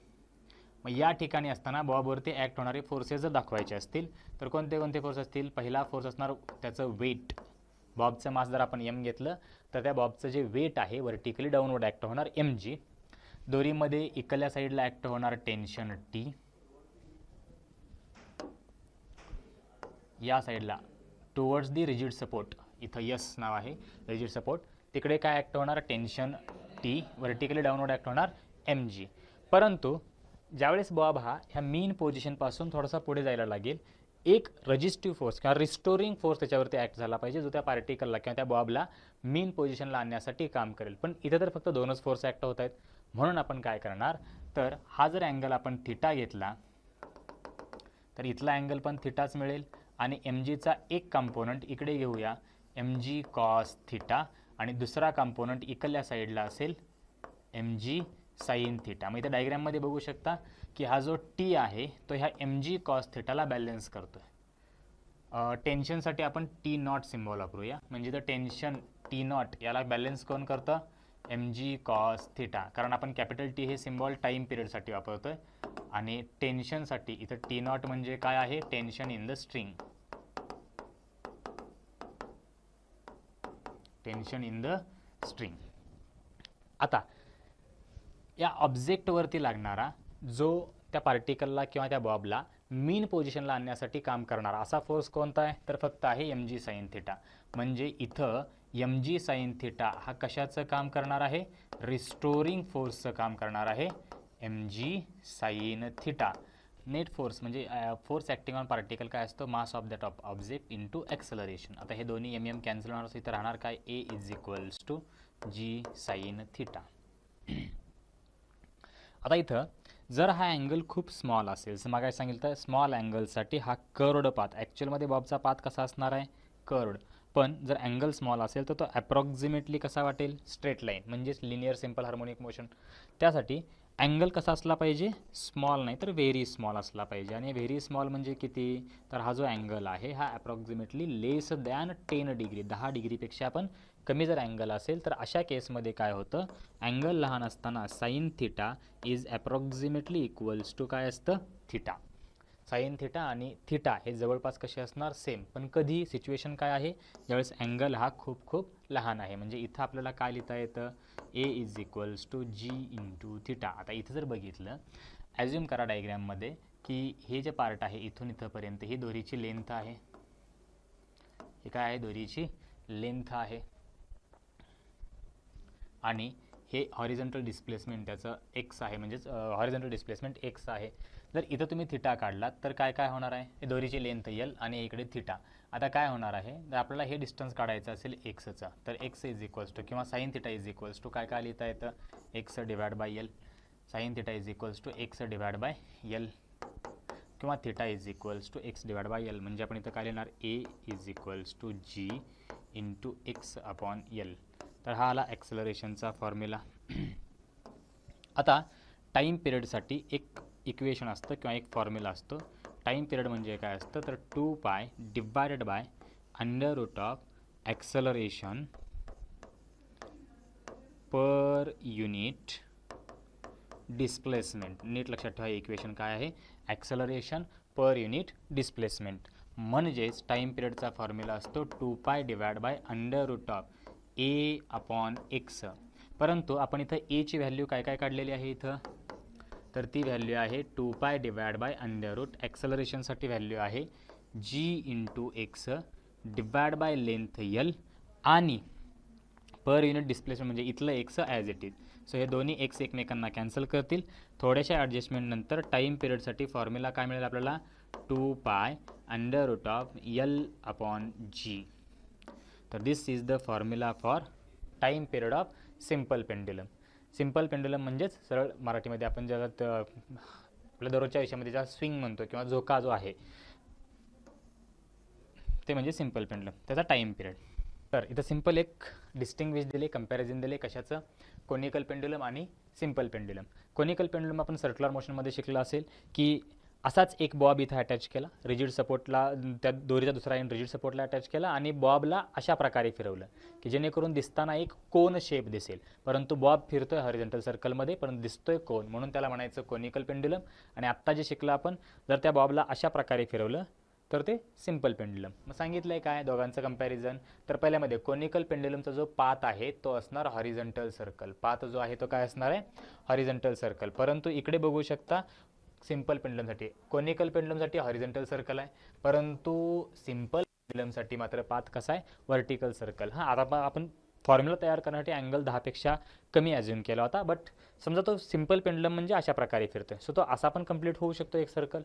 मग या ठिकाणी असताना बॉबवरती ॲक्ट होणारे फोर्सेस जर दाखवायचे असतील तर कोणते कोणते फोर्स असतील. पहिला फोर्स असणार त्याचं वेट. बॉबचं मास जर आपण M घेतलं तर त्या बॉबचं जे वेट आहे वर्टिकली डाऊनवर्ड ॲक्ट होणार mg. दोरीमध्ये इकडल्या साईडला ॲक्ट होणार टेन्शन T. या साईडला टुवर्ड्स दी रिजिड सपोर्ट, इथं यस नाव आहे रिजिड सपोर्ट, तिकडे काय ॲक्ट होणार tension T, vertically downward act होणार mg. परंतु ज्यावेळेस बॉब हा ह्या मेन पोझिशनपासून थोडासा पुढे जायला लागेल, एक रजिस्टिव्ह फोर्स किंवा रिस्टोरिंग फोर्स त्याच्यावरती ॲक्ट झाला पाहिजे, जो त्या पार्टिकलला किंवा त्या बॉबला मेन पोझिशनला आणण्यासाठी काम करेल. पण इथं तर फक्त दोनच फोर्स ॲक्ट होत आहेत. म्हणून आपण काय करणार, तर हा जर अँगल आपण थिटा घेतला तर इथला अँगल पण थिटाच मिळेल आणि mgचा एक कंपोनंट इकडे घेऊया mg कॉस थिटा आणि दुसरा कंपोनंट इकडल्या साईडला असेल mg साइन थिटा. मग इथे डायग्राममध्ये बघू शकता की हा जो T आहे तो ह्या mg कॉस थिटाला बॅलन्स करतोय. टेन्शनसाठी आपण T0 सिम्बॉल वापरूया, म्हणजे इथं टेन्शन T0 याला बॅलन्स कोण करतं, mg कॉस थिटा, कारण आपण कॅपिटल T हे सिम्बॉल टाईम पिरियडसाठी वापरतोय. आणि टेन्शनसाठी इथं T0 म्हणजे काय आहे, tension in the string, tension in the string. आता या ऑब्जेक्टवरती लागणारा जो त्या पार्टिकलला किंवा त्या बॉबला मेन पोझिशनला आणण्यासाठी काम करणारा असा फोर्स कोणता आहे, तर फक्त आहे mg साइन थिटा. म्हणजे इथं mg साइन थिटा हा कशाचं काम करणार आहे, रिस्टोरिंग फोर्सचं काम करणार आहे mg sine theta. Net force म्हणजे फोर्स ॲक्टिंग ऑन पार्टिकल काय असतो, mass of that object into acceleration. आता हे दोन्ही mm कॅन्सल होणार, असं इथं राहणार काय, A is equals to g sine theta. आता इथं जर हा अँगल खूप स्मॉल असेल, तर मागे सांगितलं तर स्मॉल अँगलसाठी हा कर्वड पाथ, ॲक्च्युअलमध्ये बॉबचा पाथ कसा असणार आहे, कर्वड. पण जर अँगल स्मॉल असेल तर तो अप्रॉक्सिमेटली कसा वाटेल, स्ट्रेट लाईन, म्हणजेच लिनियर सिम्पल हार्मोनिक मोशन. त्यासाठी अँगल कसा असला पाहिजे, स्मॉल नाही तर व्हेरी स्मॉल असला पाहिजे. आणि व्हेरी स्मॉल म्हणजे किती, तर हा जो अँगल आहे हा अप्रॉक्सिमेटली लेस दॅन 10 डिग्री, 10 डिग्रीपेक्षा पण कमी जर अँगल असेल तर अशा केसमध्ये काय होतं, अँगल लहान असताना sine theta is approximately equals to काय असतं, थिटा. साइन थिटा आणि थिटा हे जवळपास कसे असणार, सेम. पण कधी सिच्युएशन काय आहे, ज्यावेळेस अँगल हा खूप खूप लहान आहे. म्हणजे इथं आपल्याला काय लिहिता येतं, A is equals to g into theta. आता इथं जर बघितलं, ॲज्युम करा डायग्राममध्ये की हे जे पार्ट आहे इथून इथंपर्यंत ही दोरीची लेंथ आहे, हे काय आहे, दोरीची लेंथ आहे. आणि हे हॉरिझॉन्टल डिस्प्लेसमेंट त्याचं x आहे, म्हणजेच हॉरिझॉन्टल डिस्प्लेसमेंट x आहे. जर इथं तुम्ही थिटा काढलात तर काय काय होणार आहे, हे दोरीची लेंथ L आणि इकडे थिटा. आता काय होणार आहे, जर आपल्याला हे डिस्टन्स काढायचं असेल एक्सचा, तर x इज इक्वल्स टू किंवा sine theta is equals to काय काय लिहिता येतं, x divide by L. Sine theta is equals to x divide by L किंवा theta is equals to x divide by L. म्हणजे आपण इथं काय लिहिणार, A is equals to g into x upon L. तर हा आला ॲक्सलरेशनचा फॉर्म्युला. आता टाईम पिरियडसाठी एक इक्वेशन असतं किंवा एक फॉर्म्युला असतो. टाईम पिरियड म्हणजे काय असतं, तर 2π divided by under root of acceleration per unit displacement. नीट लक्षात ठेवा इक्वेशन काय आहे, ॲक्सलरेशन पर युनिट डिस्प्लेसमेंट. म्हणजेच टाईम पिरियडचा फॉर्म्युला असतो 2π divide by under root of A upon x. परंतु आपण इथं A ची व्हॅल्यू काय काय काढलेली आहे इथं, तर ती व्हॅल्यू आहे 2π डिवाइड बाय अंडर रूट. ॲक्सलरेशनसाठी व्हॅल्यू आहे g into X divide by length L आणि पर युनिट डिस्प्लेसमेंट म्हणजे इथलं x as it is. So हे दोन्ही x एकमेकांना कॅन्सल करतील. थोड्याशा ॲडजस्टमेंट नंतर टाईम पिरियडसाठी फॉर्म्युला काय मिळेल आपल्याला, 2π under root of L upon g. तर this is the formula for time period of simple pendulum. Simple pendulum म्हणजेच सरळ मराठीमध्ये आपण जगात आपल्या दररोजच्या आयुष्यामध्ये ज्या स्विंग म्हणतो किंवा झोका जो आहे ते म्हणजे सिम्पल पेंड्युलम, त्याचा टाईम पिरियड. तर इथं सिंपल एक डिस्टिंग्विश दिले, कंपॅरिझन दिले कशाचं, कोनिकल पेंड्युलम आणि सिंपल पेंड्युलम. कोनिकल पेंड्युलम आपण सर्क्युलर मोशनमध्ये शिकलं असेल की असाच एक बॉब इथं अटॅच केला, रिजिड सपोर्टला, त्या दोरीचा दुसरा एंड रिजिड सपोर्टला अटॅच केला आणि बॉबला अशा प्रकारे फिरवलं की जेणेकरून दिसताना एक कोन शेप दिसेल, परंतु बॉब फिरतोय हॉरिझॉन्टल सर्कलमध्ये परंतु दिसतोय कोन, म्हणून त्याला म्हणायचं कोनिकल पेंड्युलम. आणि आत्ता जे शिकलं आपण, जर त्या बॉबला अशा प्रकारे फिरवलं तर ते सिंपल पेंड्युलम. मग सांगितलंय काय दोघांचं कंपॅरिझन. तर पहिल्यामध्ये कोनिकल पेंड्युलमचा जो पाथ आहे तो असणार हॉरिझॉन्टल सर्कल. पाथ जो आहे तो काय असणार आहे, हॉरिझॉन्टल सर्कल. परंतु इकडे बघू शकता सिंपल पेंड्युलमसाठी, कोनिकल पेंड्युलमसाठी हॉरिझॉन्टल सर्कल आहे, परंतु सिंपल पेंड्युलमसाठी मात्र पाथ कसा आहे, व्हर्टिकल सर्कल. हां, आता आपण फॉर्म्युला तयार करण्यासाठी अँगल 10पेक्षा कमी ॲज्युम केला होता, बट समजा तो सिंपल पेंड्युलम म्हणजे अशा प्रकारे फिरतोय, सो तो असा पण कंप्लीट होऊ शकतो एक सर्कल.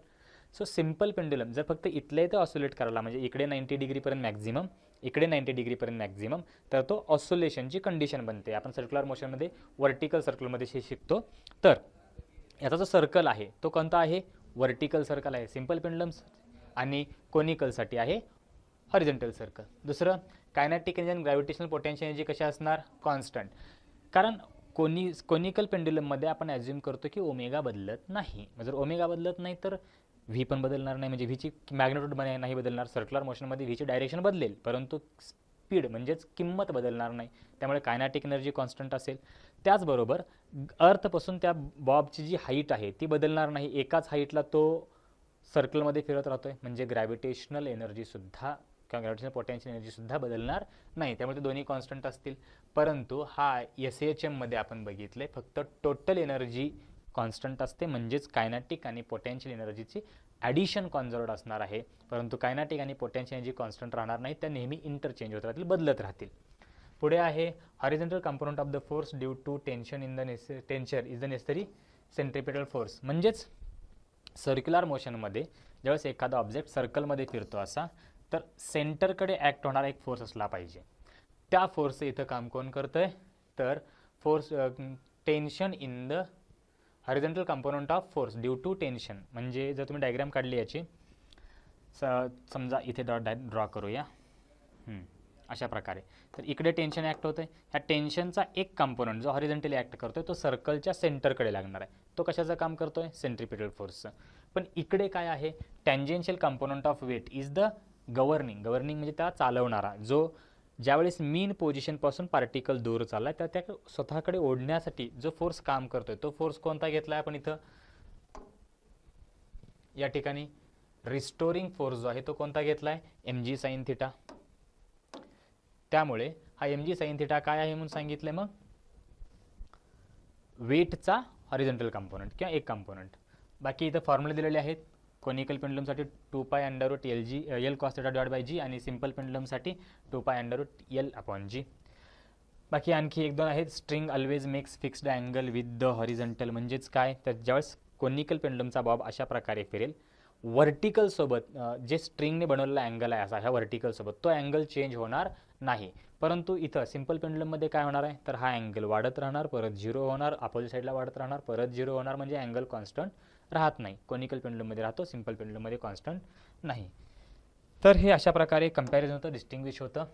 सो सिंपल पेंड्युलम जर फक्त इथल्या इथं ऑसोलेट करायला, म्हणजे इकडे 90 डिग्रीपर्यंत मॅक्झिमम, इकडे 90 डिग्रीपर्यंत मॅक्झिमम, तर तो ऑसोलेशनची कंडिशन बनते. आपण सर्क्युलर मोशनमध्ये व्हर्टिकल सर्कलमध्ये हे शिकतो. तर याचा जो सर्कल आहे तो कोणता आहे, व्हर्टिकल सर्कल आहे सिंपल पेंड्युलम्स, आणि कोनिकलसाठी आहे हॉरिझॉन्टल सर्कल. दुसरं, कायनेटिक एनर्जी आणि ग्रॅव्हिटेशनल पोटेन्शियल एनर्जी कशा असणार, कॉन्स्टंट. कारण कोनिकल पेंड्युलममध्ये आपण ॲज्युम करतो की ओमेगा बदलत नाही. जर ओमेगा बदलत नाही तर व्ही पण बदलणार नाही, म्हणजे व्हीची मॅग्नेट्यूड नाही बदलणार. सर्क्युलर मोशनमध्ये व्हीची डायरेक्शन बदलेल परंतु स्पीड म्हणजेच किंमत बदलणार नाही, त्यामुळे कायनेटिक एनर्जी कॉन्स्टंट असेल. त्याचबरोबर अर्थपासून त्या बॉबची जी हाईट आहे ती बदलणार नाही, एकाच हाईटला तो सर्कलमध्ये फिरत राहतोय, म्हणजे ग्रॅव्हिटेशनल एनर्जीसुद्धा किंवा ग्रॅव्हिटेशनल पोटेन्शियल एनर्जीसुद्धा बदलणार नाही, त्यामुळे ते दोन्ही कॉन्स्टंट असतील. परंतु हा SHMमध्ये आपण बघितले फक्त टोटल एनर्जी कॉन्स्टंट असते, म्हणजेच कायनेटिक आणि पोटेन्शियल एनर्जीची ॲडिशन कॉन्झर्व्ड असणार आहे, परंतु कायनेटिक आणि पोटेन्शियल एनर्जी कॉन्स्टंट राहणार नाही, त्या नेहमी इंटरचेंज होत राहतील, बदलत राहतील. पुढे आहे horizontal component of the force due to tension in the tension is the necessary centripetal force. म्हणजेच सर्क्युलर मोशनमध्ये ज्यावेळेस एखादा ऑब्जेक्ट सर्कलमध्ये फिरतो असा, तर सेंटरकडे ॲक्ट होणारा एक फोर्स असला पाहिजे. त्या फोर्सचं इथं काम कोण करतंय, तर force tension in the horizontal component of force due to tension. म्हणजे जर तुम्ही डायग्राम काढली याची, समजा इथे ड्रॉ करूया अशा प्रकारे, तर इकडे टेन्शन ॲक्ट होतं आहे, ह्या टेन्शनचा एक कंपोनंट जो हॉरिझॉन्टली ॲक्ट करतोय तो सर्कलच्या सेंटरकडे लागणार आहे, तो कशाचं काम करतोय, सेंट्रिपेटल फोर्सचं. पण इकडे काय आहे, tangential component of weight is the governing म्हणजे त्या चालवणारा, जो ज्यावेळेस मीन पोझिशनपासून पार्टिकल दूर चालला तर त्या स्वतःकडे ओढण्यासाठी जो फोर्स काम करतोय तो फोर्स कोणता घेतला आहे आपण इथं या ठिकाणी, रिस्टोरिंग फोर्स जो आहे तो कोणता घेतला आहे, mg sin थिटा. त्यामुळे हा mg sin थिटा काय आहे म्हणून सांगितलंय, मग वेटचा हॉरिझॉन्टल कंपोनंट किंवा एक कंपोनंट. बाकी इथं फॉर्म्युले दिलेले आहेत. कोनिकल पेंडुलमसाठी 2π√LG L cos θ divide by G आणि सिंपल पेंडुलमसाठी 2π√L/G. बाकी आणखी एक दोन आहेत. String always makes fixed angle with the horizontal. म्हणजेच काय, तर ज्यावेळेस कोनिकल पेंडुलमचा बॉब अशा प्रकारे फिरेल, व्हर्टिकल सोबत जे स्ट्रिंगने बनवलेला अँगल आहे असा ह्या व्हर्टिकल सोबत तो अँगल चेंज होणार नाही. परंतु इथं सिंपल पेंडुलममध्ये काय होणार आहे, तर हा अँगल वाढत राहणार, परत 0 होणार, अपोजिट साईडला वाढत राहणार, परत 0 होणार, म्हणजे अँगल कॉन्स्टंट राहत नाही. कोनिकल पेंडुलममध्ये राहतो, सिंपल पेंडुलममध्ये कॉन्स्टंट नाही. तर हे अशा प्रकारे कंपॅरिझन होतं, डिस्टिंग्विश होतं.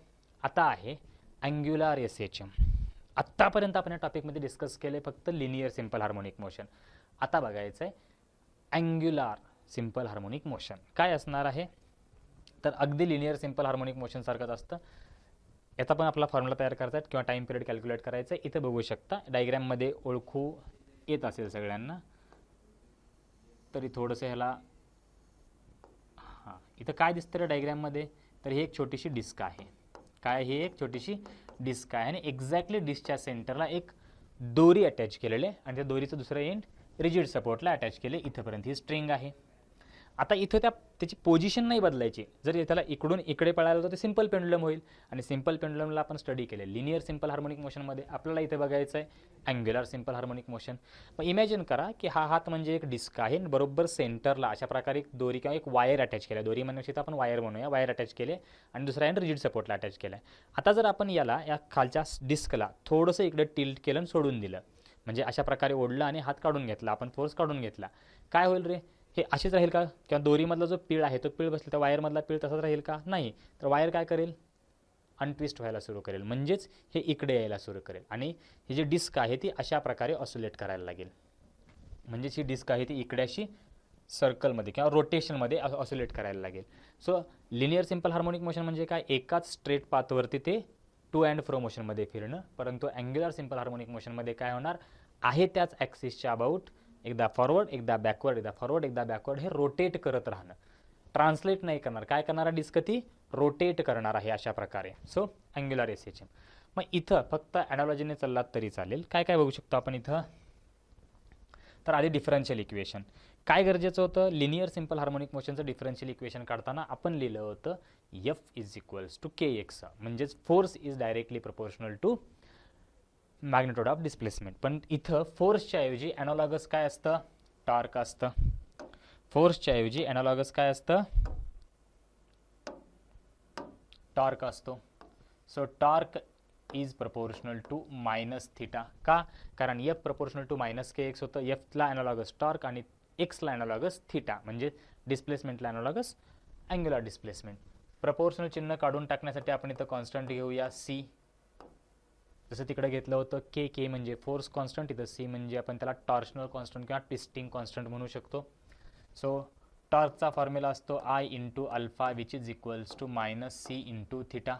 आता आहे अँग्युलर SHM. आत्तापर्यंत आपण या टॉपिकमध्ये डिस्कस केले फक्त लिनियर सिंपल हार्मोनिक मोशन. आता बघायचं आहे अँग्युलर सिंपल हार्मोनिक मोशन काय असणार आहे. तर अगदी लिनियर सिंपल हार्मोनिक मोशन सारखंच असतं. याचा पण आपला फॉर्म्युला तयार करायचा आहे किंवा टाईम पिरियड कॅल्क्युलेट करायचं आहे. इथं बघू शकता डायग्रॅममध्ये ओळखू येत असेल सगळ्यांना, तरी थोडंसं ह्याला इथं काय दिसतं रे डायग्रॅममध्ये, तर ही एक छोटीशी डिस्क आहे. काय, ही एक छोटीशी डिस्क आहे आणि एक्झॅक्टली डिस्कच्या सेंटरला एक दोरी अटॅच केलेली आहे आणि त्या दोरीचं दुसरं एंड रिजिड सपोर्टला अटॅच केले. इथंपर्यंत ही स्ट्रिंग आहे. आता इथं त्याची पोझिशन नाही बदलायची. जर त्याला इकडून इकडे पळायला तर ते सिंपल पेंडुलम होईल आणि सिंपल पेंडुलमला आपण स्टडी केले लिनियर सिंपल हार्मोनिक मोशनमध्ये. आपल्याला इथे बघायचं आहे अँग्युलर सिंपल हार्मोनिक मोशन. मग इमॅजिन करा की हा हात म्हणजे एक डिस्क आहे, बरोबर सेंटरला अशा प्रकारे एक दोरी किंवा एक वायर अटॅच केला. दोरी म्हणण्यापेक्षा आपण वायर म्हणूया, वायर अटॅच केले आणि दुसरा एंड रिजिड सपोर्टला अटॅच केला. आता जर आपण याला या खालच्या डिस्कला थोडंसं इकडे टिल्ट केलं आणि सोडून दिलं, म्हणजे अशा प्रकारे ओढलं आणि हात काढून घेतला, आपण फोर्स काढून घेतला, काय होईल रे, हे अशीच राहील का, किंवा दोरीमधला जो पीळ आहे तो पीळ बसला तर वायरमधला पीळ तसाच राहील का, नाही. तर वायर काय करेल, अनट्विस्ट व्हायला सुरू करेल, म्हणजेच हे इकडे यायला सुरू करेल आणि ही जी डिस्क आहे ती अशा प्रकारे ऑसिलेट करायला लागेल. म्हणजेच ही डिस्क आहे ती इकडे अशी सर्कलमध्ये किंवा रोटेशनमध्ये ऑसिलेट करायला लागेल. So linear simple harmonic motion म्हणजे काय, एकाच स्ट्रेट पाथवरती ते टू अँड फ्रो मोशनमध्ये फिरणं. परंतु अँग्युलर सिम्पल हार्मोनिक मोशनमध्ये काय होणार आहे, त्याच ॲक्सिसच्या अबाउट एकदा फॉरवर्ड एकदा बॅकवर्ड एकदा फॉरवर्ड एकदा बॅकवर्ड हे रोटेट करत राहणं. ट्रान्सलेट नाही करणार, काय करणार डिस्क ती रोटेट करणार आहे अशा प्रकारे. So angular SHM. मग इथं फक्त ॲनालॉजीने चाललात तरी चालेल. काय काय बघू शकतो आपण इथं, तर आधी डिफरन्शियल इक्वेशन. काय गरजेचं होतं, लिनियर सिम्पल हार्मोनिक मोशनचं डिफरन्शियल इक्वेशन काढताना आपण लिहिलं होतं F is equals to K X, म्हणजेच force is directly proportional to magnitude of displacement. पण इथं फोर्सच्या ऐवजी ॲनालॉगस काय असतं, टॉर्क असतं. फोर्सच्या ऐवजी ॲनालॉगस काय असतं, टॉर्क असतो. So torque is proportional to minus theta. का, कारण f proportional to minus k x होतं. एफला ॲनालॉगस टॉर्क आणि एक्सला ॲनालॉगस थिटा, म्हणजे डिस्प्लेसमेंटला ॲनालॉगस अँग्युलर डिस्प्लेसमेंट. प्रपोर्शनल चिन्ह काढून टाकण्यासाठी आपण इथं कॉन्स्टंट घेऊया सी, जसं तिकडे घेतलं होतं के. के म्हणजे फोर्स कॉन्स्टंट, इथं सी म्हणजे आपण त्याला टॉर्शनल कॉन्स्टंट किंवा ट्विस्टिंग कॉन्स्टंट म्हणू शकतो. सो टॉर्कचा फॉर्म्युला असतो I into alpha which is equals to minus C into theta.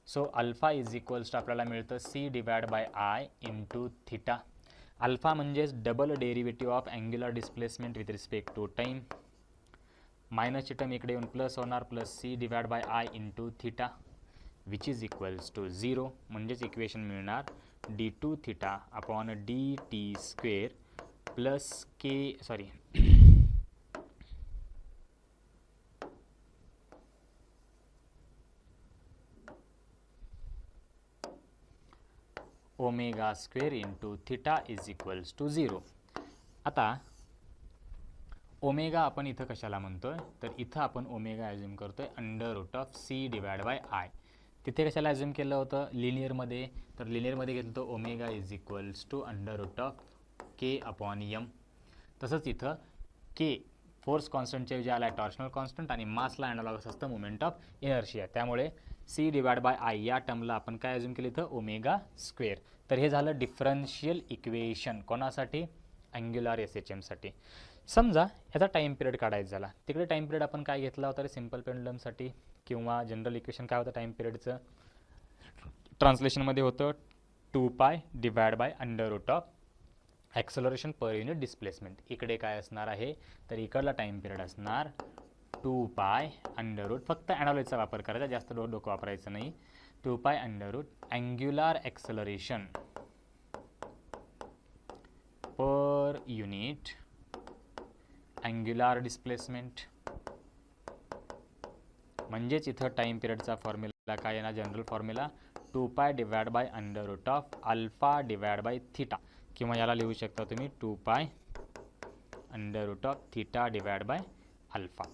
So alpha is equals to आपल्याला मिळतं C divide by I into theta. Alpha म्हणजेच double derivative of angular displacement with respect to time. मायनसची term इकडे येऊन plus होणार, plus C divide by I into theta which is equals to 0. म्हणजेच equation मिळणार d two theta upon d t square plus k omega square into theta is equals to 0. आता omega आपण इथं कशाला म्हणतोय, तर इथं आपण ओमेगा ॲझ्युम करतोय under root of c divide by I. तिथे कशाला ॲझ्युम केलं होतं लिनियरमध्ये, तर लिनियरमध्ये घेतलं होतं omega is equals to under root of k upon m. तसंच इथं के फोर्स कॉन्स्टंटच्या ऐवजी आला टॉर्शनल कॉन्स्टंट आणि मासला ॲनालॉगस असतं मोमेंट ऑफ इनर्शिया. त्यामुळे सी डिवाइड बाय आय या टर्मला आपण काय ॲझ्युम केलं इथं ओमेगा स्क्वेअर. तर हे झालं डिफरन्शियल इक्वेशन कोणासाठी, अँग्युलर एसएचएमसाठी. समजा याचा टाईम पिरियड काढायचा झाला, तिकडे टाईम पिरियड आपण काय घेतला होता रे सिम्पल पेंडुलमसाठी, किंवा जनरल इक्वेशन काय होतं टाईम पिरियडचं, ट्रान्सलेशनमध्ये होतं 2π divide by under root of acceleration per unit displacement. इकडे काय असणार आहे, तर इकडला टाईम पिरियड असणार 2π अंडर रूट, फक्त ॲनालॉजीचा वापर करायचा, जास्त डोकं वापरायचं नाही. 2π under root angular acceleration per unit angular displacement. म्हणजेच इथं टाईम पिरियडचा फॉर्म्युला काय येणार, general formula 2π divide by under root of alpha divide by theta, किंवा याला लिहू शकता तुम्ही 2π under root of theta divide by alpha.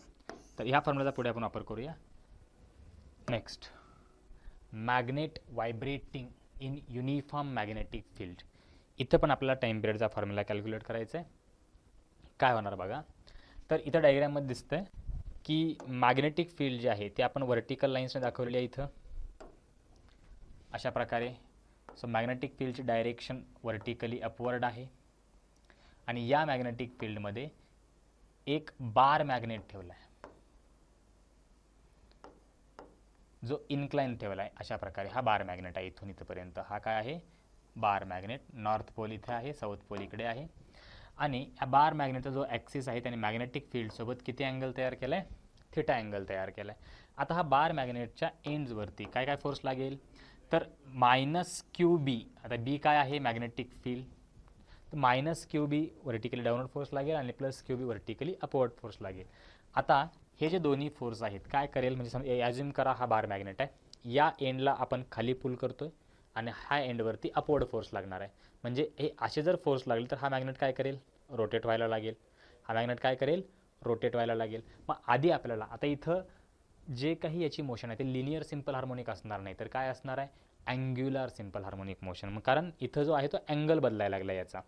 तर ह्या फॉर्म्युलाचा पुढे आपण वापर करूया. Next, magnet vibrating in uniform magnetic field. इथं पण आपल्याला टाईम पिरियडचा फॉर्म्युला कॅल्क्युलेट करायचा आहे. काय होणार बघा, तर इथं डायग्राममध्ये दिसतंय की मॅग्नेटिक फील्ड जे आहे ते आपण व्हर्टिकल लाईन्सने दाखवलेली आहे इथं अशा प्रकारे. सो मॅग्नेटिक फील्डची डायरेक्शन व्हर्टिकली अपवर्ड आहे आणि या मॅग्नेटिक फील्डमध्ये एक बार मॅग्नेट ठेवला आहे जो इन्क्लाइन ठेवला आहे अशा प्रकारे. हा बार मॅग्नेट आहे इथून इथपर्यंत. हा काय आहे, बार मॅग्नेट. नॉर्थ पोल इथे आहे, साऊथ पोल इकडे आहे. आणि या बार मॅग्नेटचा जो ॲक्सिस आहे त्याने मॅग्नेटिक फील्डसोबत किती अँगल तयार केला आहे, थिटा अँगल तयार केला आहे. आता हा बार मॅग्नेटच्या एंड्सवरती काय काय फोर्स लागेल, तर -QB. आता बी काय आहे मॅग्नेटिक फील्ड, तर -QB व्हर्टिकली डाऊनवर्ड फोर्स लागेल आणि +QB व्हर्टिकली अपवर्ड फोर्स लागेल. आता हे जे दोन्ही फोर्स आहेत काय करेल, म्हणजे समजा ॲझ्युम करा हा बार मॅग्नेट आहे, या एंडला आपण खाली पुल करतोय आणि हा एंडवरती अपवर्ड फोर्स लागणार आहे. म्हणजे हे असे जर फोर्स लागले तर हा मॅग्नेट काय करेल, रोटेट व्हायला लागेल. हा मॅग्नेट काय करेल, रोटेट व्हायला लागेल. मग आधी आपल्याला आता इथं जे काही याची मोशन आहे ते लिनियर सिम्पल हार्मोनिक असणार नाही, तर काय असणार आहे, अँग्युलर सिम्पल हार्मोनिक मोशन. मग कारण इथं जो आहे तो अँगल बदलायला लागला याचा.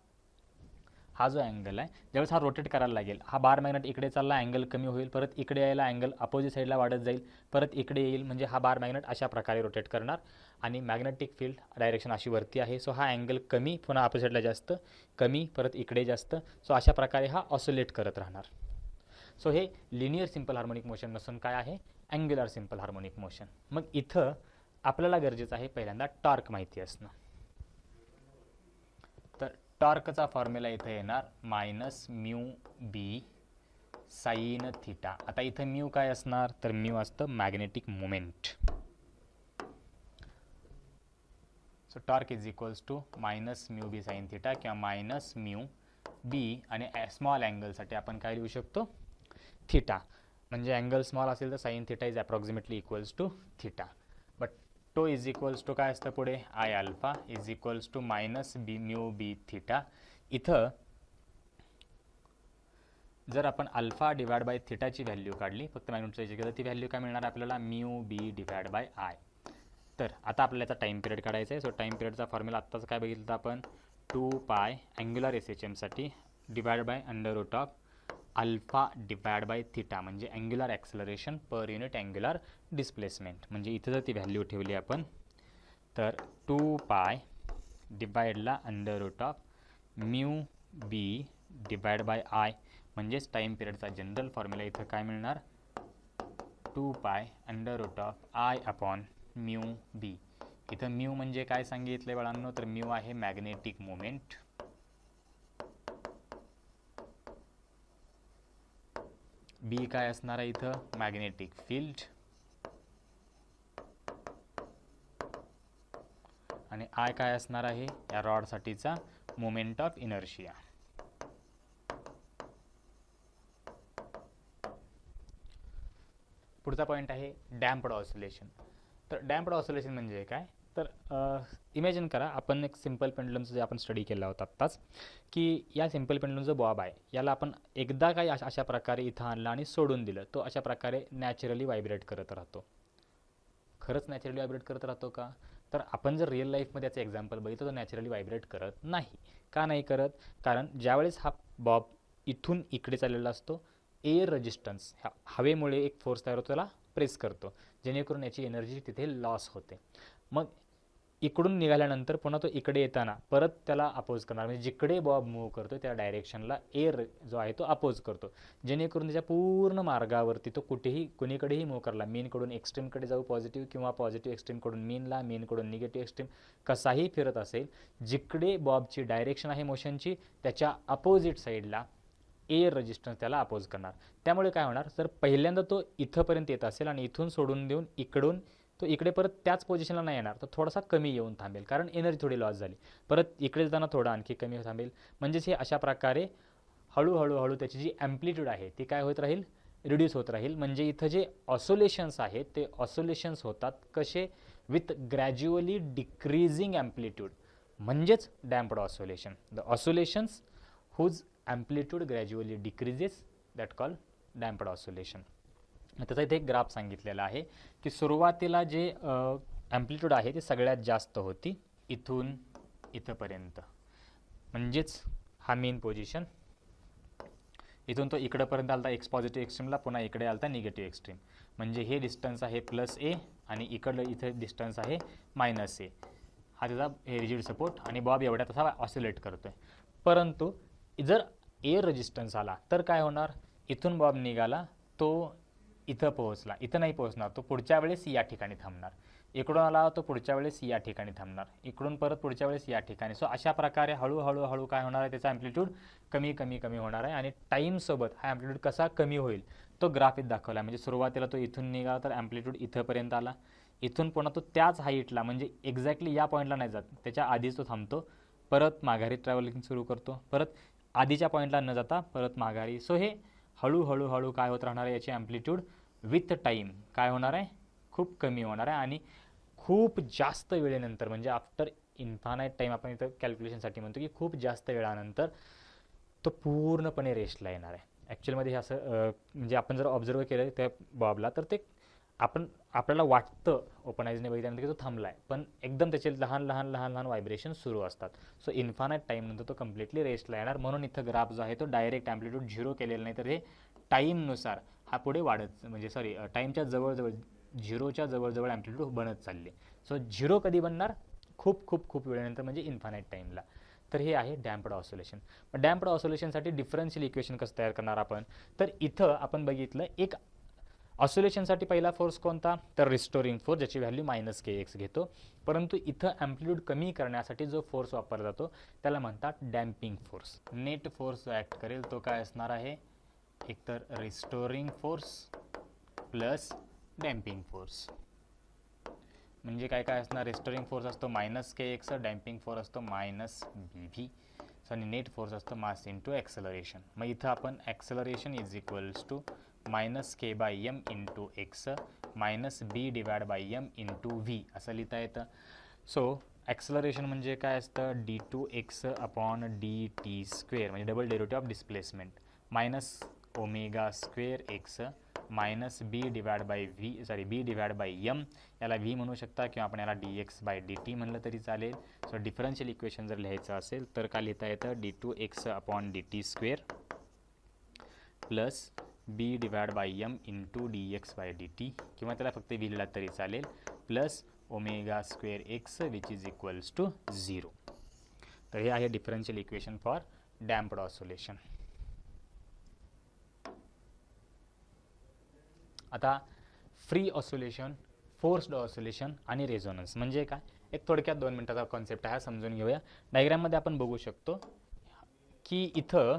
हा जो अँगल आहे ज्यावेळेस हा रोटेट करायला लागेल, हा बार मॅग्नेट इकडे चालला, अँगल कमी होईल, परत इकडे यायला अँगल अपोजिट साईडला वाढत जाईल, परत इकडे येईल, म्हणजे हा बार मॅग्नेट अशा प्रकारे रोटेट करणार आणि मॅग्नेटिक फील्ड डायरेक्शन अशी वरती आहे. सो हा अँगल कमी, पुन्हा अपोजिट साईडला जास्त, कमी, परत इकडे जास्त. सो अशा प्रकारे हा ऑसिलेट करत राहणार. सो हे लिनियर सिम्पल हार्मोनिक मोशन नसून काय आहे, अँग्युलर सिम्पल हार्मोनिक मोशन. मग इथं आपल्याला गरजेचं आहे पहिल्यांदा टॉर्क माहिती असणं. तर टॉर्कचा फॉर्म्युला इथं येणार minus mu b sine theta. आता इथं म्यू काय असणार, तर म्यू असतं magnetic moment. So torque is equals to minus mu b sine theta किंवा मायनस म्यू बी, आणि स्मॉल अँगलसाठी आपण काय लिहू शकतो, थिटा. म्हणजे अँगल स्मॉल असेल तर sine theta is approximately equals to theta. But tau is equals to काय असतं पुढे, I alpha is equals to minus b mu b theta. इथं जर आपण अल्फा डिवाइड बाय थिटाची व्हॅल्यू काढली, फक्त मॅग्नेट्यूडची केलं, ती व्हॅल्यू काय मिळणार आपल्याला, mu B divide by I. तर आता आपल्याला याचा टाईम पिरियड काढायचा आहे. सो टाईम पिरियडचा फॉर्म्युला आत्ताच काय बघितलं आपण, 2 पाय अँग्युलर एस एच एमसाठी divide by under root of alpha divide by theta, म्हणजे angular acceleration per unit angular displacement. म्हणजे इथं जर ती व्हॅल्यू ठेवली आपण, तर 2 पाय डिवाइडला under root of mu B divide by I, म्हणजेच टाईम पिरियडचा जनरल फॉर्म्युला इथं काय मिळणार, 2 pi under root of I upon mu B. इथं म्यू म्हणजे काय सांगितलं बाळांनो, तर म्यू आहे मॅग्नेटिक मोमेंट, बी काय असणार आहे इथं, मॅग्नेटिक फील्ड, आणि आय काय असणार आहे या रॉडसाठीचा मोमेंट ऑफ इनर्शिया. पुढचा पॉईंट आहे डॅम्प्ड ऑसिलेशन. तर डॅम्प्ड ऑसिलेशन म्हणजे काय, तर इमॅजिन करा आपण एक सिम्पल पेंडुलमचं जे आपण स्टडी केला होता आत्ताच, की या सिम्पल पेंडुलमचा बॉब आहे, याला आपण एकदा काही अशा प्रकारे इथं आणलं आणि सोडून दिलं, तो अशा प्रकारे नॅचरली व्हायब्रेट करत राहतो. खरंच नॅचरली व्हायब्रेट करत राहतो का, तर आपण जर रिअल लाईफमध्ये याचं एक्झाम्पल बघितलं तर नॅचरली व्हायब्रेट करत नाही. का नाही करत, कारण ज्यावेळेस हा बॉब इथून इकडे चाललेला असतो, एअर रेजिस्टन्स हवेमुळे एक फोर्स तयार होतो, त्याला प्रेस करतो, जेणेकरून याची एनर्जी तिथे लॉस होते. मग इकडून निघाल्यानंतर पुन्हा तो इकडे येताना परत त्याला अपोज करणार, म्हणजे जिकडे बॉब मूव्ह करतो त्या डायरेक्शनला एअर जो आहे तो अपोज करतो, जेणेकरून त्याच्या पूर्ण मार्गावरती तो कुणीकडेही मूव्ह करला, मीनकडून एक्स्ट्रीमकडे जाऊ पॉझिटिव्ह, किंवा पॉझिटिव्ह एक्स्ट्रीमकडून मीनला, मीनकडून निगेटिव्ह एक्स्ट्रीम, कसाही फिरत असेल, जिकडे बॉबची डायरेक्शन आहे मोशनची त्याच्या अपोजिट साईडला एअर रेजिस्टन्स त्याला अपोज करणार. त्यामुळे काय होणार, जर पहिल्यांदा तो इथंपर्यंत येत असेल आणि इथून सोडून देऊन इकडून तो इकडे परत त्याच पोझिशनला नाही येणार, तर थोडासा कमी येऊन थांबेल, कारण एनर्जी थोडी लॉस झाली, परत इकडे जाताना थोडा आणखी कमी थांबेल. म्हणजेच हे अशा प्रकारे हळूहळू त्याची जी ॲम्प्लिट्यूड आहे ती काय होत राहील, रिड्यूस होत राहील. म्हणजे इथं जे ऑसोलेशन्स आहेत ते ऑसोलेशन्स होतात कसे, विथ ग्रॅज्युअली डिक्रीजिंग ॲम्प्लिट्यूड, म्हणजेच damped oscillation. The oscillations whose amplitude gradually decreases, that call damped oscillation. त्याचा इथे एक ग्राफ सांगितलेला आहे की सुरुवातीला जे ॲम्प्लिट्यूड आहे ते सगळ्यात जास्त होती इथून इथंपर्यंत, म्हणजेच हा मेन पोझिशन, इथून तो इकडंपर्यंत आलता एक्स पॉझिटिव्ह एक्स्ट्रीमला, पुन्हा इकडे आलता निगेटिव्ह एक्स्ट्रीम, म्हणजे हे डिस्टन्स आहे प्लस ए आणि इकडलं इथं डिस्टन्स आहे मायनस ए. हा त्याचा हे रिजिड सपोर्ट, आणि बॉब एवढ्या तसा ऑसिलेट करतोय. परंतु जर एअर रेजिस्टन्स आला तर काय होणार, इथून बॉब निघाला, तो इथं पोहोचला, इथं नाही पोहोचणार, तो पुढच्या वेळेस या ठिकाणी थांबणार, इकडून आला तो पुढच्या वेळेस या ठिकाणी थांबणार, इकडून परत पुढच्या वेळेस या ठिकाणी. सो अशा प्रकारे हळूहळू काय होणार आहे, त्याचा ॲम्प्लिट्यूड कमी होणार आहे. आणि टाईमसोबत हा ॲम्प्लिट्यूड कसा कमी होईल तो ग्राफ इथं दाखवला. म्हणजे सुरुवातीला तो इथून निघाला तर ॲम्प्लिट्यूड इथंपर्यंत आला, इथून पुन्हा तो त्याच हाईटला, म्हणजे एक्झॅक्टली या पॉईंटला नाही जात, त्याच्या आधीच तो थांबतो, परत माघारी ट्रॅव्हलिंग सुरू करतो, परत आधीच्या पॉईंटला न जाता परत माघारी. सो हे हळूहळू काय होत राहणार आहे, याची ॲम्प्लिट्यूड विथ टाईम काय होणार आहे, खूप कमी होणार आहे. आणि खूप जास्त वेळेनंतर, म्हणजे आफ्टर इन्फानाईट टाईम आपण इथं कॅल्क्युलेशनसाठी म्हणतो की खूप जास्त वेळानंतर तो पूर्णपणे रेस्टला येणार आहे. ॲक्च्युअलमध्ये हे असं म्हणजे आपण जर ऑब्झर्व केलं त्या बॉबला, तर ते आपल्याला वाटतं ओपन आईजने बघितल्यानंतर की तो थांबला आहे, पण एकदम त्याचे लहान लहान लहान लहान व्हायब्रेशन सुरू असतात. सो इन्फानाईट टाईमनंतर तो कम्प्लिटली रेस्टला येणार. म्हणून इथं ग्राफ जो आहे तो डायरेक्ट ॲम्प्लिट्यूड 0 केलेला नाही, तर हे टाईमनुसार हा पुढे वाढत, म्हणजे टाईमच्या जवळजवळ 0च्या जवळजवळ ॲम्प्लिट्यूड बनत चालले. सो 0 कधी बनणार? खूप खूप खूप वेळेनंतर, म्हणजे इन्फानाईट टाईमला. तर हे आहे डॅम्प्ड ऑसोलेशन. मग डॅम्प्ड ऑसोलेशनसाठी डिफरन्शियल इक्वेशन कसं तयार करणार आपण? तर इथं आपण बघितलं एक ऑसोलेशनसाठी पहिला फोर्स कोणता? तर रिस्टोरिंग फोर्स, ज्याची व्हॅल्यू -kx घेतो. परंतु इथं ॲम्प्लिट्यूड कमी करण्यासाठी जो फोर्स वापरला जातो त्याला म्हणतात डॅम्पिंग फोर्स. नेट फोर्स जो ॲक्ट करेल तो काय असणार आहे? एकतर restoring force plus damping force. म्हणजे काय काय असणार? रिस्टोरिंग फोर्स असतो -kx, डॅम्पिंग फोर्स असतो -bv, आणि नेट फोर्स असतो मास इंटू ॲक्सेलरेशन. मग इथं आपण acceleration is equals to -k/m into x -b/m into v असं लिहिता येतं. सो ॲक्सेलरेशन म्हणजे काय असतं? d2x अपॉन dt², म्हणजे double derivative of displacement, -ω² x b/m, याला v म्हणू शकता किंवा आपण याला dx/dt म्हणलं तरी चालेल. सो डिफरन्शियल इक्वेशन जर लिहायचं असेल तर काय लिहिता येतं? d2x upon dt² plus b/m into dx/dt, किंवा त्याला फक्त v लिहिला तरी चालेल, plus ω² x which is equals to 0. तर हे आहे differential equation for damped oscillation. आता फ्री ऑसोलेशन, फोर्स्ड ऑसोलेशन आणि रेझोनन्स म्हणजे काय? एक थोडक्यात 2 मिनिटाचा कॉन्सेप्ट आहे, समजून घेऊया. डायग्राममध्ये आपण बघू शकतो की इथं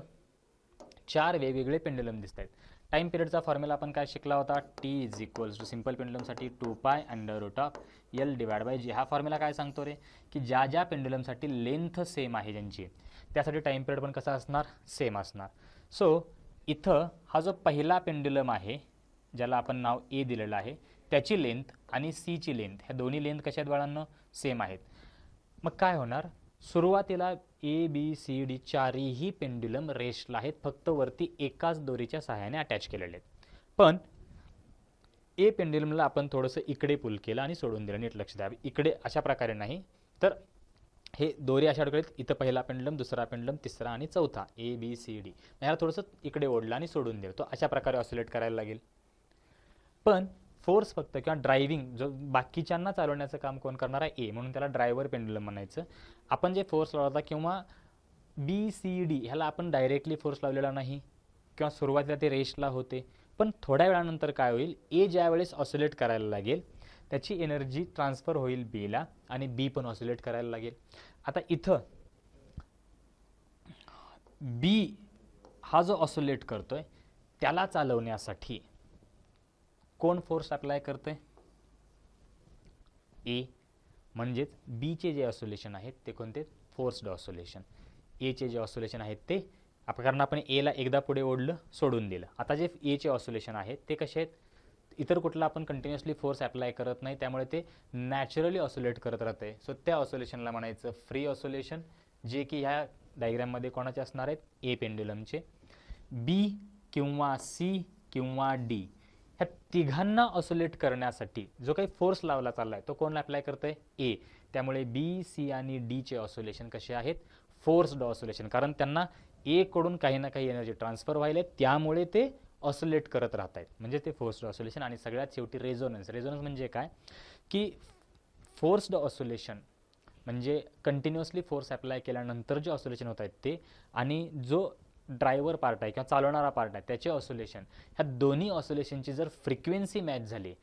4 वेगवेगळे पेंडुलम दिसत आहेत. टाईम पिरियडचा फॉर्म्युला आपण काय शिकला होता? t is equals to simple पेंडुलमसाठी 2π√L/g. हा फॉर्म्युला काय सांगतो रे? की ज्या ज्या पेंडुलमसाठी लेंथ सेम आहे ज्यांची, त्यासाठी टाईम पिरियड पण कसा असणार? सेम असणार. सो इथं हा जो पहिला पेंडुलम आहे ज्याला आपण नाव ए दिलेलं आहे, त्याची लेंथ आणि सी ची लेंथ, ह्या दोन्ही लेंथ कशा आहेत बाळांनो? सेम आहेत. मग काय होणार? सुरुवातीला ABCD चारही पेंड्युलम रेस्टला आहेत, फक्त वरती एकाच दोरीच्या सहाय्याने अटॅच केलेले आहेत. पण ए पेंड्युलमला आपण थोडंसं इकडे पुल केलं आणि सोडून दिलं. नीट लक्ष द्या, इकडे अशा प्रकारे नाही, तर हे दोरी अशा अडकलेत. इथं पहिला पेंडुलम, दुसरा पेंडुलम, तिसरा आणि चौथा ABCD, ह्याला थोडंसं इकडे ओढलं आणि सोडून दिलं. तो अशा प्रकारे ऑसिलेट करायला लागेल. पण फोर्स फक्त किंवा ड्रायव्हिंग जो बाकीच्यांना चालवण्याचं काम कोण करणार आहे? ए, म्हणून त्याला ड्रायव्हर पेंडुलम म्हणायचं. आपण जे फोर्स लावला किंवा BCD ह्याला आपण डायरेक्टली फोर्स लावलेला नाही, किंवा सुरुवातीला ते रेस्टला होते, पण थोड्या वेळानंतर काय होईल? ए ज्या वेळेस ऑसिलेट करायला लागेल त्याची एनर्जी ट्रान्सफर होईल बीला, आणि बी पण ऑसिलेट करायला लागेल. आता इथं बी हा जो ऑसिलेट करतोय त्याला चालवण्यासाठी कोण फोर्स अप्लाय करतोय? ए. म्हणजेच बीचे जे ऑसोलेशन आहेत ते कोणते? Forced oscillation. एचे जे ऑसोलेशन आहेत ते कारण आपण एला एकदा पुढे ओढलं, सोडून दिलं. आता जे एचे ऑसोलेशन आहेत ते कसे आहेत? इतर कुठला आपण कंटिन्युअसली फोर्स अप्लाय करत नाही, त्यामुळे ते नॅचरली ऑसोलेट करत राहते. सो त्या ऑसोलेशनला म्हणायचं फ्री ऑसोलेशन, जे की ह्या डायग्राममध्ये कोणाचे असणार आहेत? ए पेंड्युलमचे. बी किंवा सी किंवा डी ह्या तिघांना ऑसोलेट करण्यासाठी जो काही फोर्स लावला चालला आहे तो कोण अप्लाय करतोय? ए. त्यामुळे बी, सी आणि डीचे ऑसोलेशन कसे आहेत? Forced oscillation. कारण त्यांना ए कडून काही ना काही एनर्जी ट्रान्सफर व्हायला, त्यामुळे ते ऑसोलेट करत राहत आहेत, म्हणजे ते फोर्स्ड ऑसोलेशन. आणि सगळ्यात शेवटी रेझोनन्स. रेझोनन्स म्हणजे काय? की फोर्स्ड ऑसोलेशन म्हणजे कंटिन्युअसली फोर्स अप्लाय केल्यानंतर जे ऑसोलेशन होत आहेत ते, आणि जो ड्रायव्हर पार्ट आहे किंवा चालवणारा पार्ट आहे त्याचे ऑसोलेशन, ह्या दोन्ही ऑसोलेशनची जर फ्रिक्वेन्सी मॅच झाली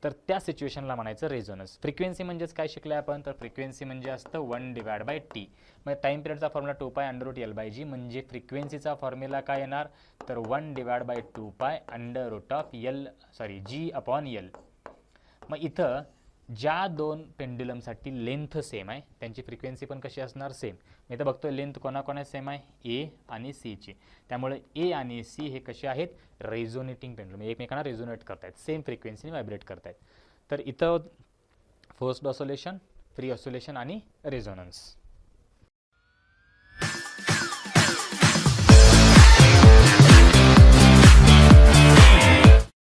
तर त्या सिच्युएशनला म्हणायचं रेझोनन्स. फ्रिक्वेन्सी म्हणजेच काय शिकले आपण? तर फ्रिक्वेन्सी म्हणजे असतं 1/T. मग टाईम पिरियडचा फॉर्म्युला 2π√L/g, म्हणजे फ्रिक्वेन्सीचा फॉर्म्युला काय येणार? तर 1/2π√L, मग इथं ज्या दोन पेंड्युलमसाठी लेंथ सेम आहे त्यांची फ्रिक्वेन्सी पण कशी असणार? सेम. मी इथं बघतोय लेंथ कोणाकोणा सेम आहे? ए आणि सीची. त्यामुळे ए आणि सी हे कसे आहेत? रेझोनेटिंग पेंडुलम, एकमेकांना रेझोनेट करतायत, सेम फ्रिक्वेन्सीने व्हायब्रेट करतायत. तर इथं फोर्स्ड ऑसोलेशन, फ्री ऑसोलेशन आणि रेझोनन्स.